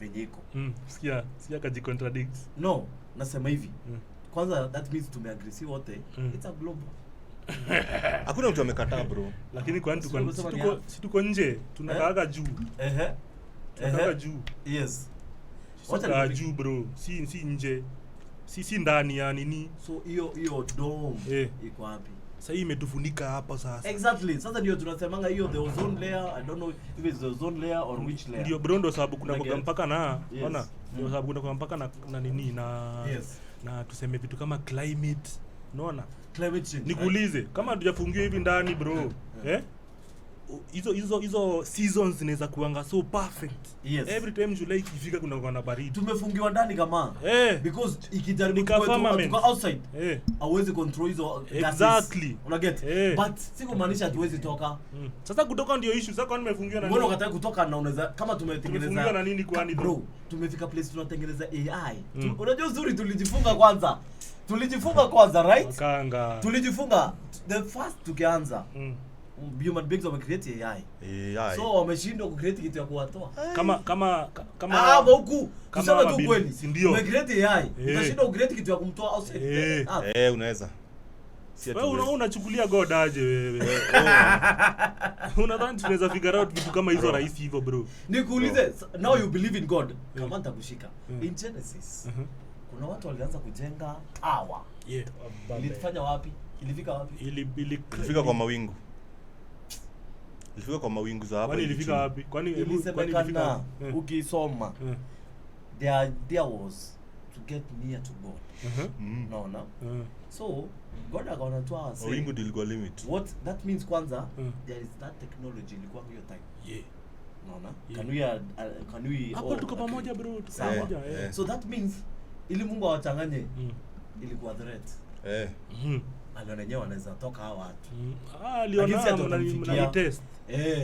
yenye iko. Sikia kaji contradict. No, nasema hivi. Kwanza that means tumeagree si wote. It's a globe. Hakuna mtu amekataa bro. Lakini kwani tuko nje, tunakaaga juu. Tunakaaga juu. Yes. Tunakaaga juu bro. Si nje. Si ndani ya nini. So hiyo dome iko wapi? Sasa hii imetufunika hapa sasa. Exactly. Sasa ndio tunasemanga hiyo the ozone layer. I don't know if it's the ozone layer or which layer. Ndio bro, ndo sababu kuna kwa mpaka na unaona? Ndio sababu kuna kwa mpaka na nini na tuseme vitu kama climate. Unaona? Climate change. Nikuulize, kama hatujafungiwa hivi ndani bro, hizo seasons zinaweza kuanga so perfect. Yes. Every time July ikifika kuna na baridi. Tumefungiwa ndani kama. Because ikijaribu kutoka outside. Hauwezi control hizo gases. Exactly. Una get? But siko maanisha hatuwezi toka. Sasa kutoka ndio issue. Sasa kwani tumefungiwa na nini? Mbona unataka kutoka na unaweza kama tumetengeneza na nini kwani bro? Tumefika place tunatengeneza AI. Unajua uzuri tulijifunga kwanza, right? Wakanga. Tulijifunga the first tukianza. Human beings wame create AI. So wameshindwa ku create kitu ya kuwatoa. Kama huku tuseme tu kweli. Wame create AI. Utashindwa ku create kitu ya kumtoa outside. Unaweza. Wewe unachukulia God aje wewe? Unadhani tunaweza figure out vitu kama hizo rahisi hivyo bro? Nikuulize, now you believe in God. Kama nitakushika. In Genesis. Kuna watu walianza kujenga tower. Ilifanya wapi? Ilifika wapi? Ilifika kwa mawingu. Ilifika kwa mawingu za hapa. Kwani ilifika wapi? Kwani ilifika ukisoma. The idea was to get near to God. Naona. So God akanatoa us. Mawingu dilikuwa limit. What that means kwanza there is that technology ilikuwa hiyo time. Yeah. Naona. Can we hapo tuko pamoja bro, tuko pamoja. So that means ili Mungu awachanganye ilikuwa threat. Aliona wenyewe wanaweza toka hao watu. Aliona mnanitest.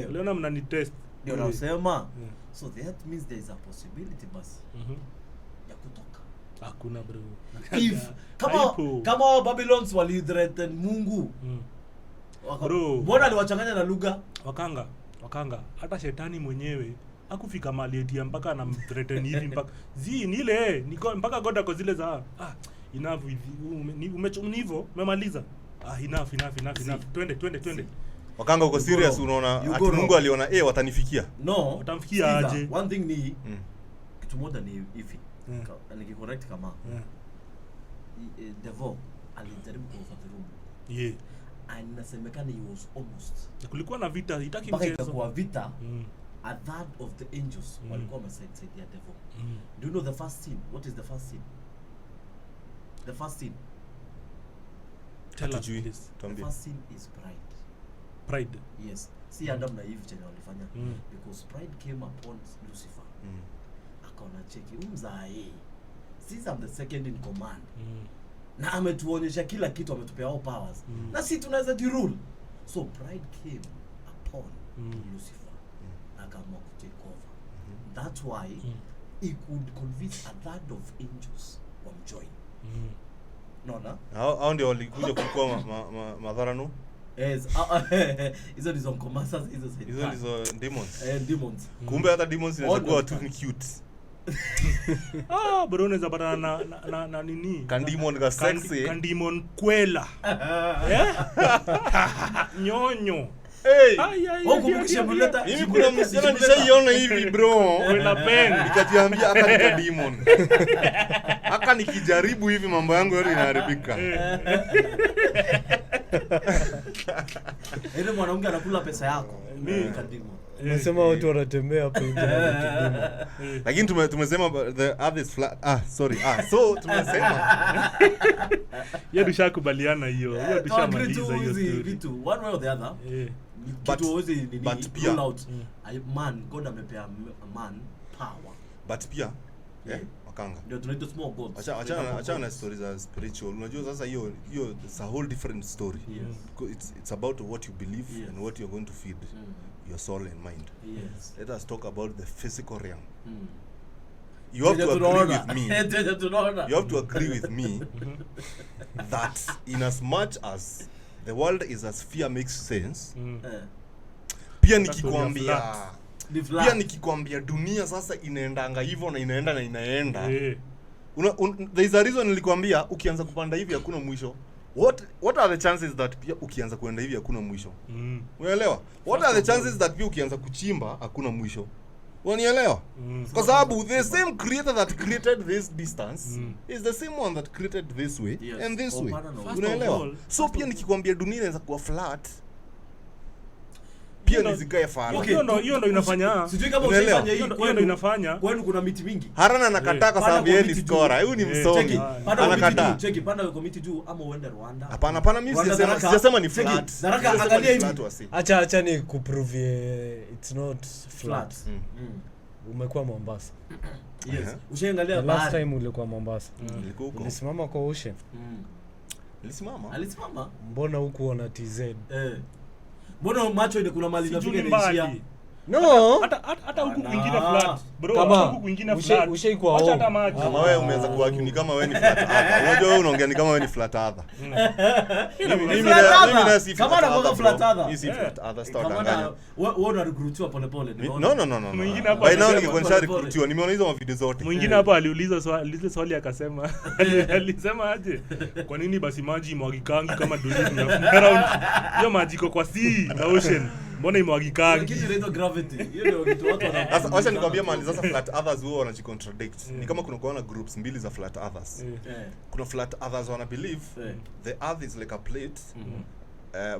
Aliona mnanitest. Ndio nasema. So that means there is a possibility basi. Ya kutoka. Hakuna bro. If kama Babylons wali threaten Mungu. Bro, mbona aliwachanganya na lugha? Wakanga. Hata shetani mwenyewe hakufika mali eti mpaka anamthreaten hivi mpaka ni ile niko mpaka God ako zile za enough umenivo umemaliza. Enough. Twende. Wakanga uko serious unaona ati Mungu aliona watanifikia. No, watamfikia aje? One thing ni kitu moja ni hivi. Nikicorrect kama devil alijaribu kuoverthrow Mungu. Yeah. Anasemekana he was almost. Kulikuwa na vita, itaki mchezo. Kwa vita, a third of the angels walikuwa side ya devil. Do you know the first sin? What is the first sin? The first sin. Tell us please. The first sin is pride. Yes. See Adam na Eve chenye walifanya because pride came upon Lucifer. Akaona cheki umzae. Since I'm the second in command. Na ametuonyesha kila kitu, ametupea all powers. Na sisi tunaweza jirule. So pride came upon Lucifer. Akaamua to take over. That's why he could convince a third of angels wamjoin. Naona? Hao ndio walikuja kuchukua madharano. Yes. Hizo ndizo commerces, hizo demons. Demons. Kumbe hata demons inaweza kuwa tu cute. Bro unaweza pata na nini? Kandimon ga sexy. Kandimon kwela. Nyonyo. Mimi kuna msichana nishaiona hivi bro. Unapenda nikajiambia aka nikadimon. Aka nikijaribu hivi mambo yangu yote inaharibika. Ile mwanamke anakula pesa yako. Mimi kadimon. Unasema watu wanatembea hapo nje na kidimo. Lakini tumesema the earth is flat. Sorry. So tumesema yeye tushakubaliana hiyo. Yeye tushamaliza hiyo story. Vitu one way or the other. Kitu wozi ni roll out. Man, God amepea man power. But pia Wakanga. Ndio tunaita small gods. Acha na stories za spiritual. Unajua sasa hiyo it's a whole different story. It's about what you believe and what you're going to feed your soul and mind. Let us talk about the physical realm. You have to agree with me. You have to agree with me that in as much as the world is a sphere makes sense. Pia nikikwambia dunia sasa inaendanga hivyo na inaenda. There is a reason nilikwambia ukianza kupanda hivi hakuna mwisho. What are the chances that pia ukianza kuenda hivi hakuna mwisho? Unaelewa? What are the chances that pia ukianza kuchimba hakuna mwisho? Unanielewa? Kwa sababu the same creator that created this distance is the same one that created this way and this way. Unaelewa? So pia nikikwambia dunia inaweza kuwa flat. Pia nizikae fala. Hiyo ndo inafanya. Sijui kama usifanye hiyo ndo inafanya. Kwani kuna miti mingi. Harana anakataa kwa sababu yeye ni scorer. Huyu ni msongi. Anakataa. Cheki panda kwa committee juu ama uende Rwanda. Hapana mimi sijasema ni flat. Zaraka angalia hivi. Acha ni kuprove it's not flat. Umekuwa Mombasa. Yes. Ushaangalia last time ulikuwa Mombasa. Ulisimama kwa ocean. Alisimama. Mbona huku ona TZ? Mbona macho ile kuna mali inafika inaishia? No. Hata huku kwingine flat. Bro, huku kwingine flat. Ushaikuwa acha hata maji. Kama wewe umeanza kuwakini kama wewe ni flat earther. Unajua wewe unaongea ni kama wewe ni flat earther. Mimi na si kama na flat earther. Hii si flat earther start. Wewe una recruitiwa pole. No. Mwingine hapa by now nikikuonyesha recruitiwa nimeona hizo video zote. Mwingine hapa aliuliza swali akasema alisema aje? Kwa nini basi maji mwagikangi kama dunia around? Hiyo maji iko kwa sea na ocean. Mbona imwagikangi? Kitu inaitwa gravity. Hiyo ndio kitu watu wana. Sasa wacha nikwambie mali sasa flat earthers wao wanajicontradict. Ni kama kuna kuona groups mbili za flat earthers. Kuna flat earthers wana believe the earth is like a plate.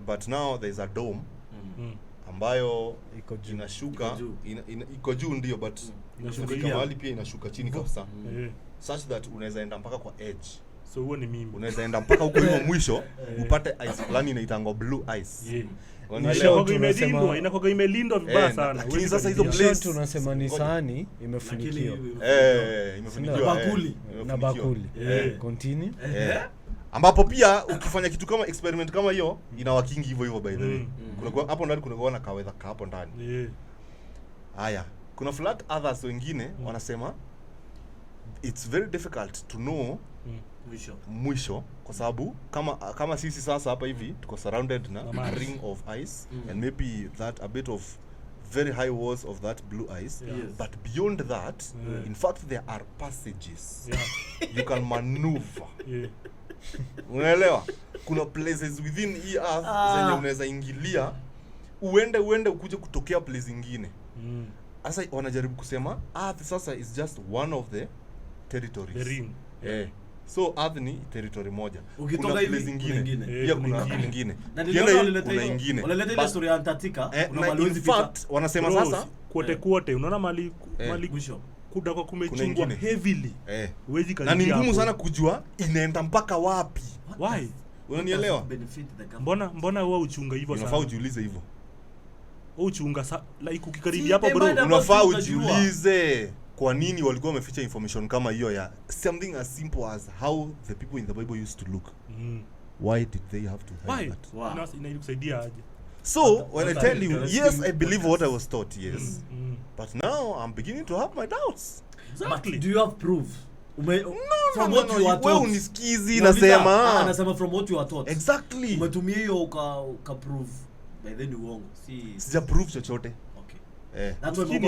But now there is a dome. Ambayo inashuka iko juu ndio but inashuka mahali pia inashuka chini kabisa. Such that unaweza enda mpaka kwa edge. So huo ni mimi. Unaweza enda mpaka huko hivyo mwisho upate ice fulani inaitangwa blue ice. Inakoga imelindwa vibaya sana. Lakini sasa hizo place tunasema ni sahani imefunikiwa. Imefunikiwa na bakuli. Continue. Ambapo pia ukifanya kitu kama experiment kama hiyo inawakingi hivyo by the way. Kuna hapo ndani kuna kuona kawedha hapo ndani. Haya, kuna flat earthers wengine wanasema it's very difficult to know mwisho kwa sababu kama sisi sasa hapa hivi tuko surrounded na a ring of ice and maybe that a bit of very high walls of that blue ice but beyond that in fact there are passages you can maneuver. Unaelewa? Kuna places within earth zenye unaweza ingilia uende ukuje kutokea place nyingine. Sasa wanajaribu kusema earth sasa is just one of the territories. The ring. So earth ni territory moja. Ukitoka hivi zingine pia kuna nyingine. Kuna nyingine. Wanaleta ile story ya Antarctica, kuna malezi in fact wanasema sasa kote unaona mali mwisho kuda kwa kumechungwa heavily. Huwezi karibia. Na ni ngumu sana kujua inaenda mpaka wapi. Why? Unanielewa? Mbona wewe uchunga hivyo sana? Unafaa ujiulize hivyo. Uchunga like ukikaribia hapo bro. Unafaa ujiulize kwa nini walikuwa wameficha information kama hiyo ya something as simple as how the people in the Bible used to look. Why did they have to hide that? Inakusaidia aje? So when I tell you, yes, I believe what I was taught, yes. But now I'm beginning to have my doubts. Exactly. But do you have proof? From what you are taught. Wewe unisikizi nasema. Anasema from what you are taught. Exactly. Umetumia hiyo uka prove. By then ni uongo. Sija prove chochote. That's why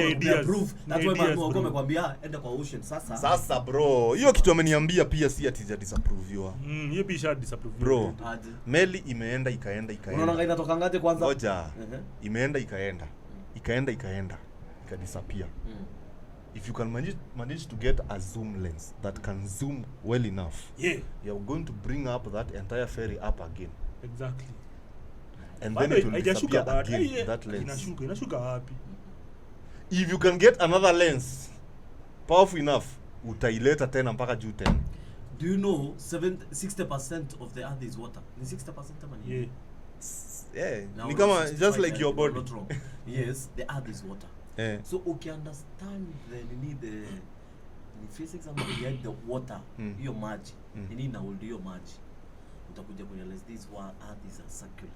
Mungu amekwambia enda kwa ocean sasa. Sasa bro, hiyo kitu ameniambia pia si ati disapprove. Hiyo pia disapprove. Bro, meli imeenda ikaenda. Unaona inatoka ngaje kwanza? Ngoja. Imeenda ikaenda. Ikadisappear. If you can manage to get a zoom lens that can zoom well enough, you're going to bring up that entire ferry up again. Exactly. And then it will disappear again, that lens. Inashuka wapi? If you can get another lens powerful enough, utaileta tena mpaka juu tena. Do you know 60% of the earth is water? Ni 60% ama ni? Ni kama just like your body. Yes, the earth is water. So you understand the physics and the water, hiyo maji. Nini na hold hiyo maji? Utakuja kurealize this earth is a circular.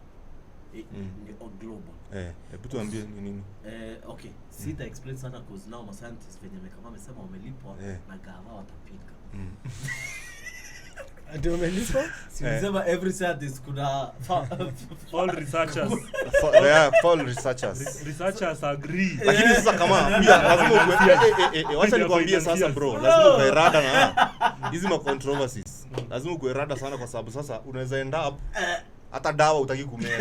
Or global. Hebu tuambie ni nini? Okay. Sita explain sana cause now ma scientists venye wamesema wamelipwa na gava watapinga. Ndio wamelipwa? Sema every scientist kuna all researchers. All researchers. Researchers agree. Lakini sasa kama pia lazima wacha nikwambie sasa bro, lazima uwe rada na hizi ma controversies. Lazima uwe rada sana kwa sababu sasa unaweza end up hata dawa utaki kumeza.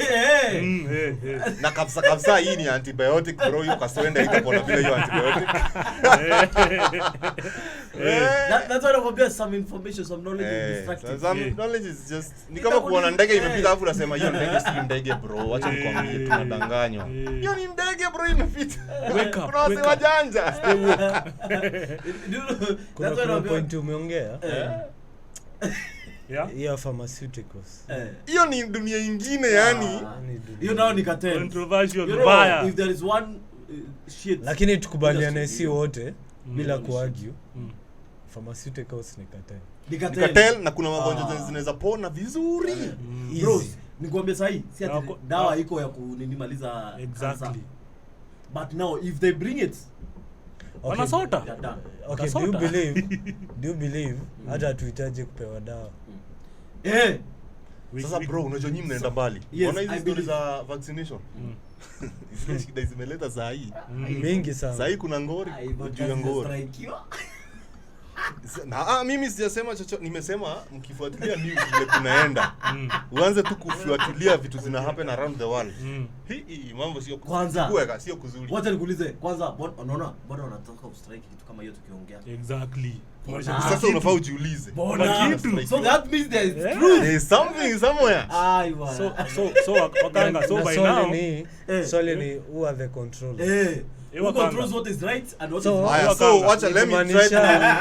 Na kabisa hii ni antibiotic bro, hiyo kaswende itapona bila hiyo antibiotic. That's why I have some information, some knowledge is distracting. Some knowledge is just ni kama kuona ndege imepita afu unasema hiyo ndege si ndege bro, acha nikwambie tunadanganywa. Hiyo ni ndege bro imepita. Kuna wase wajanja. Kuna point umeongea. Yeah, pharmaceuticals. Hiyo ni dunia nyingine yani. Hiyo nao ni cartel. Controversial mbaya. If there is one shit. Lakini tukubaliane si wote bila kuargue. Pharmaceuticals ni cartel. Ni cartel na kuna magonjwa zinaweza pona vizuri. Bro, nikwambia sahi, si ati dawa iko ya kunimaliza exactly. But now if they bring it wanasota. Okay, do you believe hata tuhitaji kupewa dawa? Sasa bro, unajua nyinyi mnaenda mbali. Unaona hizi stories za vaccination? Hizi shida zimeleta saa hii. Mingi sana. Saa hii kuna ngori, juu ya ngori. Mimi sijasema chochote, nimesema mkifuatilia news vile kunaenda. Uanze tu kufuatilia vitu zina happen around the world. Hii mambo sio kuweka, sio kuzuri. Wacha nikuulize, kwanza unaona bado wanataka strike kitu kama hiyo tukiongea. Exactly. Sasa unafaa ujiulize. So that means there is truth. There is something somewhere. So wakanga so by now solely ni who are the controllers. Who controls what is right and what is So wrong. watch, let me try to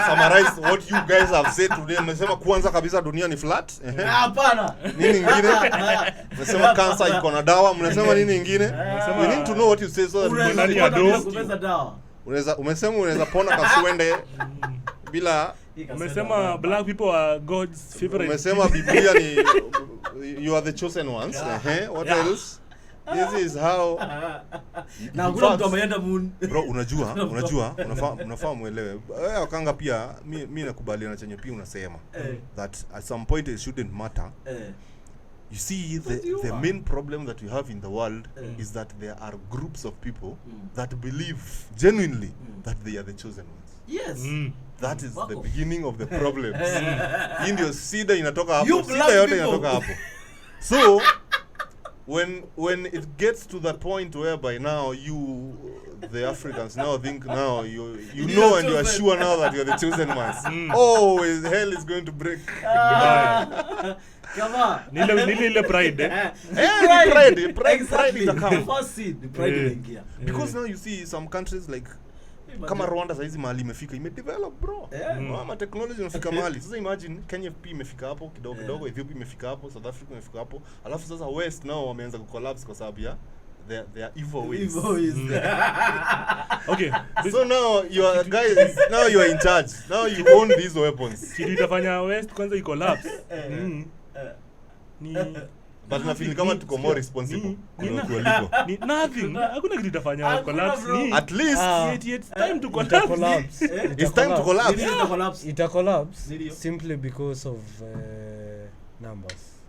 summarize what you guys have said today. Mmesema kwanza kabisa dunia ni flat. Hapana. Nini ingine? Mmesema cancer iko na dawa. Mnasema nini ingine? We need to know what you say so that Unaweza dawa. Unaweza pona kaswende bila. Umesema black people are God's favorite. Umesema Biblia ni you are the chosen ones. What else? This is how na kuna mtu ameenda moon. Bro, unajua unafaa muelewe. Wakanga pia mimi nakubaliana chenye pia unasema that at some point it shouldn't matter. You see, the main problem that we have in the world is that there are groups of people that believe genuinely that they are the chosen ones. Yes. That is the beginning of the problems. Hii ndio sida inatoka hapo. Sida yote inatoka hapo. So when it gets to the point whereby now you the Africans now think now you know and you are sure now that you are the chosen ones. Oh, hell is going to break. Come on. Nile pride. Pride the first seed, the pride inaingia. Because now you see some countries like kama Rwanda saizi mahali imefika imedevelop bro. Mama technology inafika mahali. Sasa imagine Kenya pia imefika hapo kidogo, Ethiopia imefika hapo, South Africa imefika hapo. Alafu sasa West now wameanza kucollapse kwa sababu ya their evil ways. Okay. So now you are guys, now you are in charge. Now you own these weapons. Kitu itafanya West kwanza i-collapse. Ni but na feel kama tuko more responsible kuliko nothing. Hakuna kitu itafanya collapse. At least it's time to collapse. It's time to collapse. It collapse simply because of numbers.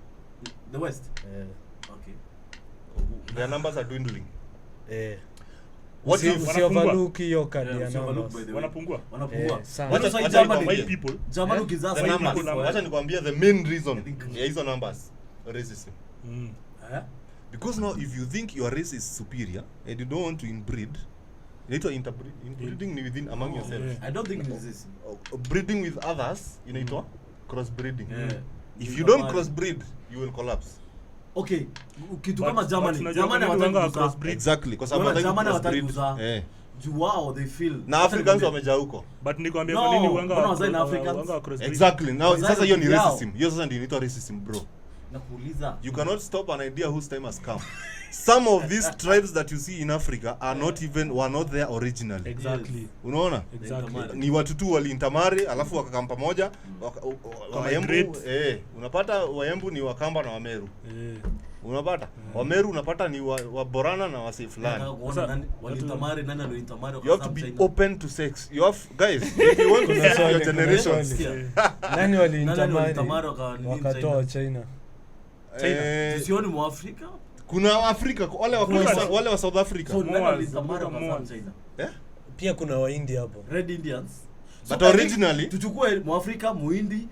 The West. Okay. Their numbers are dwindling. What if overlook hiyo kadi ya numbers? Wanapungua. What are German people? German kizazi numbers. Wacha nikwambia the main reason ya hizo numbers racism. Because now if you think your race is superior and you don't want to inbreed, you need to interbreeding within among yourselves. I don't think it is this. Breeding with others inaitwa crossbreeding. If you don't crossbreed, you will collapse. Okay, kitu kama Germany hawataki exactly kwa sababu Germany hawataki kuza. Juu wao they feel na Africans wamejaa huko. But nikwambia kwa nini wanga crossbreed. Exactly. Now sasa hiyo ni racism. Hiyo sasa ndio inaitwa racism bro. Nakuuliza. You cannot stop an idea whose time has come. Some of these tribes that you see in Africa are were not there originally. Exactly. Unaona? Exactly. Ni watu tu waliintamari alafu wakakaa pamoja. Waembu unapata Waembu ni Wakamba na Wameru. Unapata? Wameru unapata ni wa Borana na wasi fulani. Waliintamari nani aliointamari? You have to be open to sex. You have guys, if you want to see your generations. Nani waliintamari wakatoa China? Sioni mu Afrika? Kuna Afrika wale wa South Africa. So nani waliintamari kwa China? Pia kuna Waindia hapo. Red Indians. But originally tuchukue mu Afrika, Muhindi,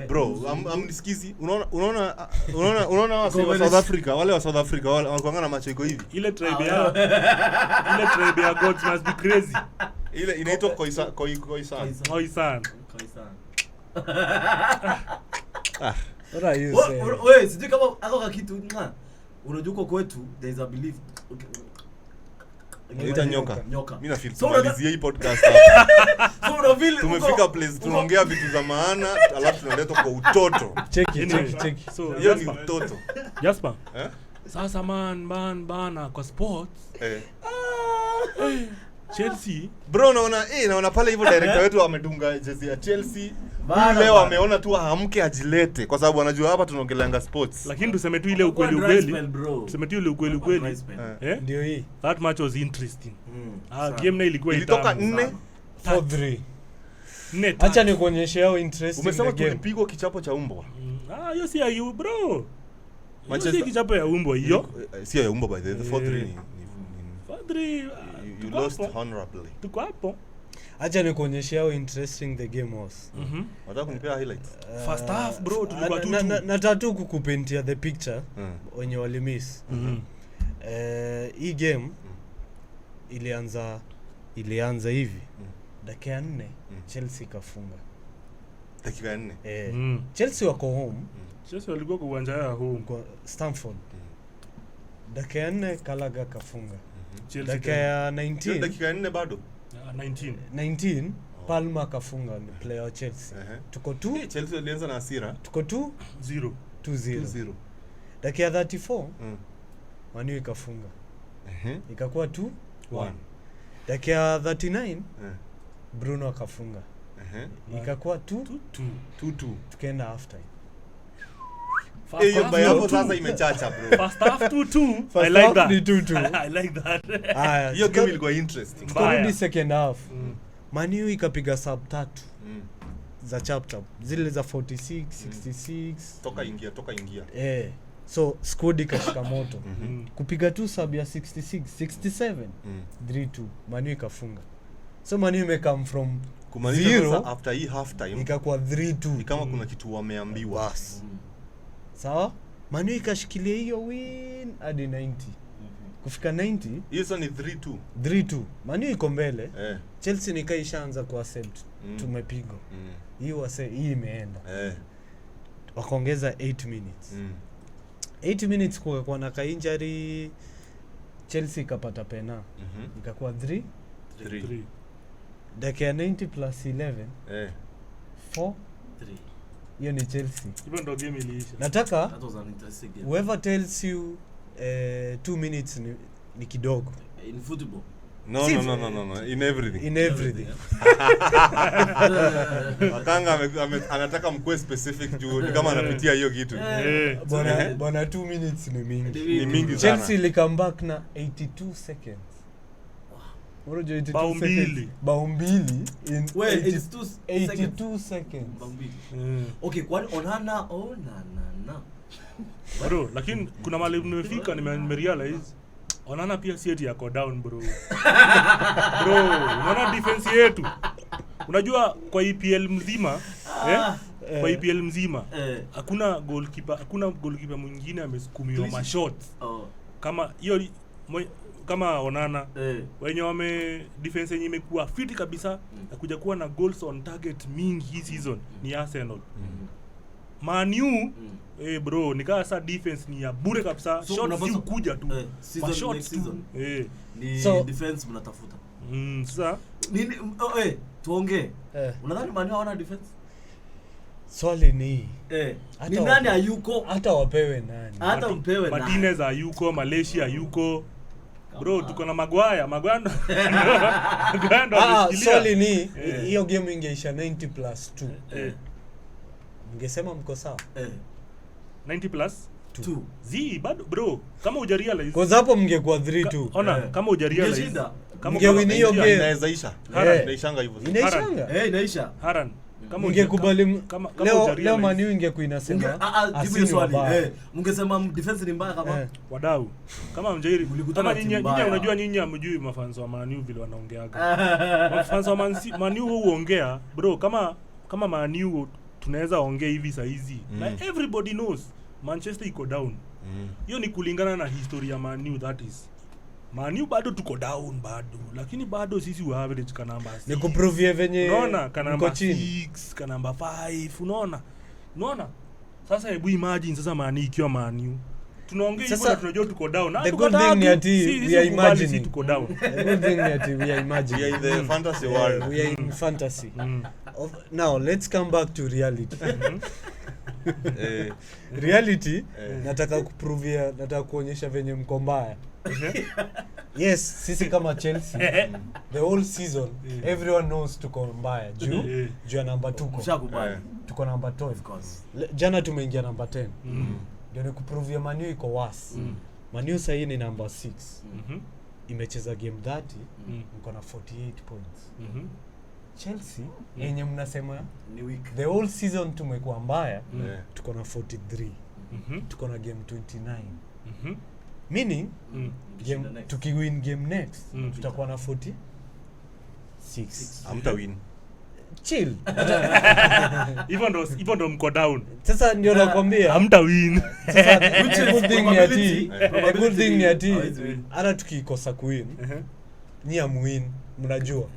bro, amnisikizi. Unaona wa South Africa, wale wa South Africa wanakuanga na macho iko hivi. Ile tribe ya gods must be crazy. Ile inaitwa Khoisan. What are you saying? Wait, sijui kama ako kitu unajua uko kwetu there is a belief. Inaita nyoka. Mimi na feel tumalizie hii podcast hapa. So una feel tumefika place tunaongea vitu za maana alafu tunaleta kwa utoto. Check. So hiyo ni utoto. Jasper. Sasa bana kwa sports. Chelsea bro naona pale hivyo director wetu amedunga jezi ya Chelsea. Leo ameona tu aamke ajilete kwa sababu anajua hapa tunaongelanga sports. Lakini tuseme tu ile ukweli. Tuseme tu ile ukweli. Ndio hii. That match was interesting. Game na ilikuwa ilitoka 4-3. Acha nikuonyeshe how interesting. Umesema tulipigwa kichapo cha umbwa. Hiyo si ya you bro. Manchester kichapo ya umbwa hiyo. Si ya umbwa by the 4-3 4-3 you lost honorably. Tuko hapo. acha nikuonyeshe how interesting the game was. Wataka kunipea highlights? First half bro tulikuwa tu nataka kukupaintia the picture wenye walimiss. Hii game ilianza hivi. Dakika 4 Chelsea kafunga. Dakika 4. Chelsea wako home. Chelsea walikuwa kwa uwanja ya home kwa Stamford. Dakika 4 Kalaga kafunga. Dakika 19. Dakika 4 bado. 19 Palmer kafunga, ni player wa Chelsea. Tuko 2. Chelsea walianza na hasira. Tuko 2-0. 2-0. Dakika 34 Manu ikafunga. Ikakuwa 2-1. Dakika 39 Bruno akafunga. Ikakuwa 2-2. Tukaenda half time. Hiyo bayapo sasa imechacha bro. First half 2-2. I like that. 2-2. I like that. Hiyo game ilikuwa interesting. Tukarudi second half. Manu ikapiga sub 3 za chap zile za 46 66 toka ingia. So squad ikashika moto. Kupiga tu sub ya 66 67 3-2 Manu ikafunga. So Manu imecome from kumaanisha 0 after hii half time ikakuwa 3-2. ni kama kuna kitu wameambiwa. Sawa? Manu ikashikilia hiyo win hadi 90. Kufika 90 hiyo ni 3-2. Manu iko mbele. Chelsea nikaishaanza kuaccept tumepigwa. Hii imeenda. Wakaongeza 8 minutes. 8 minutes kwa na ka injury Chelsea ikapata pena. Ikakuwa 3. Dakika 90 plus 11 4-3. Hiyo ni Chelsea. Hiyo ndio game iliisha. Nataka That was an interesting game. whoever tells you 2 minutes ni kidogo In football. No. In everything. Akanga anataka mkwe specific juu kama anapitia hiyo kitu. Bwana 2 minutes ni mingi. Ni mingi sana. Chelsea ili come back na 82 seconds. Unajua 82 seconds. Bao mbili in 82 seconds. Okay, kwani Onana bro, lakini kuna mahali nimefika nimerealize Onana pia si eti yako down bro. Unaona defense yetu. Unajua kwa EPL mzima kwa EPL mzima hakuna goalkeeper mwingine amesukumiwa mashots kama hiyo kama Onana. Wenye wame defense yenye imekuwa fit kabisa na kuja kuwa na goals on target mingi hii season ni Arsenal. Man U bro nikaa sa defense ni ya bure kabisa. So shots si kuja tu. Shots tu. Ni so, defense mnatafuta. Sasa Nini tuongee. Unadhani Man U hawana defense? Swali ni ni nani hayuko? Hata wapewe nani? Hata mpewe nani? Martinez hayuko, Malaysia hayuko. Bro tuko na Maguire ndo ameshikilia. Swali ni hiyo game ingeisha 90 plus 2. Ningesema mko sawa. 90 plus 2. Zi bado bro kama hujarealize kwa sababu mngekuwa 3-2. Ona kama hujarealize kama mngewini hiyo game inaisha. Inaishanga hivyo. Inaisha. Haran kama ungekubali leo Man U ingekuwa inasema jibu swali. Mungesema defense ni mbaya kama wadau kama mjairi kama nyinyi unajua nyinyi hamjui mafans wa Man U vile wanaongeaga. Mafans wa Man U huongea bro kama Man U tunaweza ongea hivi saa hizi na everybody knows Manchester iko down. Hiyo ni kulingana na historia ya Man U. That is Man U bado tuko down bado, lakini bado sisi we average ka number 6. Ni kuprove venye unaona ka number 6 ka number 5 unaona sasa hebu imagine sasa Man U ikiwa Man U tunaongea hivyo tunajua tuko down. The good thing ni ati we are imagining tuko down. The good thing ni ati we are imagining. We are in the fantasy world. We are in fantasy. Now let's come back to reality. Reality nataka kuonyesha venye mko mbaya. Yes, sisi kama Chelsea the whole season everyone knows tuko mbaya juu ya number 2 tuko number 12. Jana tumeingia number 10. Ndio ni kuprove Man U iko worse. Man U sasa ni number 6. Imecheza game 30 mko na 48 points. Chelsea yenye mnasema ni week the whole season tumekuwa mbaya tuko na 43. Tuko na game 29. Meaning game tukiwin game next tutakuwa na 40 6. Hamta win. Chill. Hivyo ndo mko down. Sasa ndio nakwambia Hamta win. sasa good thing ni ati Probability. good thing ni ati Hawezi win. hata tukikosa kuwin ni amuwin mnajua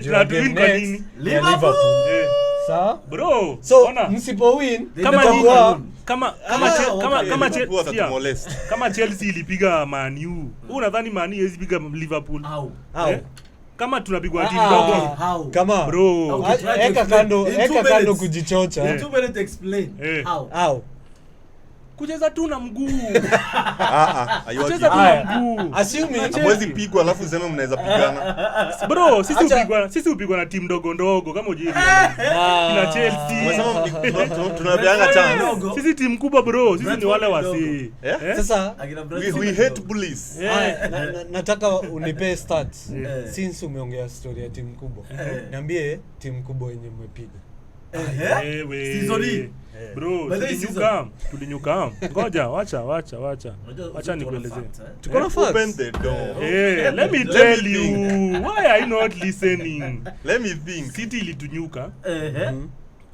Tunatuwin kwa nini? Liverpool. Eh. sawa Bro, so ona. msipo win Kama itakuwa kama Chelsea ilipiga Man U. Wewe unadhani Man U haiwezi piga Liverpool? How? au Kama tunapigwa timu ndogo. How? kama Bro. Okay, try to eka explain. kando kujichocha In 2 minutes explain. Eh. au Kucheza tu na mguu. Ayuaki. Kucheza tu na mguu. assuming Hamwezi pigwa alafu useme mnaweza pigana. Bro, Acha- sisi upigwa na timu ndogo kama ujiri. Kina Chelsea. Umesema tunapeana chance. Ndogo. Sisi timu kubwa bro, sisi ni wale Brentford wasi. Eh? sasa Akina We Brentford. hate bullies. nataka unipee stats Eh. since umeongea story ya timu kubwa Eh. niambie timu kubwa yenye mmepiga Wewe. Season hii. Bro, By the way, tulinyuka. Ngoja, wacha. Unajua, Acha nikuelezee. fact, eh? tuko na facts Open the door. Hey, let me Let tell me you. think. Why are you not listening? Let me think. City ilitunyuka.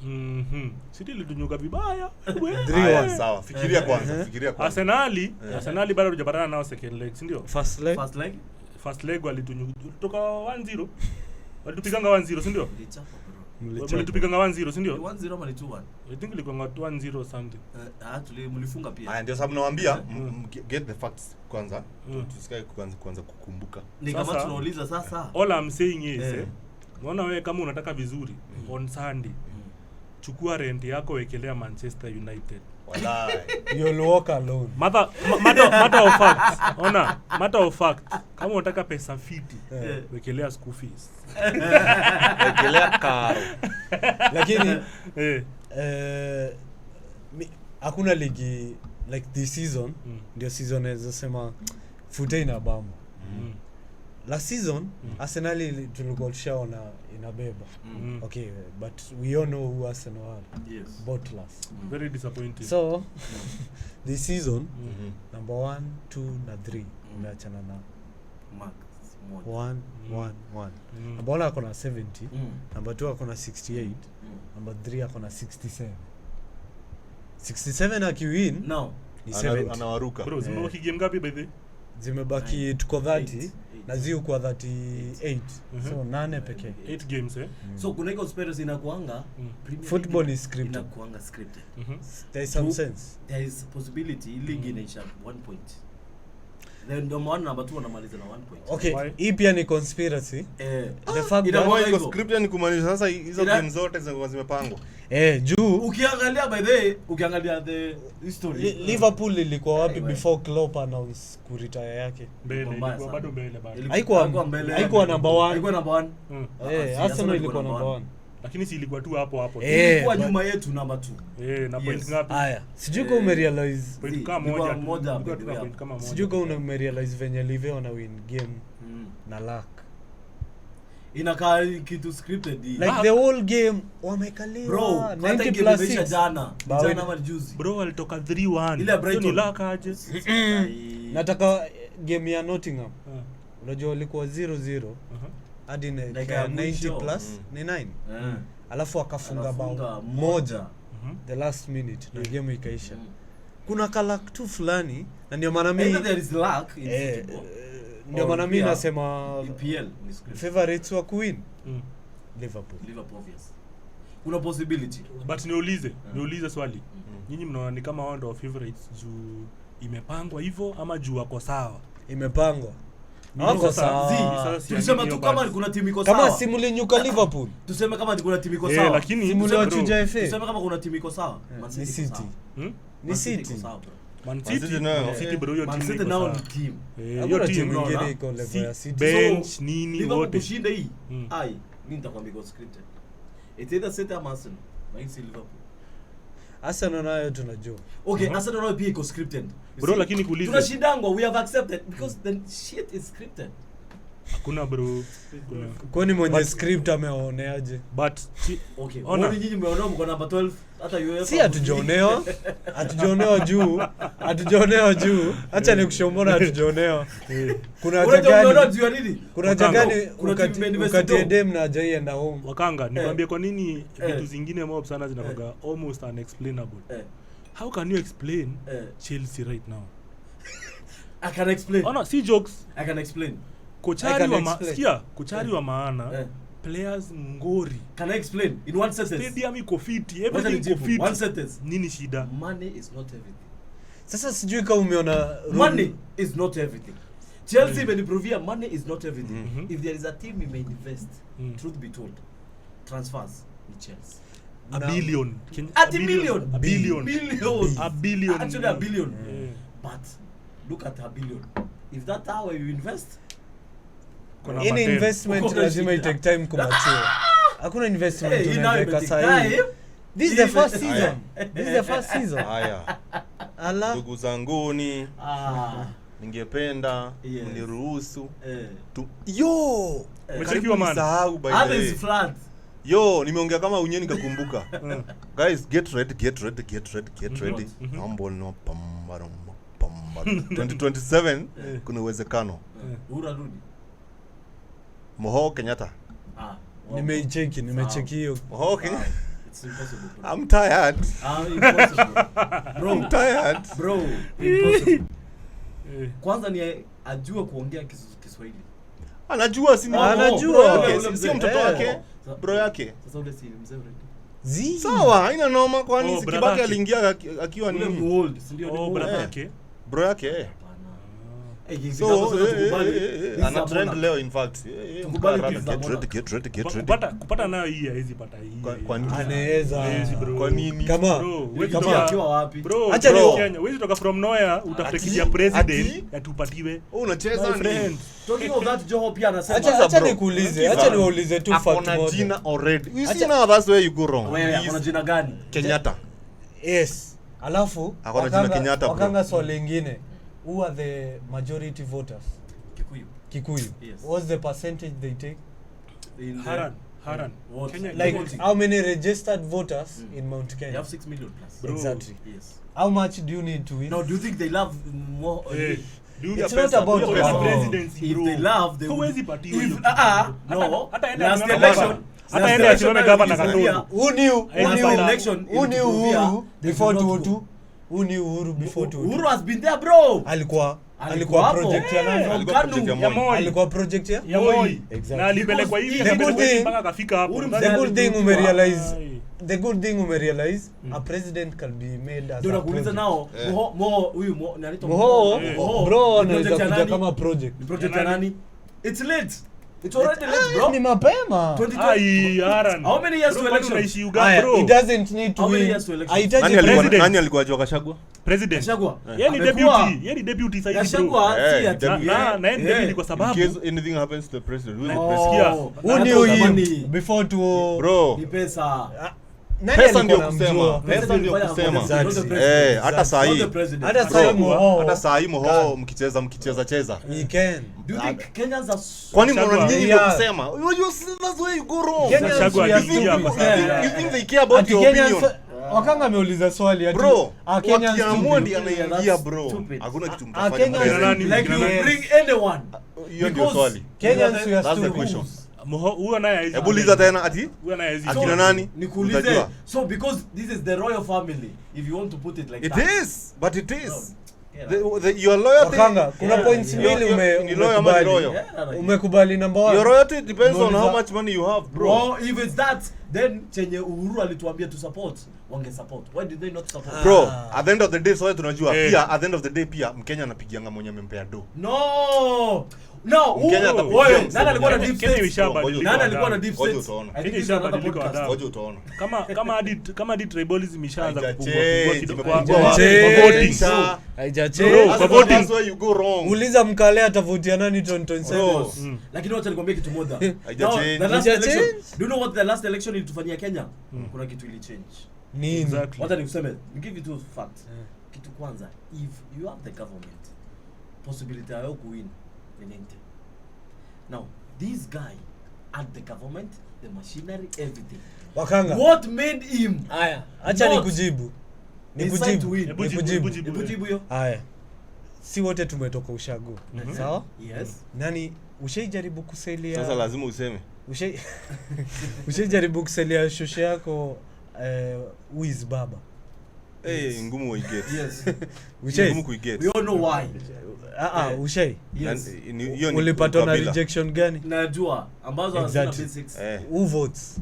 Mhm. City ilitunyuka vibaya. 3-1. Sawa, fikiria kwanza. Arsenali bado hujapatana nao second leg, si ndio? first leg First leg. First leg walitunyuka toka 1-0. Walitupiganga 1-0, si ndio? Lichapa, bro. mlichapa Walitupiganga 1-0, si ndio? 1-0 ama ni 2-1? I think ilikuwa 1-0 something. Mlifunga pia. Haya ndio sababu nawaambia get the facts kwanza. Mm. Tusikae kwanza kukumbuka. Ni kama Sasa- tunauliza sasa. All I'm saying is, Eh. unaona wewe kama unataka vizuri on Sunday, chukua rent yako wekelea Manchester United. Wallahi. you'll walk alone Matter of fact, kama unataka pesa fiti, wekelea school fees. Wekelea karo. lakini Eh. hakuna ligi like this season ndio season naweza sema fute ina bamba last season Arsenal tulikuwa tushaona inabeba okay but we all know who Arsenal are Yes. bottlers Very disappointing. so this season number 1 2 na 3 umeachana na Max moja. 1 number 1 ako na 70 number 2 ako na 68 number 3 ako na 67 akiwin Now, ni 70 Anawaruka. Bro, zimebaki game ngapi by the way? zimebaki tuko 30 Eight. na ziu kwa 38 so 8 pekee 8 games so kuna iko conspiracy inakuanga Premier Football League is scripted. inakuanga scripted. there is some Two. sense There is possibility league inaisha 1 point. Then ndio maana number 2 wanamaliza na 1 point. okay Why? hii pia ni conspiracy the fact ina- that Kwa hivyo. hiyo script ni kumaanisha sasa hizo Ina- game zote zimepangwa. juu Ukiangalia by the way, ukiangalia the history. Liverpool ilikuwa wapi Anyway. before Klopp announce kuretire yake Mbele, Mbaya ilikuwa sana. bado mbele bado. Haikuwa mbele. haikuwa number 1 Haikuwa number 1. Arsenal ilikuwa number 1 Lakini si ilikuwa tu hapo. Ilikuwa but- nyuma yetu number 2. Na point Yes. ngapi? haya sijui kama umerealize Point kama Ilikuwa moja. moja, Ilikuwa by the tu way. point kama moja. sijui kama umerealize venye Live wana win game na luck Inakaa kitu scripted hii. like the whole game wamekalia Bro, hata 90 game plus imeisha 6 jana. Bawe- Jana ama juzi. Bro walitoka 3-1. Ile ya Brighton. Hiyo ni luck aje? nataka game ya Nottingham unajua walikuwa 0-0 hadi Dakika ya 90 mwisho. plus ni 9 alafu akafunga Anafunga bao moja. moja the last minute na game ikaisha kuna kalak tu fulani na ndio maana mimi Either there is luck in football. ndio Or maana mimi pia nasema EPL ni scripted. favorites wa queen Liverpool Liverpool obvious. Kuna possibility. But niulize swali. Nyinyi mnaona ni kama wao ndio favorites juu imepangwa hivyo ama juu wako sawa? imepangwa Mimi wako sasa- sawa Sasa Tulisema siamini tu hiyo kama basi. kuna timu iko kama sawa. simulinyuka Liverpool Tuseme kama kuna timu iko sawa. Lakini simuliwachuja FA Tuseme kama kuna timu iko sawa. Man ni City iko City sawa. ni Man City City iko sawa, bro. Man City City nayo. Man City bro hiyo Man timu City iko nao sawa. ni team. Hiyo hakuna timu timu unaona? nyingine iko level ya City bench So, nini Liverpool wote. kushinda hii. Mm. Ai, mimi nitakwambia iko scripted. It's either City ama Arsenal. Lakini si Liverpool. Arsenal nayo tunajua Okay, Arsenal nao pia iko scripted. You Bro, see, lakini kuulize. tunashindangwa, we have accepted because the shit is scripted. Hakuna bro. Kwani mwenye script ameoneaje? But Okay. Ona. Mbona nyinyi mmeona mko namba 12 hata UEFA? Si hatujaonewa. Hatujaonewa juu. Acha nikushomona hatujaonewa. Kuna haja gani ukati dem na hajaienda home? Wakanga, nikwambie kwa nini vitu zingine mob sana zinakuwa almost unexplainable. How can you explain Chelsea right now? I can explain. Oh no, see jokes. I can explain. Kochari wa maana. Players ngori. Can I explain in one sentence? Stadium iko fiti, everything iko fiti. One sentence. Nini shida? Money is not everything. Sasa sijui kama umeona money is not everything. Chelsea imeniprovia money is not everything. If there is a team you may invest, truth be told, transfers in Chelsea. A billion. A billion. Actually a billion. But look at a billion. If that's how you invest, any investment lazima take time kumature. Hakuna investment unaweka sahihi. This is the first season. Haya. Ala. Ndugu zanguni. Ningependa mniruhusu. Yo. Umechekiwa man. Sahau by the way. Yo, nimeongea kama unye nikakumbuka. Guys, get ready. Humble no pambaro. 2027 kuna uwezekano. Urarudi. Moho Kenyatta. Nimecheki hiyo. Moho Kenyatta. It's impossible. Bro. I'm tired. Impossible. Bro. I'm tired. Bro, impossible. Kwanza ni ajue kuongea Kiswahili. Anajua si sio mtoto wake, bro yake. Sasa ule si mzee already. Sawa, haina noma kwani Kibaki aliingia akiwa nini? Ule old, si ndio? Brother yake. Bro yake. So ana trend leo in fact. Get ready. Kupata nayo hii haizi pata hii. Kwa nini? Anaweza. Kwa nini? Kama akiwa wapi? Bro, acha leo Kenya, wewe toka from nowhere utafute kiti ya president atupatiwe. Unacheza nini? Talking of that Joho pia anasema. Acha niwaulize tu fact moja. Akona jina already. You see now that's where you go wrong. Wewe akona jina gani? Kenyatta. Yes. Alafu akona jina Kenyatta bro. Wakanga swali lingine. Who are the majority voters? Kikuyu. Yes. What's the percentage they take? Haran. Kenya, like how many registered voters in Mount Kenya? They have 6 million plus. Bro. Exactly. Yes. How much do you need to win? Now, do you think they love more? It's not about presidency, bro. If they love, they would. No. Last election. Hata ende asimame gavana Katoro. Who knew Uhuru before 2022? Who knew Uhuru before 2022? Uhuru has been there, bro. Alikuwa project ya nani? Alikuwa project ya Moi. Exactly. Na alipelekwa hivi mpaka kafika hapo. The good thing umerealize a president can be made as a kuuliza nao huyu anaitwa bro anaweza kuja kama project. Project ya nani? It's late. It's already late, bro. Ni mapema. How many years to election? Bro. It doesn't need to win. Nani alikuwa Joka Shagwa? President. Shagwa. Yeye ni deputy sasa hivi bro. Na deputy kwa sababu in case anything happens to the president, who knew him before to bro. Ni pesa. Pesa ndio kusema. Hata saa hii. Hata saa hii Moho mkicheza. We can. Do you think Kenyans are kwani mbona nyinyi ndio kusema? That's where you go wrong. You think they care about your opinion? Wakanga ameuliza swali ati Kenyans ndio anaingia bro. Hakuna kitu mtafanya. Like you bring anyone. Hiyo ndio swali. Kenyans we are That's the question. Huwa naye hizi. Hebu uliza tena ati? Huwa naye hizi. Akina nani? Nikuulize. So because this is the royal family, if you want to put it like that. It is, but it is. Your loyalty. Wakanga, kuna points mbili umekubali number 1. Your loyalty depends on how much money you have, bro. Well, if it's that, then chenye Uhuru alituambia to support, wange support. Why did they not support? Bro, at the end of the day so tunajua pia at the end of the day pia Mkenya anapigianga mwenye amempea do. No, nani alikuwa na deep state? Nani alikuwa na deep state? Ngoja utaona. Kama tribalism ishaanza kupungua kidogo kwa voting. Haijacheza. That's where you go wrong. Uliza Mkale atavotia nani 2027. Lakini wacha nikwambie kitu moja. Haijacheza. Do you know what the last election ilitufanyia Kenya? Kuna kitu ili change. Nini? Exactly. Wacha nikuseme, give you two facts. Kitu kwanza, if you have the government, possibility yao kuwin ni 90. Now this guy at the government, the machinery, everything. Wakanga. What made him? Haya, acha not nikujibu. decide to win? Nikujibu. Haya. Si wote tumetoka ushago. Sawa? Yes. Nani ushaijaribu kuselia? Sasa lazima useme. Ushaijaribu kuselia shosho yako who is baba? Ngumu uiget. Yes. Ngumu kuiget. We all know why. Ushai? Yes. Ulipata na rejection gani? Najua ambazo hazina basics. Who votes?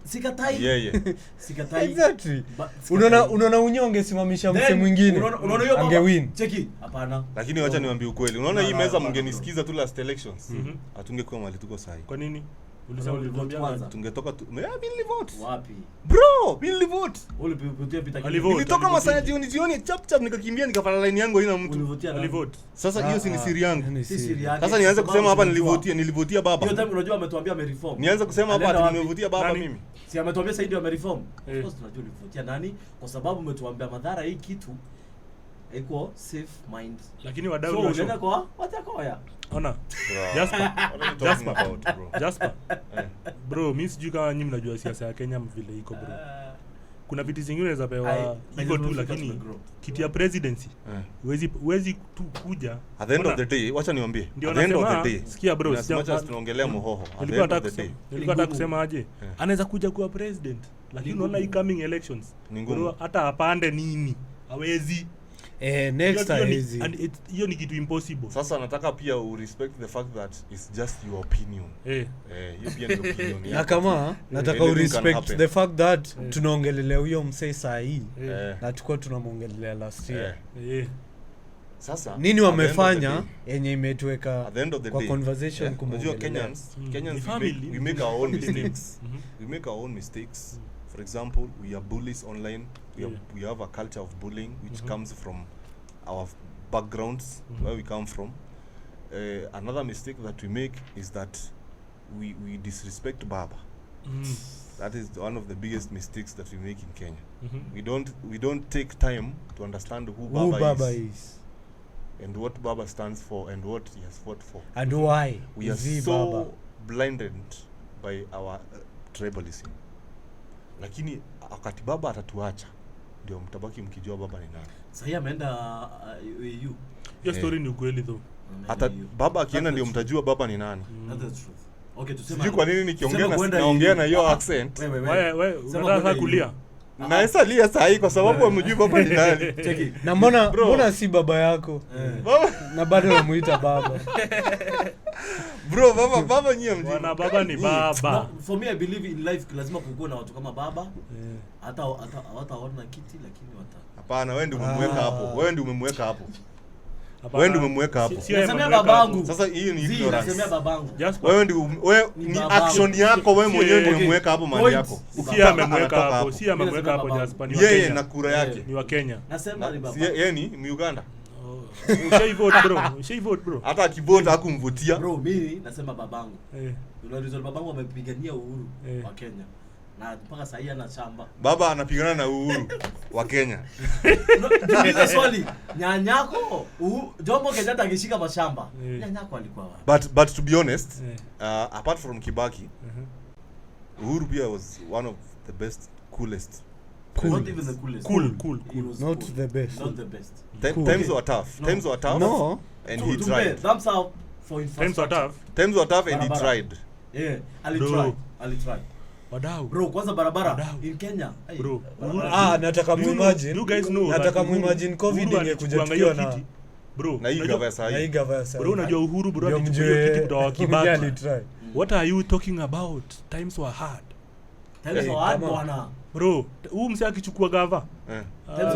Sikatai. Yeah. Sikatai. Exactly. Unaona unyonge simamisha mse mwingine. Unaona hiyo ange win. Cheki. Hapana. Lakini wacha niwaambie ukweli. Unaona hii meza mngenisikiza tu last elections. Hatungekuwa mahali tuko sahi. Kwa nini? Ulisema ulivote kwanza. Tungetoka tu. Mimi vote. Wapi? Bro, mimi vote. Ulipitia pita kidogo. Nilitoka masaa jioni chap nikakimbia nikafanya line yangu haina mtu. Ulivote. Sasa hiyo si ni siri yangu. Si siri yake. Sasa nianze kusema hapa nilivotia baba. Hiyo time unajua ametuambia amereform. Nianze kusema hapa nimevotia baba mimi. Si ametuambia sasa ndio amereform. Of course tunajua ulivotia nani kwa sababu umetuambia madhara hii kitu iko safe mind. Lakini wadau so unaenda kwa watakoya. Ona. Jasper. Jasper about bro. Jasper. Bro, mimi sijui kama nyinyi mnajua siasa ya Kenya vile iko bro. Kuna vitu zingine unaweza pewa hivyo tu lakini kiti ya presidency huwezi tu kuja. At the end of the day, wacha niwaambie. At the end of the day, sikia bro, sasa tunaongelea mohoho. Nilikuwa nataka kusema aje? Anaweza kuja kuwa president, lakini unaona incoming elections. Bro, hata apande nini? Hawezi. Next time hiyo ni kitu impossible. Sasa nataka pia u respect the fact that it's just your opinion. Hiyo pia ni opinion yako. Na kama nataka u respect the fact that tunaongelelea huyo msee saa hii na tukao tunamongelelea last year. Sasa nini wamefanya yenye imetuweka kwa conversation kumjua Kenyans we make our own mistakes. We make our own mistakes. For example, we are bullies online. We have a culture of bullying which comes from our backgrounds, where we come from. Another mistake that we make is that we disrespect Baba. That is one of the biggest mistakes that we make in Kenya. We don't take time to understand who Baba is and what Baba stands for and what he has fought for. And why we are so Baba blinded by our tribalism. Lakini wakati Baba atatuacha ndio mtabaki mkijua Baba ni nani. Sasa ameenda EU. Hiyo story ni ukweli though. Hata Baba akienda ndio mtajua Baba ni nani. That's the truth. Okay, tuseme. Sijui kwa nini nikiongea na hiyo accent. Wewe unataka kulia. Naesa lia sahi kwa sababu hamjui Baba ni nani. Cheki. Na mbona si baba yako? Na bado namuita Baba. Bro, baba nyie mjini. Bwana Baba ni Baba. No, for me I believe in life lazima kukuwe na watu kama Baba. Hata wataona kiti lakini Hapana, wewe ndio umemweka hapo. Wewe ndio umemweka hapo. Wewe ndio umemweka hapo. Nasemea babangu. Sasa hiyo ni ignorance. Nasemea babangu. Wewe ndio ni action yako wewe mwenyewe ndio umemweka hapo mali yako. Si amemweka hapo, si amemweka hapo Jasper ni wa Kenya. Yeye na kura yake ni wa Kenya. Nasema ni baba. Yeye ni Uganda. Vote bro. Hata akivote hakumvutia. Bro, mimi nasema babangu. Unalizwa babangu amepigania uhuru wa Kenya. Na mpaka sasa hii ana shamba. Baba anapigana na uhuru wa Kenya. Ndio swali. Nyanyako, Jomo Kenyatta akishika mashamba. Nyanyako alikuwa wapi? But to be honest, apart from Kibaki, Uhuru pia was one of the best, coolest. Not even the coolest. Cool. Not the best. Not the best. Times were tough. Times were tough. No. And he tried. Thumbs up for infrastructure. Times were tough and he tried. Yeah, Ali tried. Wadau. Bro, kwanza barabara in Kenya. Bro. Nataka muimagine. You guys know. Nataka muimagine COVID ingekuja tukiwa na bro. Na hii gava sahi. Bro, unajua Uhuru bro alichukua kiti kutoka Kibaki. What are you talking about? Times were hard. Times were hard bwana. Bro, huu mse akichukua gava.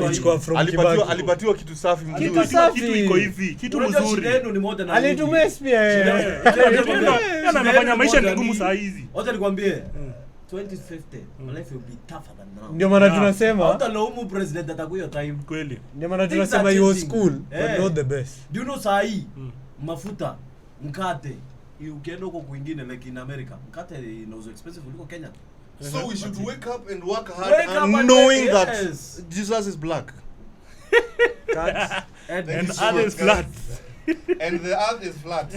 Alichukua from Kibaki. Alipatiwa kitu safi mzuri. Kitu iko hivi, kitu mzuri. Alitumia pia. Anafanya maisha ni ngumu saa hizi. Wacha nikwambie. 2050 life will be tougher than now. Ndio maana tunasema hata laumu president atakuwa time kweli. Ndio maana tunasema he was cool but not the best. Do you know sahi mafuta mkate ukienda huko kwingine like in America mkate inauzwa expensive kuliko Kenya. So we should wake up and work hard knowing that Jesus is black. and earth is flat. And the earth is flat.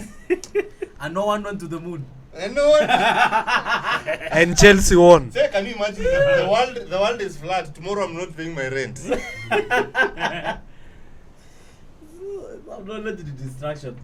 and no one went to the moon. And no one. And Chelsea won. Say, can you imagine the world is flat. Tomorrow I'm not paying my rent. I'm not letting the distraction.